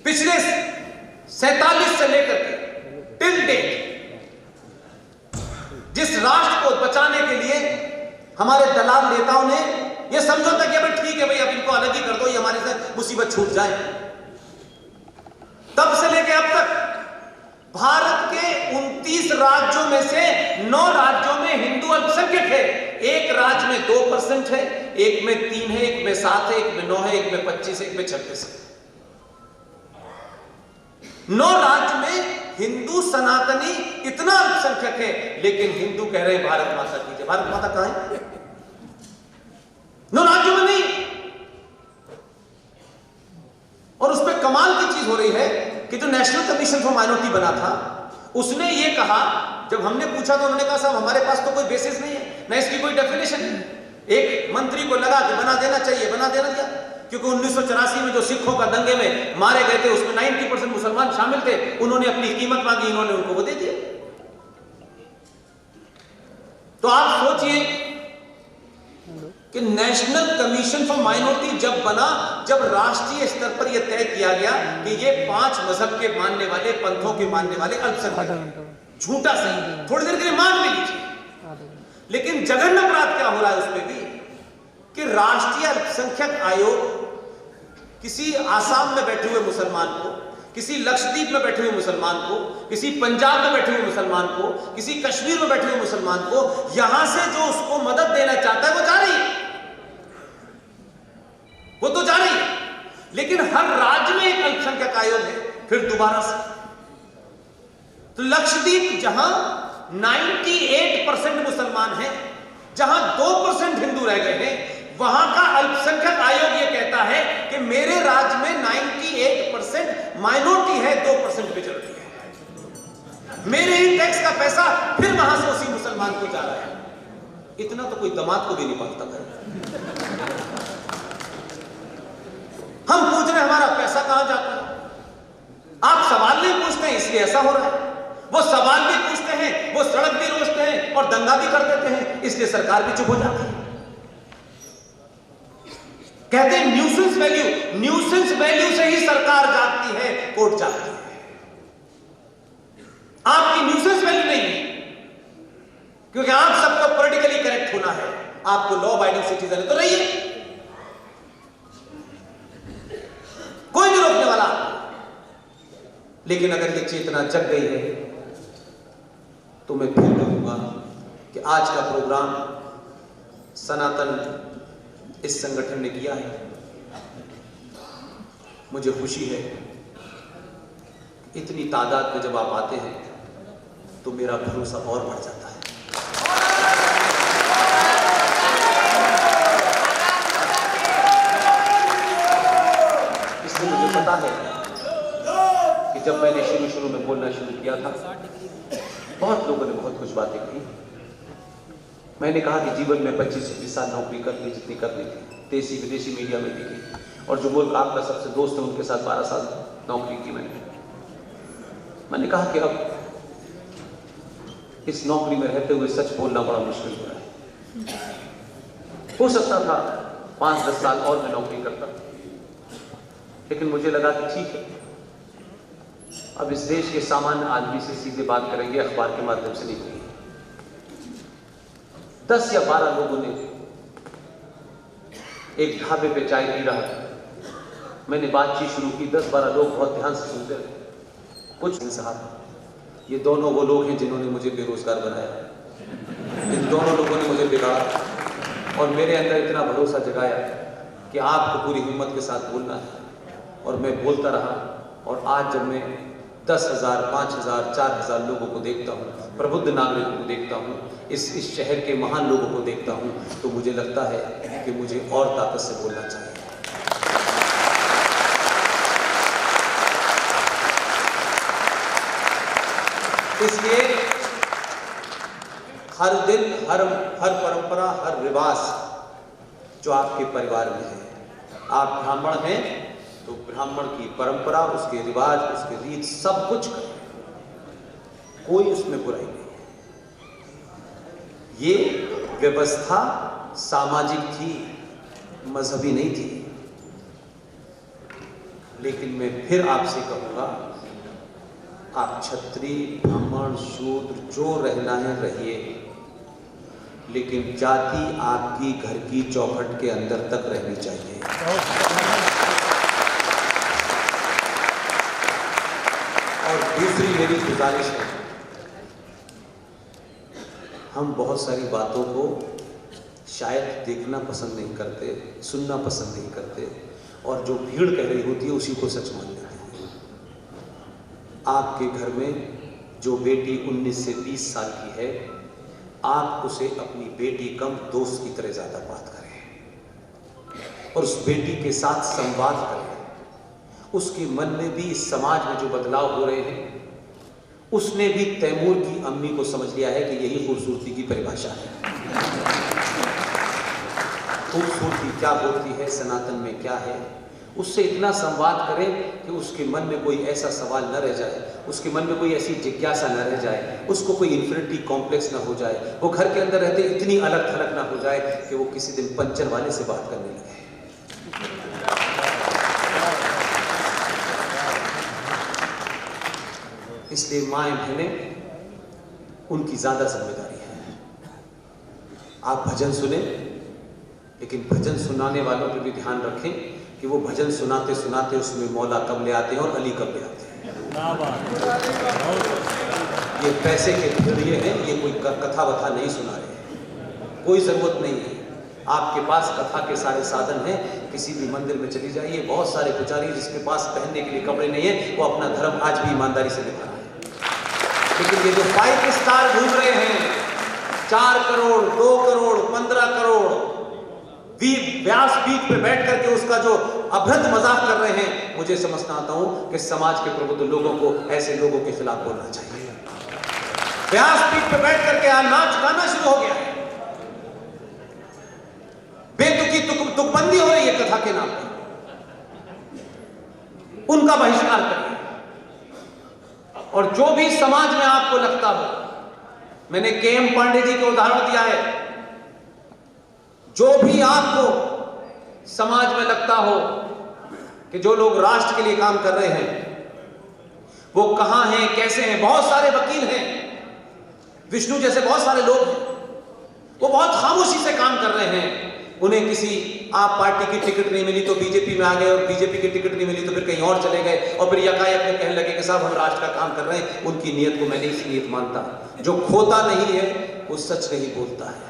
पिछले 47 से लेकर के टिल डेट जिस राष्ट्र को बचाने के लिए हमारे दलाल नेताओं ने यह समझौता किया, भाई ठीक है भाई अब इनको अलग ही कर दो, ये हमारे से मुसीबत छूट जाए, तब से लेकर अब तक भारत के 29 राज्यों में से 9 राज्यों में हिंदू अल्पसंख्यक है। एक राज्य में 2% है, एक में 3 है, एक में 7 है, एक में 9 है, एक में 25 है, एक में 36 है। 9 राज्य में हिंदू सनातनी इतना अल्पसंख्यक है, लेकिन हिंदू कह रहे हैं भारत माता की जय। भारत माता कहां है? 9 राज्यों में नहीं। और उस पर कमाल की चीज हो रही है कि जो नेशनल कमीशन फॉर माइनॉरिटी बना था, उसने ये कहा, जब हमने पूछा तो उन्होंने कहा साहब हमारे पास तो कोई बेसिस नहीं है, ना इसकी कोई डेफिनेशन है। एक मंत्री को लगा कि बना देना चाहिए, बना देना दिया, क्योंकि 1984 में जो सिखों का दंगे में मारे गए थे उसमें 90% मुसलमान शामिल थे। उन्होंने अपनी कीमत मांगी, इन्होंने उनको वो दे दिया। तो आप सोचिए कि नेशनल कमीशन फॉर माइनॉरिटी जब बना, जब राष्ट्रीय स्तर पर यह तय किया गया कि ये 5 मजहब के मानने वाले, पंथों के मानने वाले अल्पसंख्यक, झूठा सही, थोड़ी देर के लिए मान भी लीजिए, लेकिन जघन्य अपराध क्या हो रहा है उसमें भी कि राष्ट्रीय अल्पसंख्यक आयोग किसी आसाम में बैठे हुए मुसलमान को, किसी लक्षद्वीप में बैठे हुए मुसलमान को, किसी पंजाब में बैठे हुए मुसलमान को, किसी कश्मीर में बैठे हुए मुसलमान को, यहां से जो उसको मदद देना चाहता है वो जा रही है, वो तो जा रही है, लेकिन हर राज्य में एक अल्पसंख्यक आयोग है। फिर दोबारा से तो लक्षद्वीप जहां 98% मुसलमान हैं, जहां 2% हिंदू रह गए हैं, वहां का अल्पसंख्यक आयोग यह कहता है कि मेरे राज्य में 98% माइनॉरिटी है, 2% मेजॉरिटी है, मेरे ही टैक्स का पैसा फिर वहां से उसी मुसलमान को जा रहा है। इतना तो कोई दामाद को भी नहीं पाता है। हम पूछ रहे हमारा पैसा कहां जाता है, आप सवाल नहीं पूछते हैं, इसलिए ऐसा हो रहा है। वो सवाल भी पूछते हैं, वो सड़क भी रोकते हैं और दंगा भी कर देते हैं, इसलिए सरकार भी चुप हो जाती है। कहते हैं न्यूसेंस वैल्यू, न्यूसेंस वैल्यू से ही सरकार जागती है, कोर्ट जागती है। आपकी न्यूसेंस वैल्यू नहीं है, क्योंकि आप सबको पॉलिटिकली करेक्ट होना है, आपको लॉ अबाइडिंग सिटीजन है तो रहिए, कोई नहीं रोकने वाला। लेकिन अगर ये चेतना जग गई है तो मैं फिर कहूंगा कि आज का प्रोग्राम सनातन इस संगठन ने किया है, मुझे खुशी है। इतनी तादाद में जब आप आते हैं तो मेरा भरोसा और बढ़ जाता है। इसलिए मुझे पता है कि जब मैंने शुरू में बोलना शुरू किया था, बहुत लोगों ने बहुत कुछ बातें कही। मैंने कहा कि जीवन में 25-26 साल नौकरी कर ली जितनी करनी थी, देसी विदेशी मीडिया में भी की, और जो मुल्क आपका सबसे दोस्त है उनके साथ 12 साल नौकरी की मैंने कहा कि अब इस नौकरी में रहते हुए सच बोलना बड़ा मुश्किल हो रहा है। हो सकता था 5-10 साल और मैं नौकरी करता, लेकिन मुझे लगा कि ठीक है, अब इस देश के सामान्य आदमी से सीधे बात करेंगे, अखबार के माध्यम से नहीं करेंगे। 10 या 12 लोगों ने एक ढाबे पे चाय पी रहा था। मैंने बातचीत शुरू की, 10-12 लोग बहुत ध्यान से सुनते रहे। कुछ साहब, ये दोनों वो लोग हैं जिन्होंने मुझे बेरोजगार बनाया, इन दोनों लोगों ने मुझे बिगाड़ा और मेरे अंदर इतना भरोसा जगाया कि आपको पूरी हिम्मत के साथ बोलना है। और मैं बोलता रहा, और आज जब मैं 10,000, 5,000, 4,000 लोगों को देखता हूँ, प्रबुद्ध नागरिकों को देखता हूँ, इस शहर के महान लोगों को देखता हूँ, तो मुझे लगता है कि मुझे और ताकत से बोलना चाहिए। इसलिए हर दिन, हर परंपरा, हर रिवाज जो आपके परिवार में है, आप ब्राह्मण हैं तो ब्राह्मण की परंपरा, उसके रिवाज, उसके रीत, सब कुछ करें, कोई उसमें बुराई नहीं है। ये व्यवस्था सामाजिक थी, मजहबी नहीं थी। लेकिन मैं फिर आपसे कहूंगा, आप क्षत्रिय, ब्राह्मण, शूद्र जो रहना है रहिए, लेकिन जाति आपकी घर की चौखट के अंदर तक रहनी चाहिए। और दूसरी मेरी गुजारिश है, हम बहुत सारी बातों को शायद देखना पसंद नहीं करते, सुनना पसंद नहीं करते, और जो भीड़ कह रही होती है उसी को सच मान लेते हैं। आपके घर में जो बेटी 19 से 20 साल की है, आप उसे अपनी बेटी कम दोस्त की तरह ज्यादा बात करें और उस बेटी के साथ संवाद करें। उसके मन में भी इस समाज में जो बदलाव हो रहे हैं, उसने भी तैमूर की अम्मी को समझ लिया है कि यही खूबसूरती की परिभाषा है। खूबसूरती क्या होती है, सनातन में क्या है, उससे इतना संवाद करें कि उसके मन में कोई ऐसा सवाल न रह जाए, उसके मन में कोई ऐसी जिज्ञासा न रह जाए, उसको कोई इन्फिनिटी कॉम्प्लेक्स ना हो जाए, वो घर के अंदर रहते इतनी अलग थलग ना हो जाए कि वो किसी दिन पंचर वाले से बात करने लगे। इसलिए माएं बहनें, उनकी ज्यादा जिम्मेदारी है। आप भजन सुने, लेकिन भजन सुनाने वालों पर भी ध्यान रखें कि वो भजन सुनाते सुनाते उसमें मौला कब ले आते हैं और अली कब ले आते हैं। ये पैसे के भिड़िए हैं, ये कोई कथा वथा नहीं सुना रहे, कोई जरूरत नहीं है। आपके पास कथा के सारे साधन हैं, किसी भी मंदिर में चली जाइए, बहुत सारे पुजारी जिसके पास पहनने के लिए कपड़े नहीं है, वो अपना धर्म आज भी ईमानदारी से निभा रहा है। लेकिन ये जो 5 स्टार घूम रहे हैं, 4 करोड़, 2 करोड़, 15 करोड़ व्यासपीठ पे बैठ करके उसका जो अभ्रत मजाक कर रहे हैं, मुझे समझना आता हूं कि समाज के प्रबुद्ध लोगों को ऐसे लोगों के खिलाफ बोलना चाहिए। व्यासपीठ पे बैठ करके नाच गाना शुरू हो गया है, बेतुकी तुकबंदी हो रही है कथा के नाम पर, उनका बहिष्कार करिए। और जो भी समाज में आपको लगता हो, मैंने के.एम. पांडे जी का उदाहरण दिया है, जो भी आपको समाज में लगता हो कि जो लोग राष्ट्र के लिए काम कर रहे हैं वो कहां हैं, कैसे हैं, बहुत सारे वकील हैं, विष्णु जैसे बहुत सारे लोग हैं, वो बहुत खामोशी से काम कर रहे हैं। उन्हें किसी आप पार्टी की टिकट नहीं मिली तो बीजेपी में आ गए, और बीजेपी की टिकट नहीं मिली तो फिर कहीं और चले गए, और फिर यकायक में कहने लगे कि साहब हम राष्ट्र का काम कर रहे हैं। उनकी नीयत को मैं नहीं सी नीयत मानता। जो खोता नहीं है वो सच नहीं बोलता है,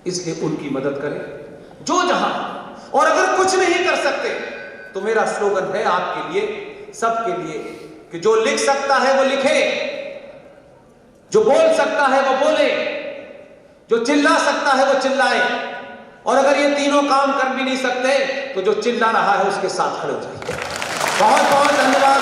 इसलिए उनकी मदद करें जो जहां। और अगर कुछ नहीं कर सकते तो मेरा स्लोगन है आपके लिए, सबके लिए, कि जो लिख सकता है वो लिखे, जो बोल सकता है वो बोले, जो चिल्ला सकता है वो चिल्लाए, और अगर ये तीनों काम कर भी नहीं सकते तो जो चिल्ला रहा है उसके साथ खड़े हो जाइए। बहुत बहुत धन्यवाद।